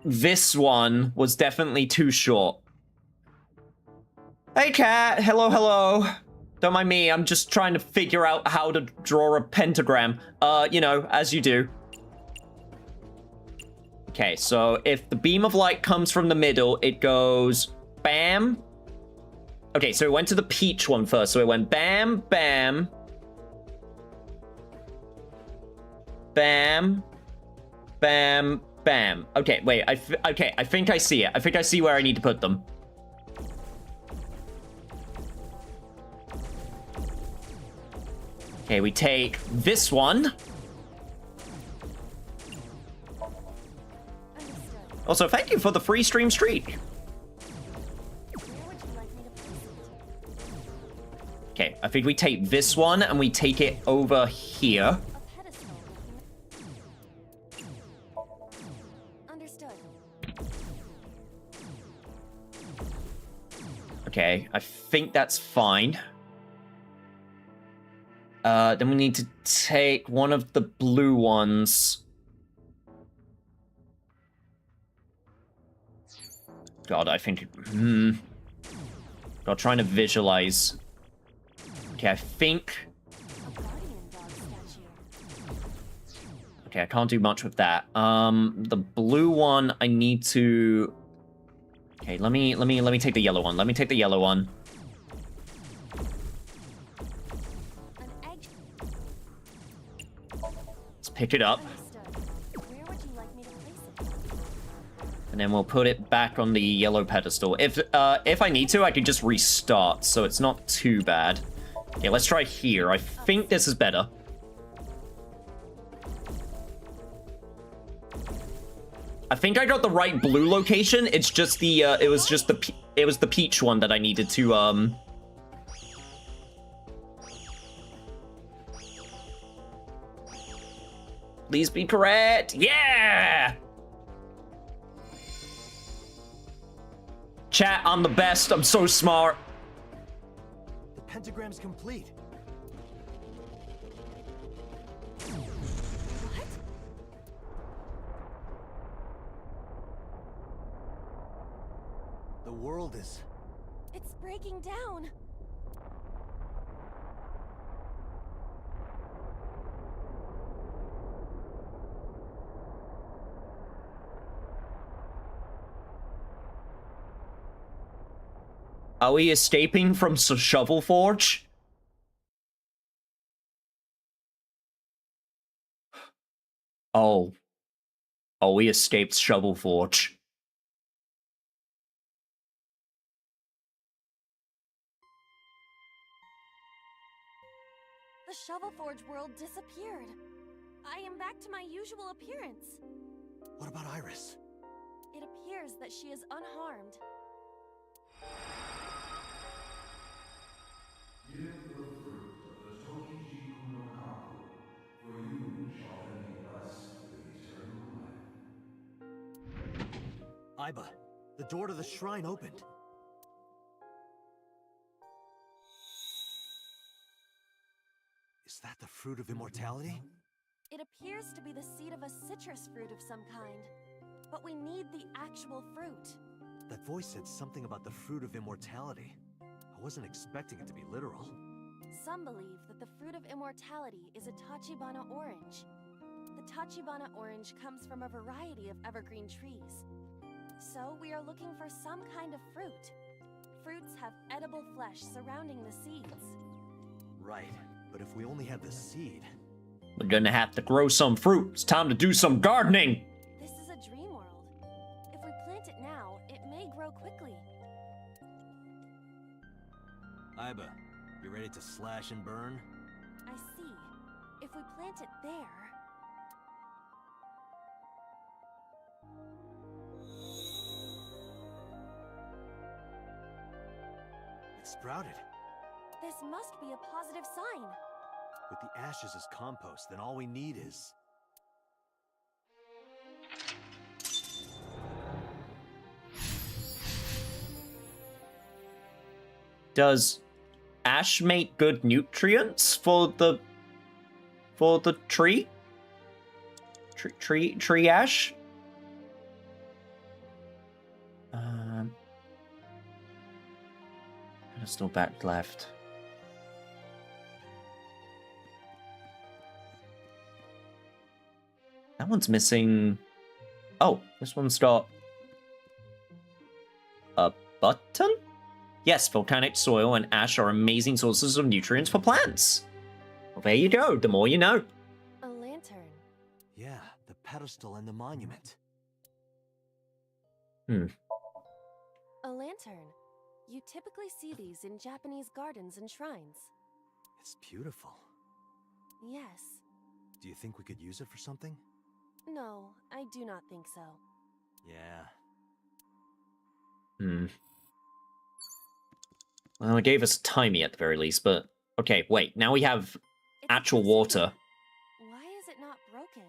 This one was definitely too short. Hey, cat! Hello. Don't mind me, I'm just trying to figure out how to draw a pentagram. You know, as you do. Okay, so if the beam of light comes from the middle, it goes bam. Okay, so it went to the peach one first. So it went bam, bam. Bam. Bam, bam. Okay, wait, I think I see it. I think I see where I need to put them. Okay, we take this one. Understood. Also, thank you for the free stream streak. Where would you like me to place it? Okay, I think we take this one and we take it over here. A pedestal. Understood. Okay, I think that's fine. Then we need to take one of the blue ones. God, I think... God, trying to visualize. Okay, I think... A guardian dog statue. Okay, I can't do much with that. The blue one, I need to... Okay, let me take the yellow one. Let me take the yellow one. An egg. Let's pick it up. Understood. Where would you like me to place it? And then we'll put it back on the yellow pedestal. If I need to, I can just restart, so it's not too bad. Okay, let's try here. I think this is better. I think I got the right blue location. It's just the it was the peach one that I needed to Please be correct. Yeah! Chat, I'm the best. I'm so smart. The pentagram's complete. What? The world is... It's breaking down. Are we escaping from Shovel Forge? Oh. Oh, we escaped Shovel Forge. The Shovel Forge world disappeared. I am back to my usual appearance. What about Iris? It appears that she is unharmed. Give the fruit of the Tokiji no Kaku, for you shall then be blessed with eternal life. Aiba, the door to the shrine opened. Is that the fruit of immortality? It appears to be the seed of a citrus fruit of some kind. But we need the actual fruit. That voice said something about the fruit of immortality. I wasn't expecting it to be literal. Some believe that the fruit of immortality is a Tachibana orange. The Tachibana orange comes from a variety of evergreen trees. So we are looking for some kind of fruit. Fruits have edible flesh surrounding the seeds. Right, but if we only have the seed... We're gonna have to grow some fruit. It's time to do some gardening. This is a dream world. If we plant it now, it may grow quickly. Iba, you ready to slash and burn? I see. If we plant it there... It sprouted. This must be a positive sign. With the ashes as compost, then all we need is... Does ash make good nutrients for the tree? Tree ash? Still back left. That one's missing. Oh, this one's got a button? Yes, volcanic soil and ash are amazing sources of nutrients for plants. Well, there you go. The more you know. A lantern. Yeah, the pedestal and the monument. A lantern. You typically see these in Japanese gardens and shrines. It's beautiful. Yes. Do you think we could use it for something? No, I do not think so. Yeah. Well, it gave us timey at the very least, but... Okay, wait. Now we have It's actual obsidian. water. Why is it not broken?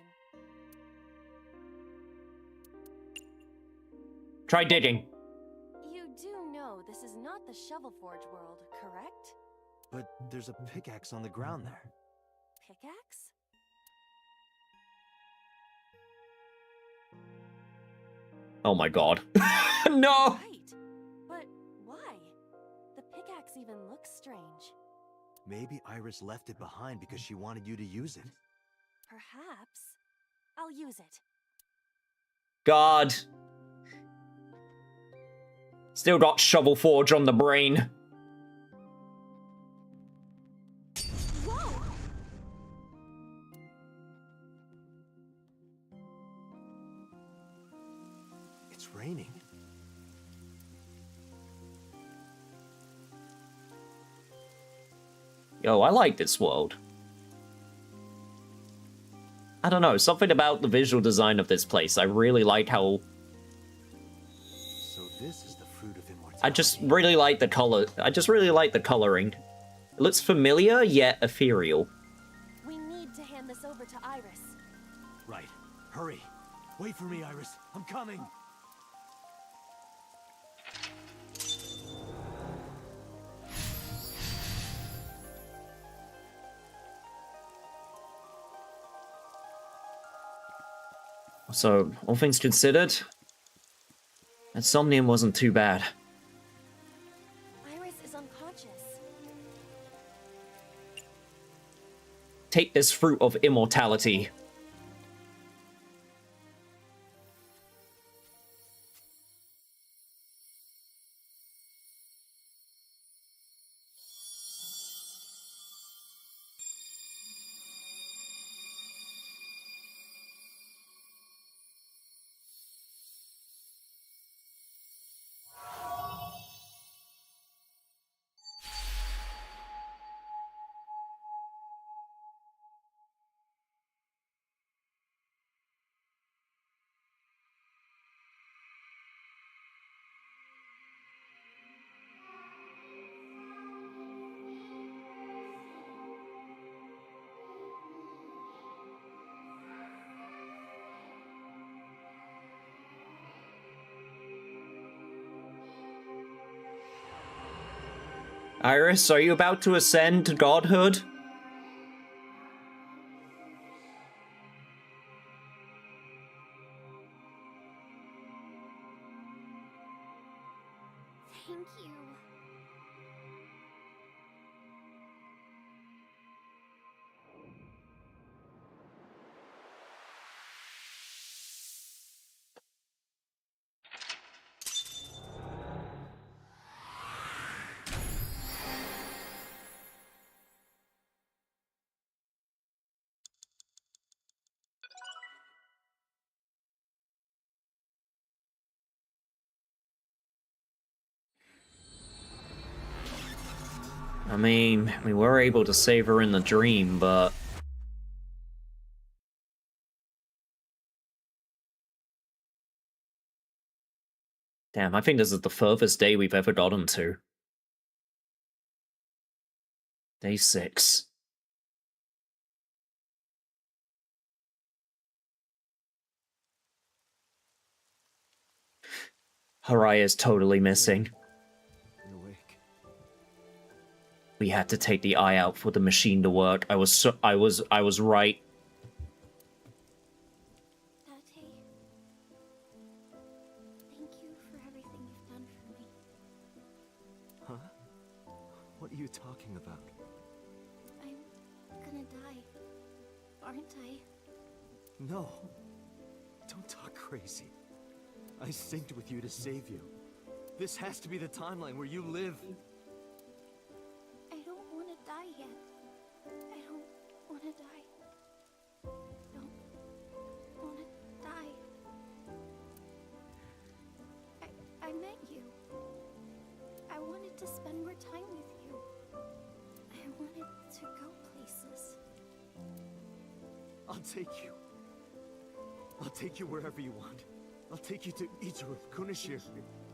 Try digging. You do know this is not the Shovel Forge world, correct? But there's a pickaxe on the ground there. Pickaxe? Oh my god. No! Right. But why? The pickaxe even looks strange. Maybe Iris left it behind because she wanted you to use it. Perhaps. I'll use it. God. Still got Shovel Forge on the brain. Whoa! It's raining. Yo, I like this world. I don't know, something about the visual design of this place. I really like how... So this is the fruit of immortality. I just really like the color. I just really like the coloring. It looks familiar, yet ethereal. We need to hand this over to Iris. Right. Hurry. Wait for me, Iris. I'm coming. So, all things considered, that Somnium wasn't too bad. Iris is unconscious. Take this fruit of immortality. Iris, are you about to ascend to godhood? Thank you. I mean, we were able to save her in the dream, but... Damn, I think this is the furthest day we've ever gotten to. Day 6. Her eye is totally missing. You're awake. We had to take the eye out for the machine to work. I was right. Tate, thank you for everything you've done for me. Huh? What are you talking about? I'm gonna die, aren't I? No. Don't talk crazy. I synced with you to save you. This has to be the timeline where you live. I don't want to die yet. I don't want to die. Don't want to die. I met you. I wanted to spend more time with you. I wanted to go places. I'll take you. I'll take you wherever you want. I'll take you to Ichiru, Kunishir,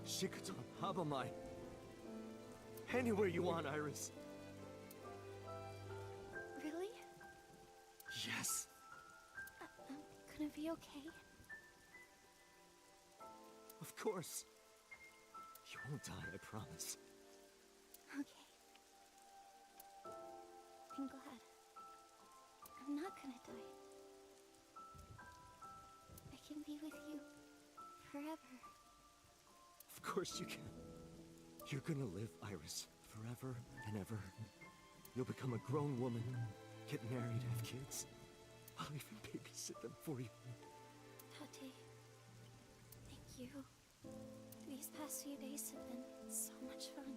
Shikotan, Habamai. Anywhere you want, Iris. Really? Yes. I'm gonna be okay. Of course. You won't die, I promise. Okay. I'm glad. I'm not gonna die. I can be with you forever. Of course you can. You're gonna live, Iris, forever and ever. You'll become a grown woman, get married, have kids. I'll even babysit them for you. Tate, thank you. These past few days have been so much fun.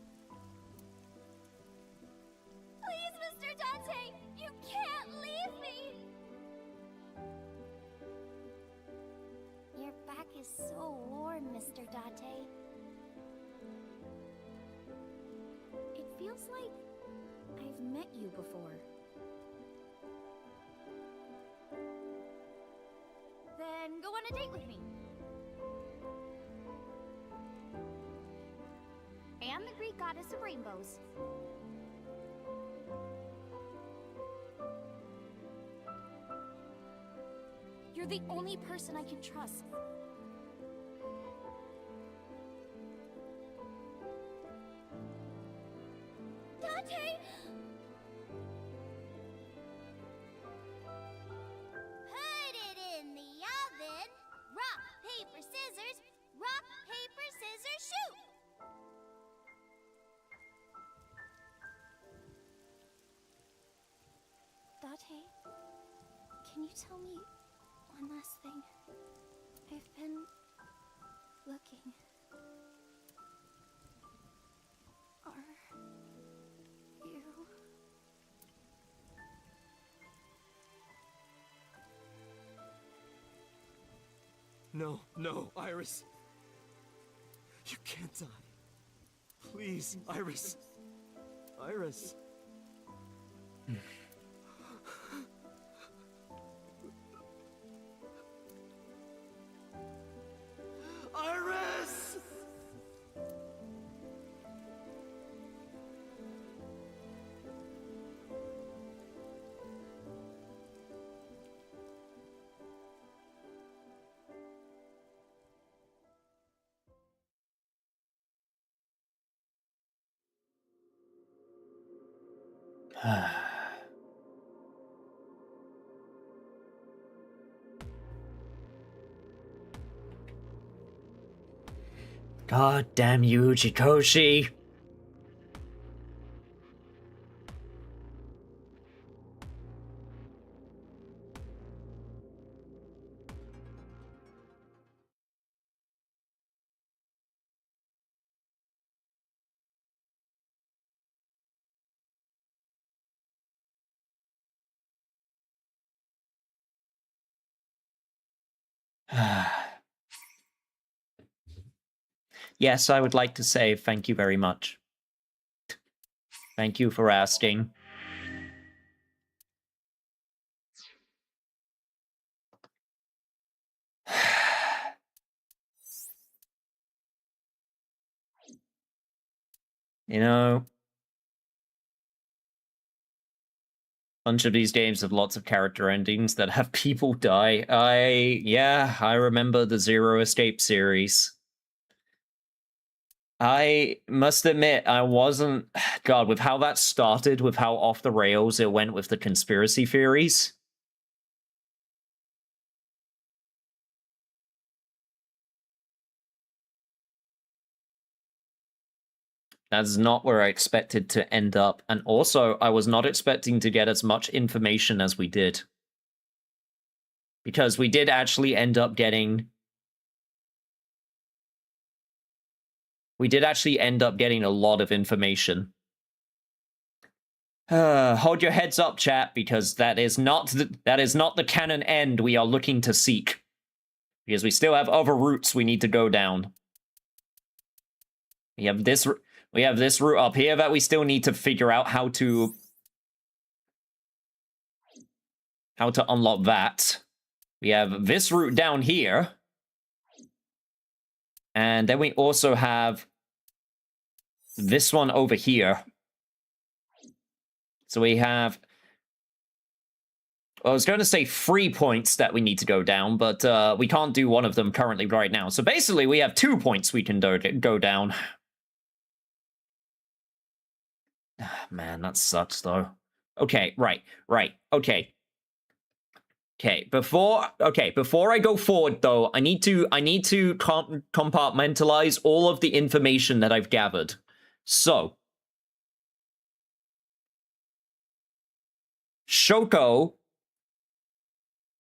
Please, Mr. Dante! You can't leave me! Your back is so warm, Mr. Date. It feels like I've met you before. Then go on a date with me. And the Greek goddess of rainbows. You're the only person I can trust. Dante! Put it in the oven. Rock, paper, scissors. Rock, paper, scissors, shoot! Date, can you tell me one last thing? I've been looking. Are you... No, no, Iris. You can't die. Please, Iris. Iris. Iris! God damn you, Chikoshi. Yes, I would like to say thank you very much. Thank you for asking. You know, bunch of these games have lots of character endings that have people die. I remember the Zero Escape series. I must admit, I wasn't... God, with how that started, with how off the rails it went with the conspiracy theories. That's not where I expected to end up. And also, I was not expecting to get as much information as we did. Because we did actually end up getting... We did actually end up getting a lot of information. Hold your heads up, chat, because that is not the canon end we are looking to seek. Because we still have other routes we need to go down. We have this route up here that we still need to figure out how to unlock that. We have this route down here. And then we also have this one over here. So we have... Well, I was going to say 3 points that we need to go down, but we can't do one of them currently right now. So basically, we have 2 points we can go down. Man, that sucks, though. Okay, right, okay. Okay, before I go forward, though, I need to compartmentalize all of the information that I've gathered. So, Shoko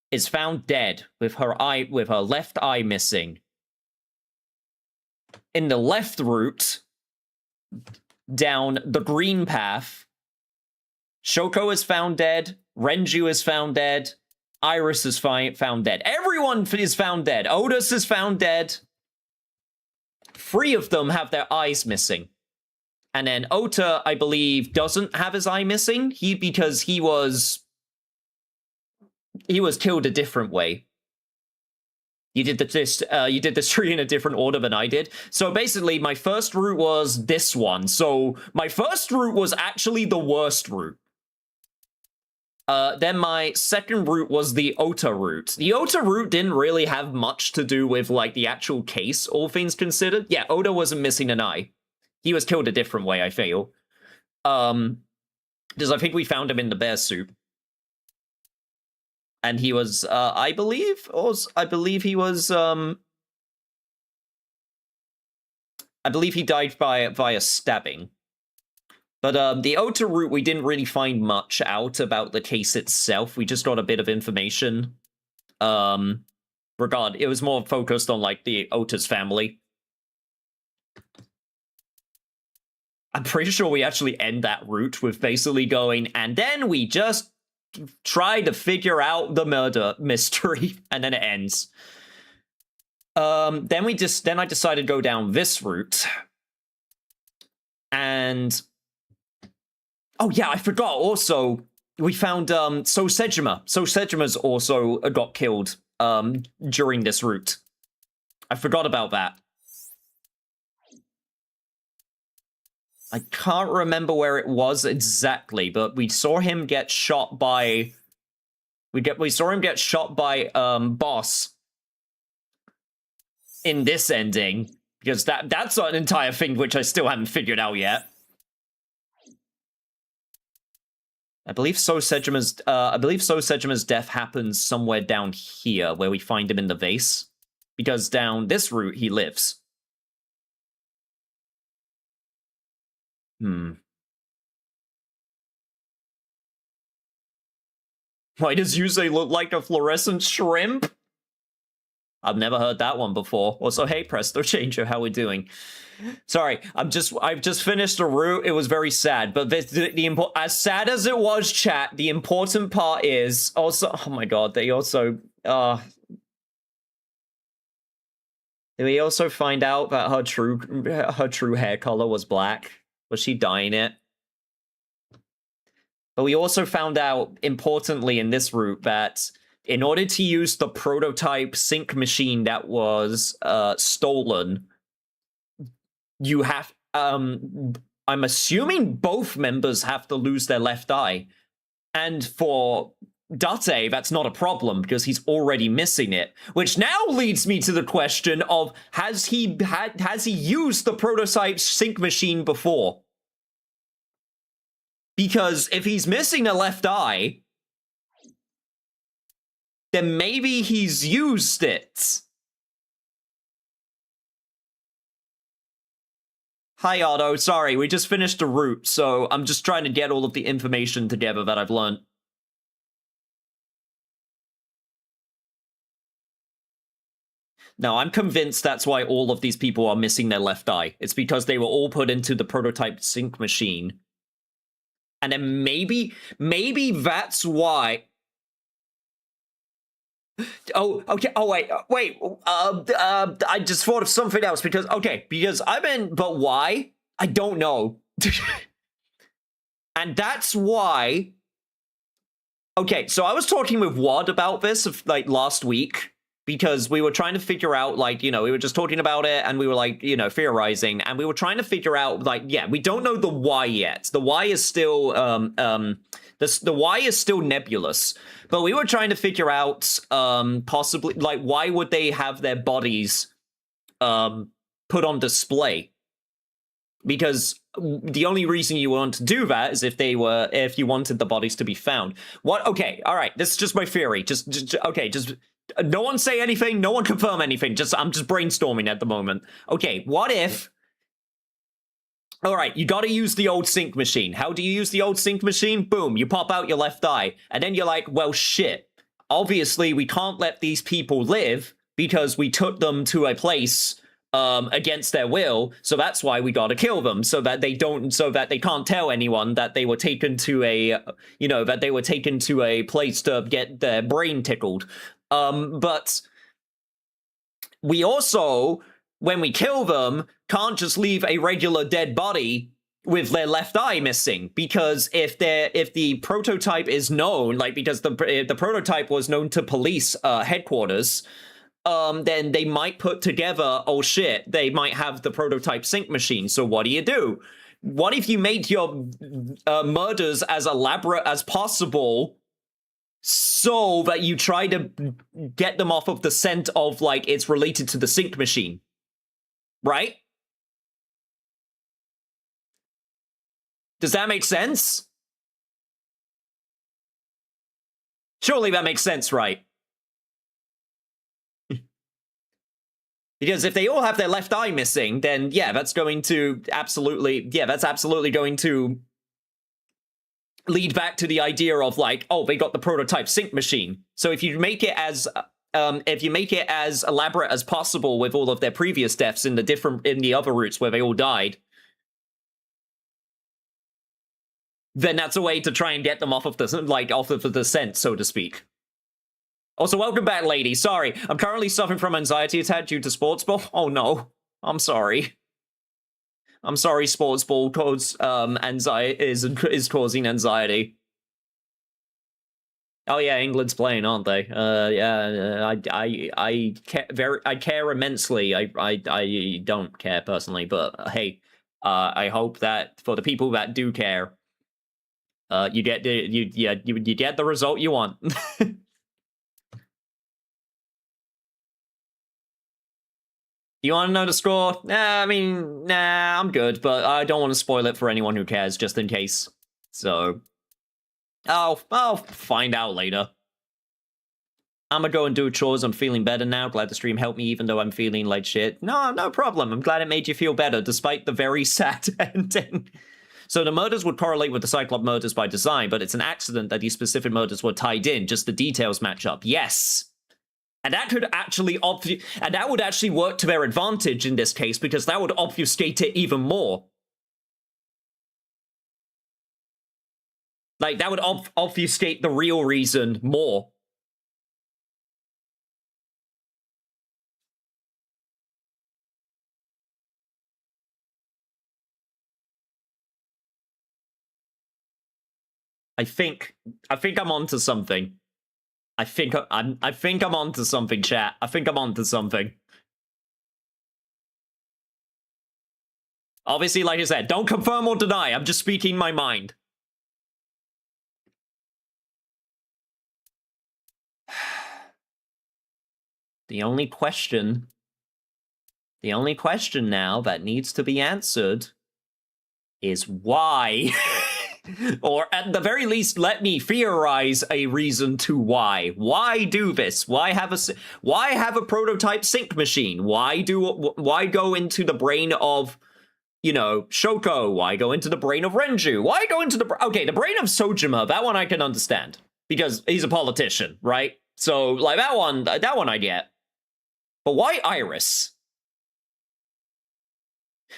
is found dead with her left eye missing. In the left route, down the green path, Shoko is found dead, Renju is found dead, Iris is found dead. Everyone is found dead. Otis is found dead. 3 of them have their eyes missing. And then Ota, I believe, doesn't have his eye missing. Because he was killed a different way. You did this tree in a different order than I did. So basically, my first route was this one. So my first route was actually the worst route. Then my second route was the Ota route. The Ota route didn't really have much to do with, like, the actual case, all things considered. Yeah, Ota wasn't missing an eye. He was killed a different way, I feel. Because I think we found him in the bear soup. And he was, I believe he died via stabbing. But the Ota route, we didn't really find much out about the case itself. We just got a bit of information. It was more focused on, like, the Ota's family. I'm pretty sure we actually end that route with basically going, and then we just try to figure out the murder mystery, and then it ends. Then I decided to go down this route. And... Oh, yeah, I forgot. Also, we found So Sejima. So Sejima's also got killed during this route. I forgot about that. I can't remember where it was exactly, but we saw him get shot by... We saw him get shot by Boss in this ending, because that's an entire thing which I still haven't figured out yet. I believe So Sejima's death happens somewhere down here, where we find him in the vase. Because down this route, he lives. Why does Yusei look like a fluorescent shrimp? I've never heard that one before. Also, hey, Presto Changer, how we doing? Sorry, I've just finished a route. It was very sad, but as sad as it was, chat, the important part is also, oh my god, they also, did we also find out that her true hair color was black? Was she dyeing it? But we also found out, importantly in this route, that in order to use the prototype sync machine that was stolen, you have, I'm assuming both members have to lose their left eye. And for Date, that's not a problem because he's already missing it. Which now leads me to the question of, has he used the prototype sync machine before? Because if he's missing a left eye, then maybe he's used it. Hi, Otto. Sorry, we just finished a route, so I'm just trying to get all of the information together that I've learned. Now, I'm convinced that's why all of these people are missing their left eye. It's because they were all put into the prototype sync machine. And then maybe that's why... Oh, okay. Oh, wait. I just thought of something else because but why? I don't know. And that's why... Okay, so I was talking with Wad about this, last week, because we were trying to figure out, we were just talking about it, and we were, theorizing, and we were trying to figure out, we don't know the why yet. The why is still, the why is still nebulous. But we were trying to figure out, possibly, why would they have their bodies, put on display? Because the only reason you want to do that is if you wanted the bodies to be found. What? Okay, all right, this is just my theory. Just no one say anything, no one confirm anything. I'm just brainstorming at the moment. Okay, what if... All right, you gotta use the old sync machine. How do you use the old sync machine? Boom, you pop out your left eye. And then you're like, well, shit. Obviously, we can't let these people live because we took them to a place against their will. So that's why we gotta kill them so that they can't tell anyone that they were taken to a place to get their brain tickled. But we also, when we kill them, can't just leave a regular dead body with their left eye missing, because if the prototype is known, because the prototype was known to police headquarters, then they might put together, oh shit, they might have the prototype sync machine. So what do? What if you made your murders as elaborate as possible, so that you try to get them off of the scent of, it's related to the sync machine? Right? Does that make sense? Surely that makes sense, right? Because if they all have their left eye missing, then yeah, that's absolutely going to lead back to the idea of oh, they got the prototype sync machine. So if you make it as elaborate as possible with all of their previous deaths in the other routes where they all died, then that's a way to try and get them off of the scent, so to speak. Also, welcome back, lady. Sorry, I'm currently suffering from anxiety attack due to sports ball. Oh no, I'm sorry. I'm sorry, sports ball is causing anxiety. Oh yeah, England's playing, aren't they? Yeah, I care immensely. I don't care personally, but hey, I hope that for the people that do care, you get the result you want. Do you want to know the score? Nah, I'm good, but I don't want to spoil it for anyone who cares, just in case. So, I'll find out later. I'm gonna go and do chores. I'm feeling better now. Glad the stream helped me, even though I'm feeling like shit. No problem. I'm glad it made you feel better, despite the very sad ending. So the murders would correlate with the Cyclops murders by design, but it's an accident that these specific murders were tied in. Just the details match up. Yes. And that could actually and that would actually work to their advantage in this case, because that would obfuscate it even more. Like, that would obfuscate the real reason more. I think I'm onto something. I think I'm onto something, chat. I think I'm onto something. Obviously, like I said, don't confirm or deny. I'm just speaking my mind. The only question now that needs to be answered is why. Or at the very least, let me theorize a reason to why. Why do this? Why have a prototype sync machine? Why go into the brain of, you know, Shoko? Why go into the brain of Renju? Why go into the brain of Sojima? That one I can understand because he's a politician, right? So like that one I get. But why Iris?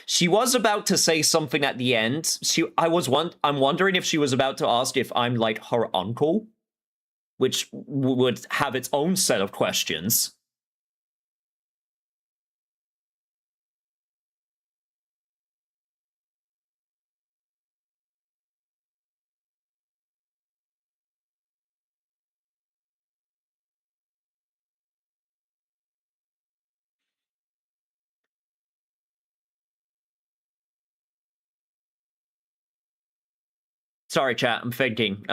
She was about to say something at the end. I'm wondering if she was about to ask if I'm like her uncle, which would have its own set of questions. Sorry, chat. I'm thinking.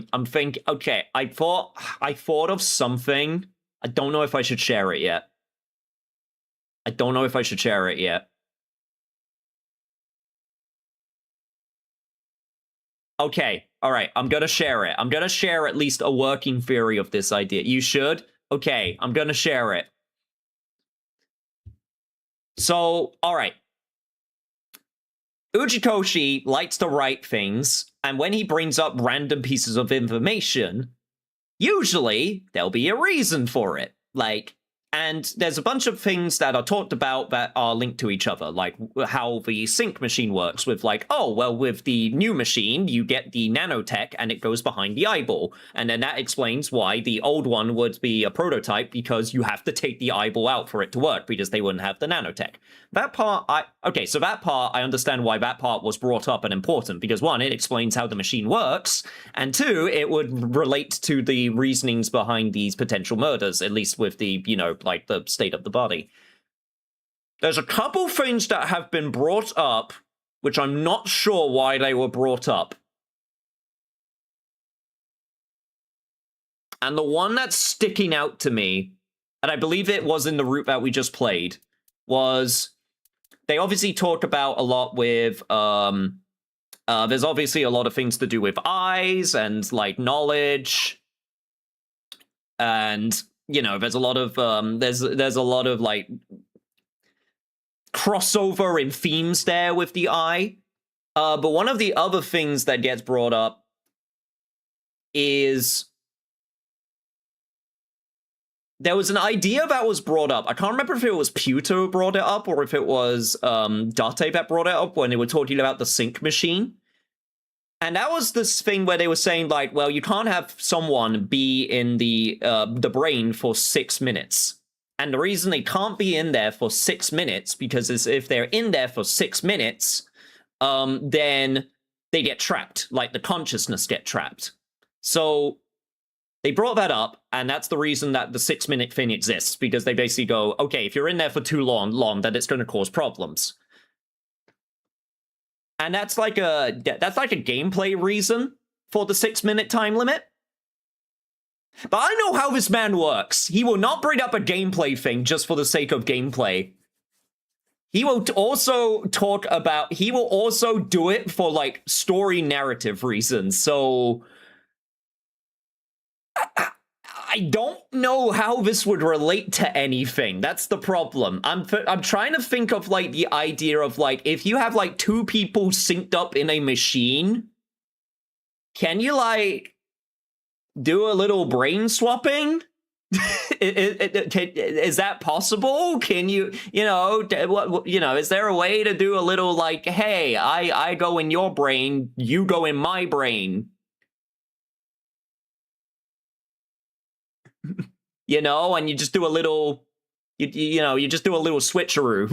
Okay, I thought of something. I don't know if I should share it yet. Okay, all right. I'm gonna share it. I'm gonna share at least a working theory of this idea. You should? Okay, I'm gonna share it. So, all right. Ujikoshi likes to write things, and when he brings up random pieces of information, usually there'll be a reason for it. Like, and there's a bunch of things that are talked about that are linked to each other, like how the sync machine works with like, oh, well, with the new machine, you get the nanotech and it goes behind the eyeball. And then that explains why the old one would be a prototype, because you have to take the eyeball out for it to work, because they wouldn't have the nanotech. That part, I understand why that part was brought up and important, because one, it explains how the machine works, and two, it would relate to the reasonings behind these potential murders, at least with the, you know, like the state of the body. There's a couple things that have been brought up, which I'm not sure why they were brought up. And the one that's sticking out to me, and I believe it was in the route that we just played, was they obviously talk about a lot with, there's obviously a lot of things to do with eyes and, like, knowledge. And, you know, there's a lot of, there's a lot of, like, crossover in themes there with the eye. But one of the other things that gets brought up is there was an idea that was brought up. I can't remember if it was Pewter who brought it up or if it was Date that brought it up when they were talking about the sync machine. And that was this thing where they were saying, like, well, you can't have someone be in the brain for 6 minutes. And the reason they can't be in there for 6 minutes, because if they're in there for 6 minutes, then they get trapped, like the consciousness get trapped. So they brought that up, and that's the reason that the 6-minute thing exists, because they basically go, okay, if you're in there for too long, then it's going to cause problems. And that's like a gameplay reason for the 6-minute time limit. But I know how this man works. He will not bring up a gameplay thing just for the sake of gameplay. He will also do it for, like, story narrative reasons. So I don't know how this would relate to anything. That's the problem. I'm trying to think of like the idea of like if you have like two people synced up in a machine, can you like do a little brain swapping? Is that possible? Can you, is there a way to do a little like, hey, I go in your brain, you go in my brain? And you just do a little, you just do a little switcheroo.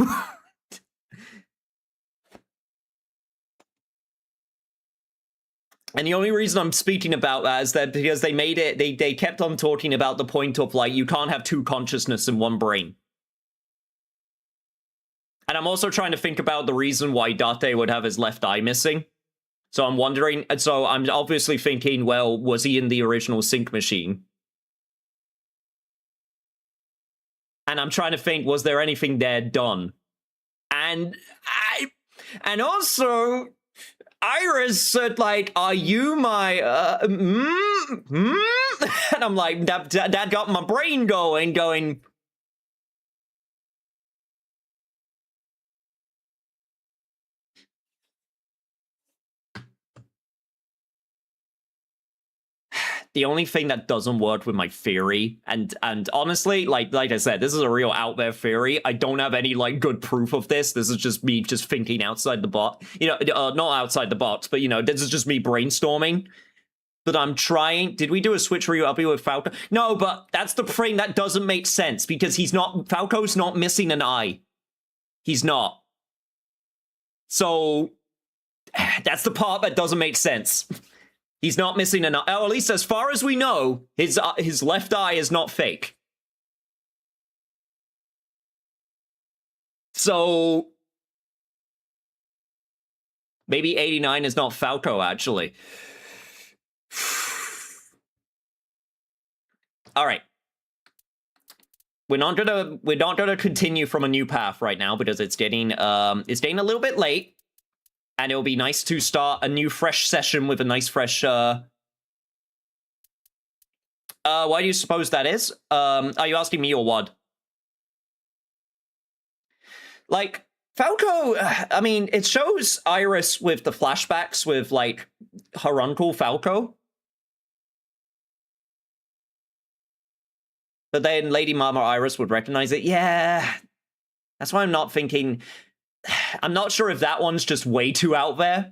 And the only reason I'm speaking about that is that because they made it, they kept on talking about the point of like, you can't have two consciousness in one brain. And I'm also trying to think about the reason why Date would have his left eye missing. So I'm wondering, so I'm obviously thinking, well, was he in the original sync machine? And I'm trying to think, was there anything there done? And also, Iris said, like, are you my, And I'm like, that got my brain going. The only thing that doesn't work with my theory, and honestly, like I said, this is a real out there theory. I don't have any like good proof of this. This is just me just thinking outside the box. Not outside the box, but this is just me brainstorming. But I'm trying. Did we do a switcheroo up here with Falco? No, but that's the thing that doesn't make sense because Falco's not missing an eye. He's not. So that's the part that doesn't make sense. He's not missing an eye. Oh, at least as far as we know, his left eye is not fake. So maybe 89 is not Falco, actually. All right. We're not gonna continue from a new path right now because it's getting a little bit late. And it'll be nice to start a new fresh session with a nice fresh, why do you suppose that is? Are you asking me or what? Like, Falco, I mean, it shows Iris with the flashbacks with, like, her uncle Falco. But then Lady Mama Iris would recognize it. Yeah, that's why I'm not thinking... I'm not sure if that one's just way too out there.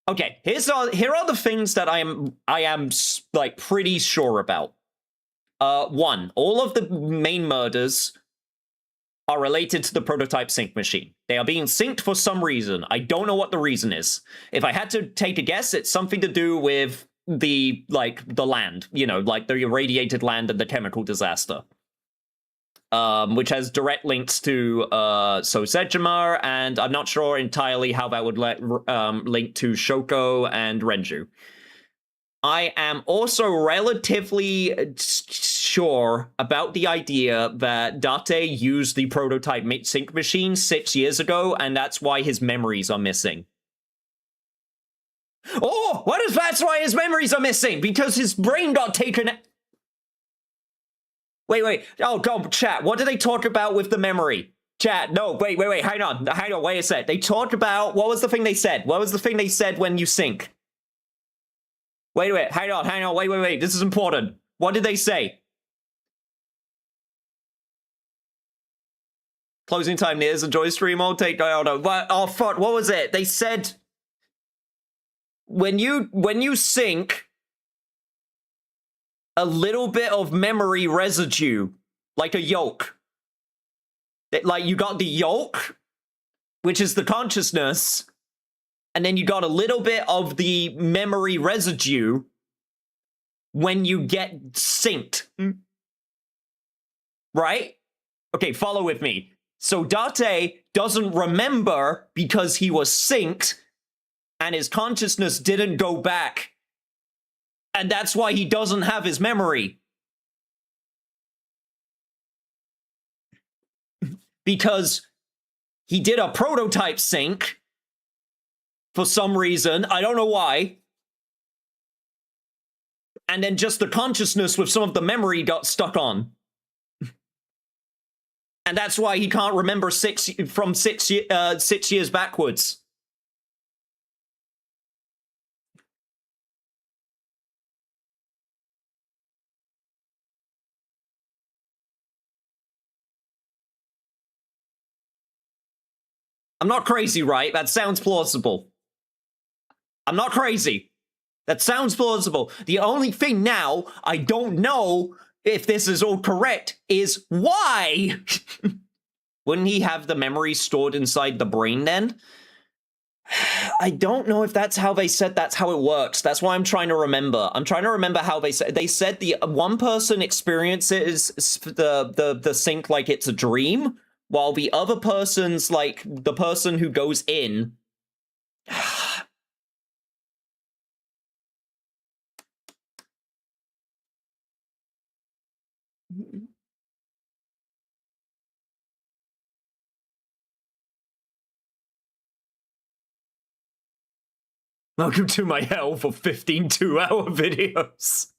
Okay, here are the things that I am like pretty sure about. One, all of the main murders are related to the prototype sync machine. They are being synced for some reason. I don't know what the reason is. If I had to take a guess, it's something to do with the land, like the irradiated land and the chemical disaster. Which has direct links to Sosejima, and I'm not sure entirely how that would link to Shoko and Renju. I am also relatively sure about the idea that Date used the prototype sync machine 6 years ago, and that's why his memories are missing. Oh, what if that's why his memories are missing? Because his brain got taken... Wait. Oh, God, chat. What did they talk about with the memory? Chat, no, wait. Hang on, wait a sec. They talked about... What was the thing they said? What was the thing they said when you sync? Wait. Hang on. Wait. This is important. What did they say? Closing time nears. Enjoy stream mode. Take... Oh, fuck. What was it? They said... When you sync... a little bit of memory residue, like a yolk. Like, you got the yolk, which is the consciousness, and then you got a little bit of the memory residue when you get synced. Right? Okay, follow with me. So Date doesn't remember because he was synced, and his consciousness didn't go back. And that's why he doesn't have his memory. Because he did a prototype sync for some reason. I don't know why. And then just the consciousness with some of the memory got stuck on. And that's why he can't remember 6 years backwards. I'm not crazy, right? That sounds plausible. I'm not crazy. That sounds plausible. The only thing now, I don't know if this is all correct, is why? Wouldn't he have the memory stored inside the brain then? I don't know if that's how they said that's how it works. That's why I'm trying to remember. I'm trying to remember how they said. They said the one person experiences the sync like it's a dream, while the other person's like the person who goes in. Welcome to my hell for 15 2-hour videos.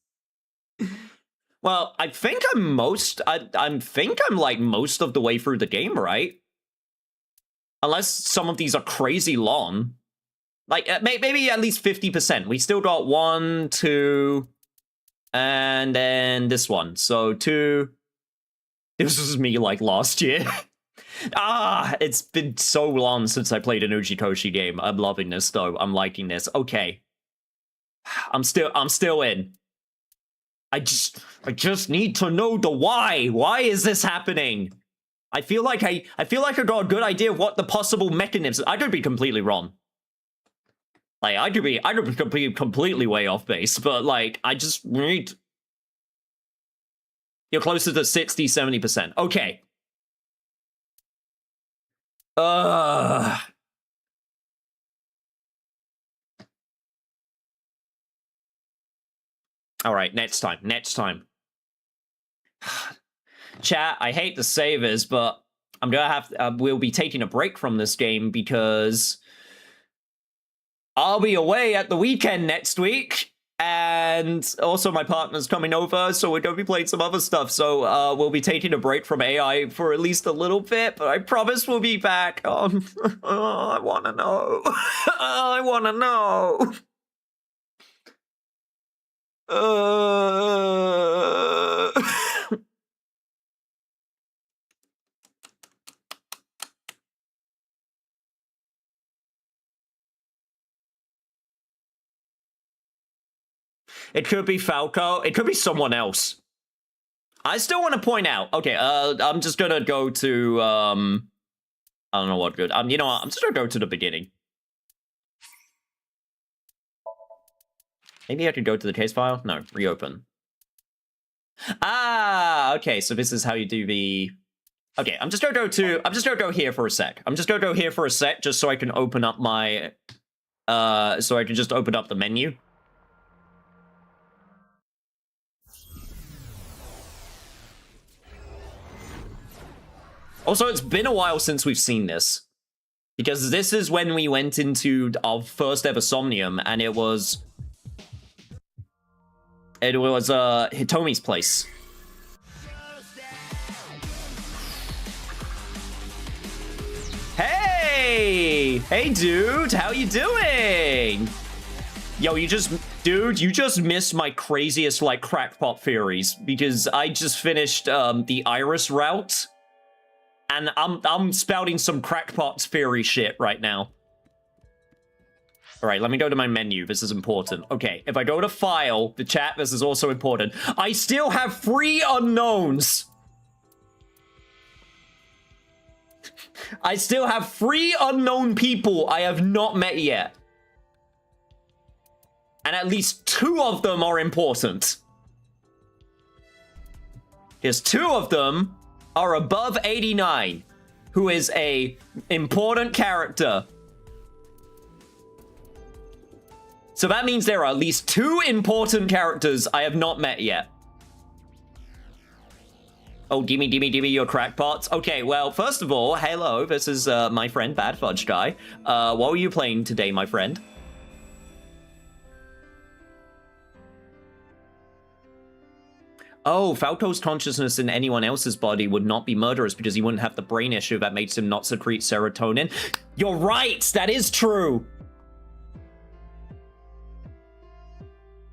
Well, I think I'm like most of the way through the game, right? Unless some of these are crazy long. Like, maybe at least 50%. We still got 1, 2, and then this one. So 2. This was me, like, last year. It's been so long since I played an Ujikoshi game. I'm loving this, though. I'm liking this. Okay. I'm still in. I just need to know the why. Why is this happening? I feel like I got a good idea of what the possible mechanisms. I could be completely wrong. Like I could be completely way off base, but like I just need. You're closer to 60, 70%. Okay. All right, next time. Chat, I hate to say this, but I'm gonna have we'll be taking a break from this game because I'll be away at the weekend next week, and also my partner's coming over, so we're gonna be playing some other stuff. So we'll be taking a break from AI for at least a little bit, but I promise we'll be back. I wanna know. I wanna know. It could be Falco. It could be someone else. I still want to point out. Okay, I'm just gonna go to I don't know what good. You know what? I'm just gonna go to the beginning. Maybe I could go to the case file. No, reopen. Okay. So this is how you do the. Okay, I'm just gonna go here for a sec. Just so I can open up my. So I can just open up the menu. Also, it's been a while since we've seen this. Because this is when we went into our first ever Somnium, and it was Hitomi's place. Hey! Hey, dude! How you doing? Yo, you just missed my craziest, like, crackpot theories. Because I just finished, the Iris route. And I'm spouting some crackpot theory shit right now. Alright, let me go to my menu. This is important. Okay, if I go to file, the chat, this is also important. I still have 3 unknowns! I still have 3 unknown people I have not met yet. And at least 2 of them are important. Because 2 of them are above 89, who is a important character. So that means there are at least 2 important characters I have not met yet. Oh, gimme your crackpots. Okay, well, first of all, hello, this is my friend Bad Fudge Guy. What were you playing today, my friend? Oh, Falco's consciousness in anyone else's body would not be murderous because he wouldn't have the brain issue that makes him not secrete serotonin. You're right! That is true!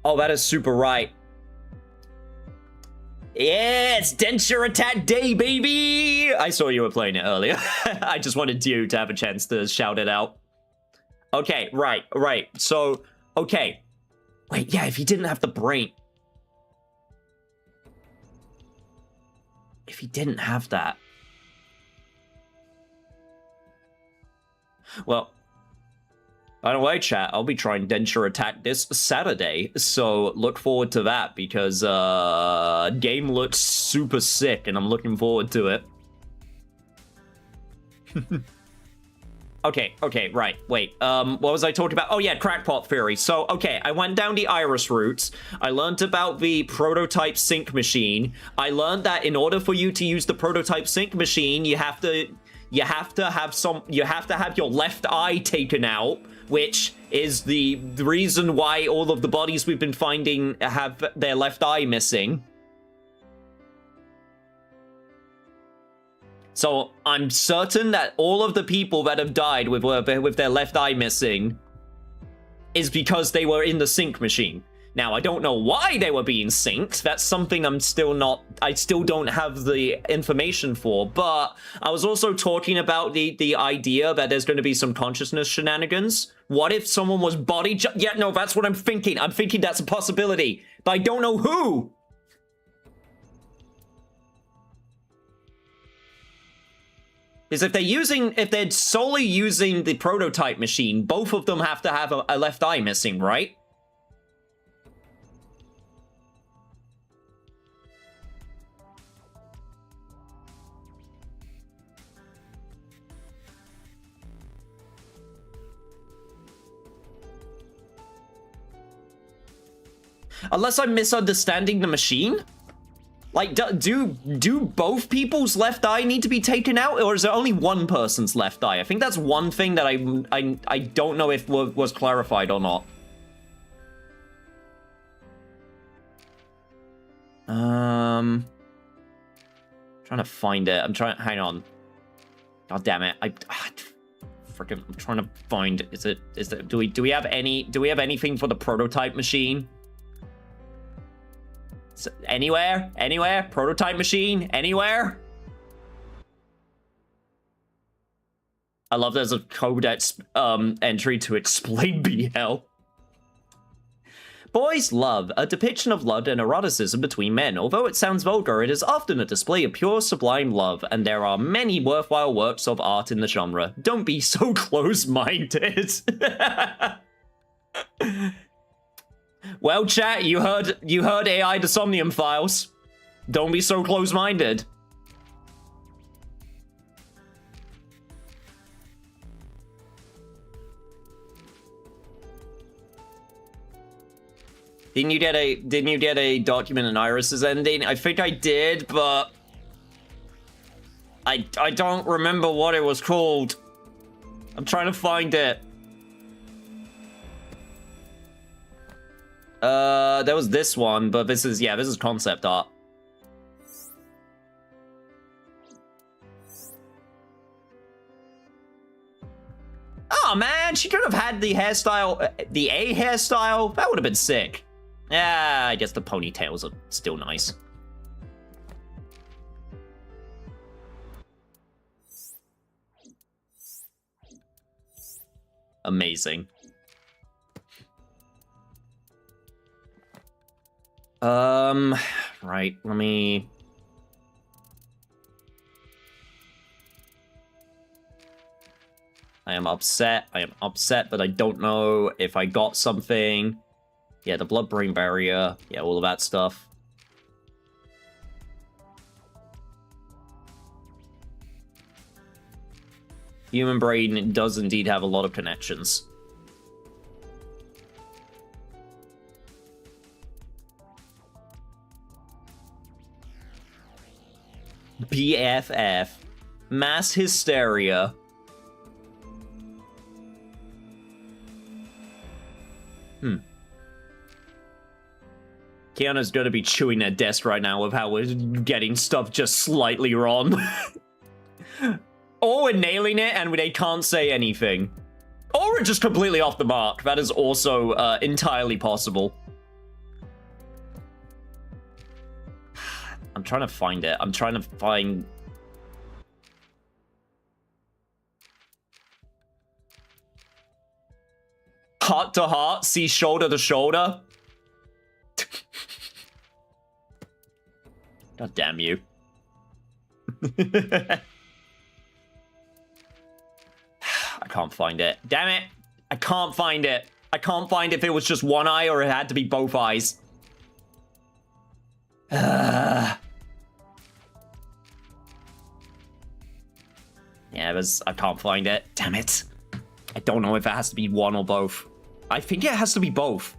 Oh, that is super right. Yeah, it's denture attack day, baby! I saw you were playing it earlier. I just wanted you to have a chance to shout it out. Okay, right. So, okay. Wait, yeah, if he didn't have the brain. If he didn't have that. Well, by the way, chat, I'll be trying denture attack this Saturday, so look forward to that, because game looks super sick, and I'm looking forward to it. Okay, right, wait, what was I talking about? Oh yeah, crackpot theory. So, okay, I went down the iris routes, I learned about the prototype sync machine, I learned that in order for you to use the prototype sync machine, you have to have your left eye taken out, which is the reason why all of the bodies we've been finding have their left eye missing. So I'm certain that all of the people that have died with their left eye missing is because they were in the sync machine. Now, I don't know why they were being synced. That's something I still don't have the information for, but I was also talking about the idea that there's going to be some consciousness shenanigans. What if someone was yeah, no, that's what I'm thinking. I'm thinking that's a possibility, but I don't know who. Because if they're solely using the prototype machine, both of them have to have a left eye missing, right? Unless I'm misunderstanding the machine? Like, do both people's left eye need to be taken out, or is there only one person's left eye? I think that's one thing that I don't know if was clarified or not. Trying to find it. Hang on. God damn it. I'm trying to find, do we have anything for the prototype machine? Anywhere? Prototype machine? Anywhere? I love there's a codex entry to explain BL. Boys Love, a depiction of love and eroticism between men. Although it sounds vulgar, it is often a display of pure, sublime love, and there are many worthwhile works of art in the genre. Don't be so close-minded. Well, chat, you heard AI the Somnium Files. Don't be so close-minded. Didn't you get a document in Iris's ending? I think I did, but I don't remember what it was called. I'm trying to find it. There was this one, but this is concept art. Oh man, she could have had the hairstyle, the A hairstyle. That would have been sick. Yeah, I guess the ponytails are still nice. Amazing. Right, let me... I am upset that I don't know if I got something. Yeah, the blood-brain barrier. Yeah, all of that stuff. Human brain does indeed have a lot of connections. BFF. Mass hysteria. Keanu's gonna be chewing their desk right now with how we're getting stuff just slightly wrong. Or we're nailing it and they can't say anything. Or we're just completely off the mark. That is also entirely possible. I'm trying to find it. I'm trying to find... Heart to heart, see shoulder to shoulder. God damn you. I can't find it. Damn it. I can't find it. I can't find if it was just one eye or it had to be both eyes. Yeah, I can't find it. Damn it. I don't know if it has to be one or both. I think it has to be both.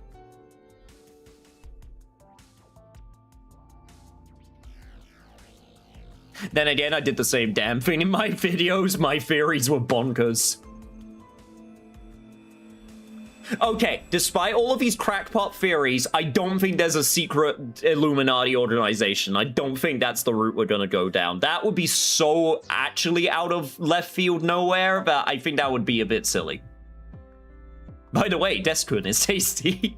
Then again, I did the same damn thing in my videos. My theories were bonkers. Okay, despite all of these crackpot theories, I don't think there's a secret Illuminati organization. I don't think that's the route we're gonna go down. That would be so actually out of left field nowhere that I think that would be a bit silly. By the way, Deskun is tasty.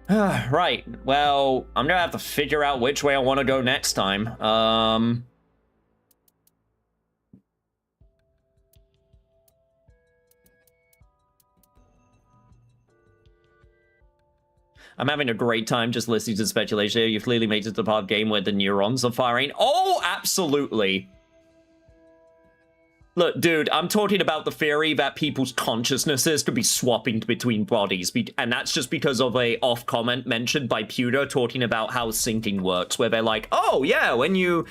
Right, well, I'm gonna have to figure out which way I want to go next time. I'm having a great time just listening to speculation here. You've clearly made it to the part of the game where the neurons are firing. Oh, absolutely. Look, dude, I'm talking about the theory that people's consciousnesses could be swapping between bodies, and that's just because of a off comment mentioned by Pewter talking about how syncing works, where they're like, oh, yeah, when you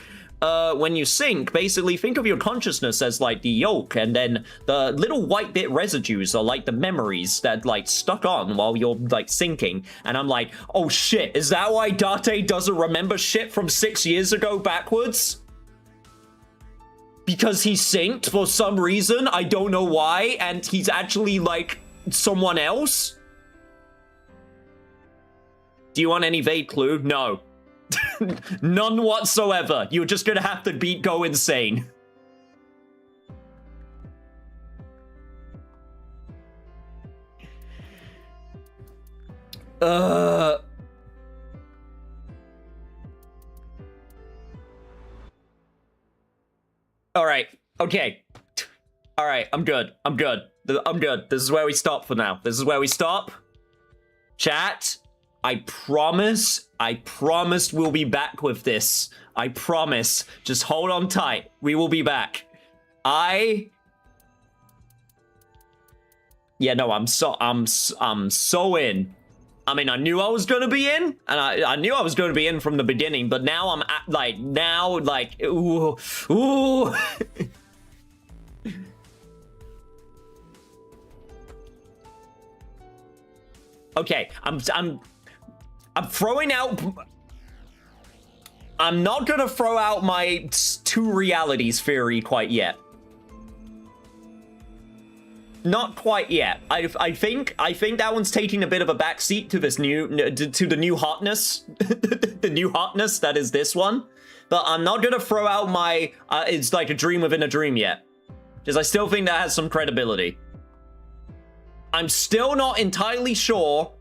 sync, basically think of your consciousness as like the yolk, and then the little white bit residues are like the memories that like stuck on while you're like syncing. And I'm like, oh shit, is that why Date doesn't remember shit from 6 years ago backwards? Because he synced for some reason, I don't know why, and he's actually like someone else? Do you want any vague clue? No. None whatsoever. You're just gonna have to go insane. Alright, okay. Alright, I'm good. I'm good. I'm good. This is where we stop for now. This is where we stop. Chat, I promise we'll be back with this. I promise. Just hold on tight. We will be back. Yeah, no, I'm so in. I mean, I knew I was gonna be in, and I knew I was gonna be in from the beginning, but now I'm at, ooh. Okay, I'm throwing out... I'm not gonna throw out my two realities theory quite yet. Not quite yet. I think that one's taking a bit of a backseat to this to the new hotness, the new hotness that is this one. But I'm not gonna throw out my it's like a dream within a dream yet, because I still think that has some credibility. I'm still not entirely sure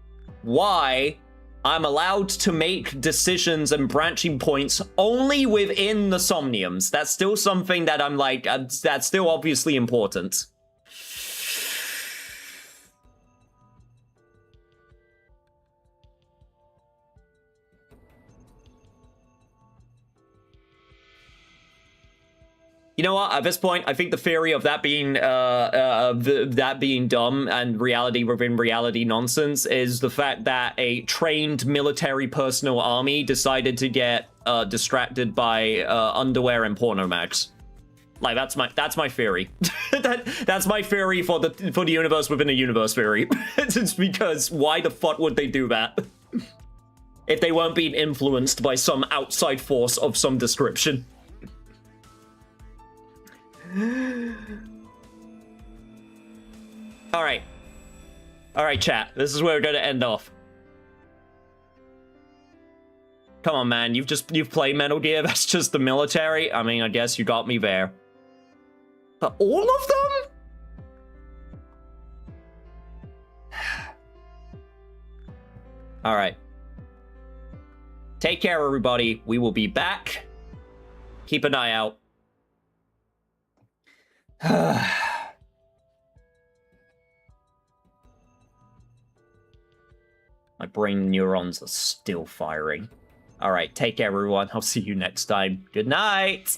why I'm allowed to make decisions and branching points only within the Somniums. That's still something that I'm like, that's still obviously important. You know what? At this point, I think the theory of that being that being dumb and reality within reality nonsense is the fact that a trained military personnel army decided to get distracted by underwear and porno mags. Like that's my theory. That's my theory for the universe within a universe theory. It's because why the fuck would they do that if they weren't being influenced by some outside force of some description? All right, chat. This is where we're going to end off. Come on, man. You've played Metal Gear. That's just the military. I mean, I guess you got me there. But all of them? All right. Take care, everybody. We will be back. Keep an eye out. My brain neurons are still firing. All right, take care, everyone. I'll see you next time. Good night.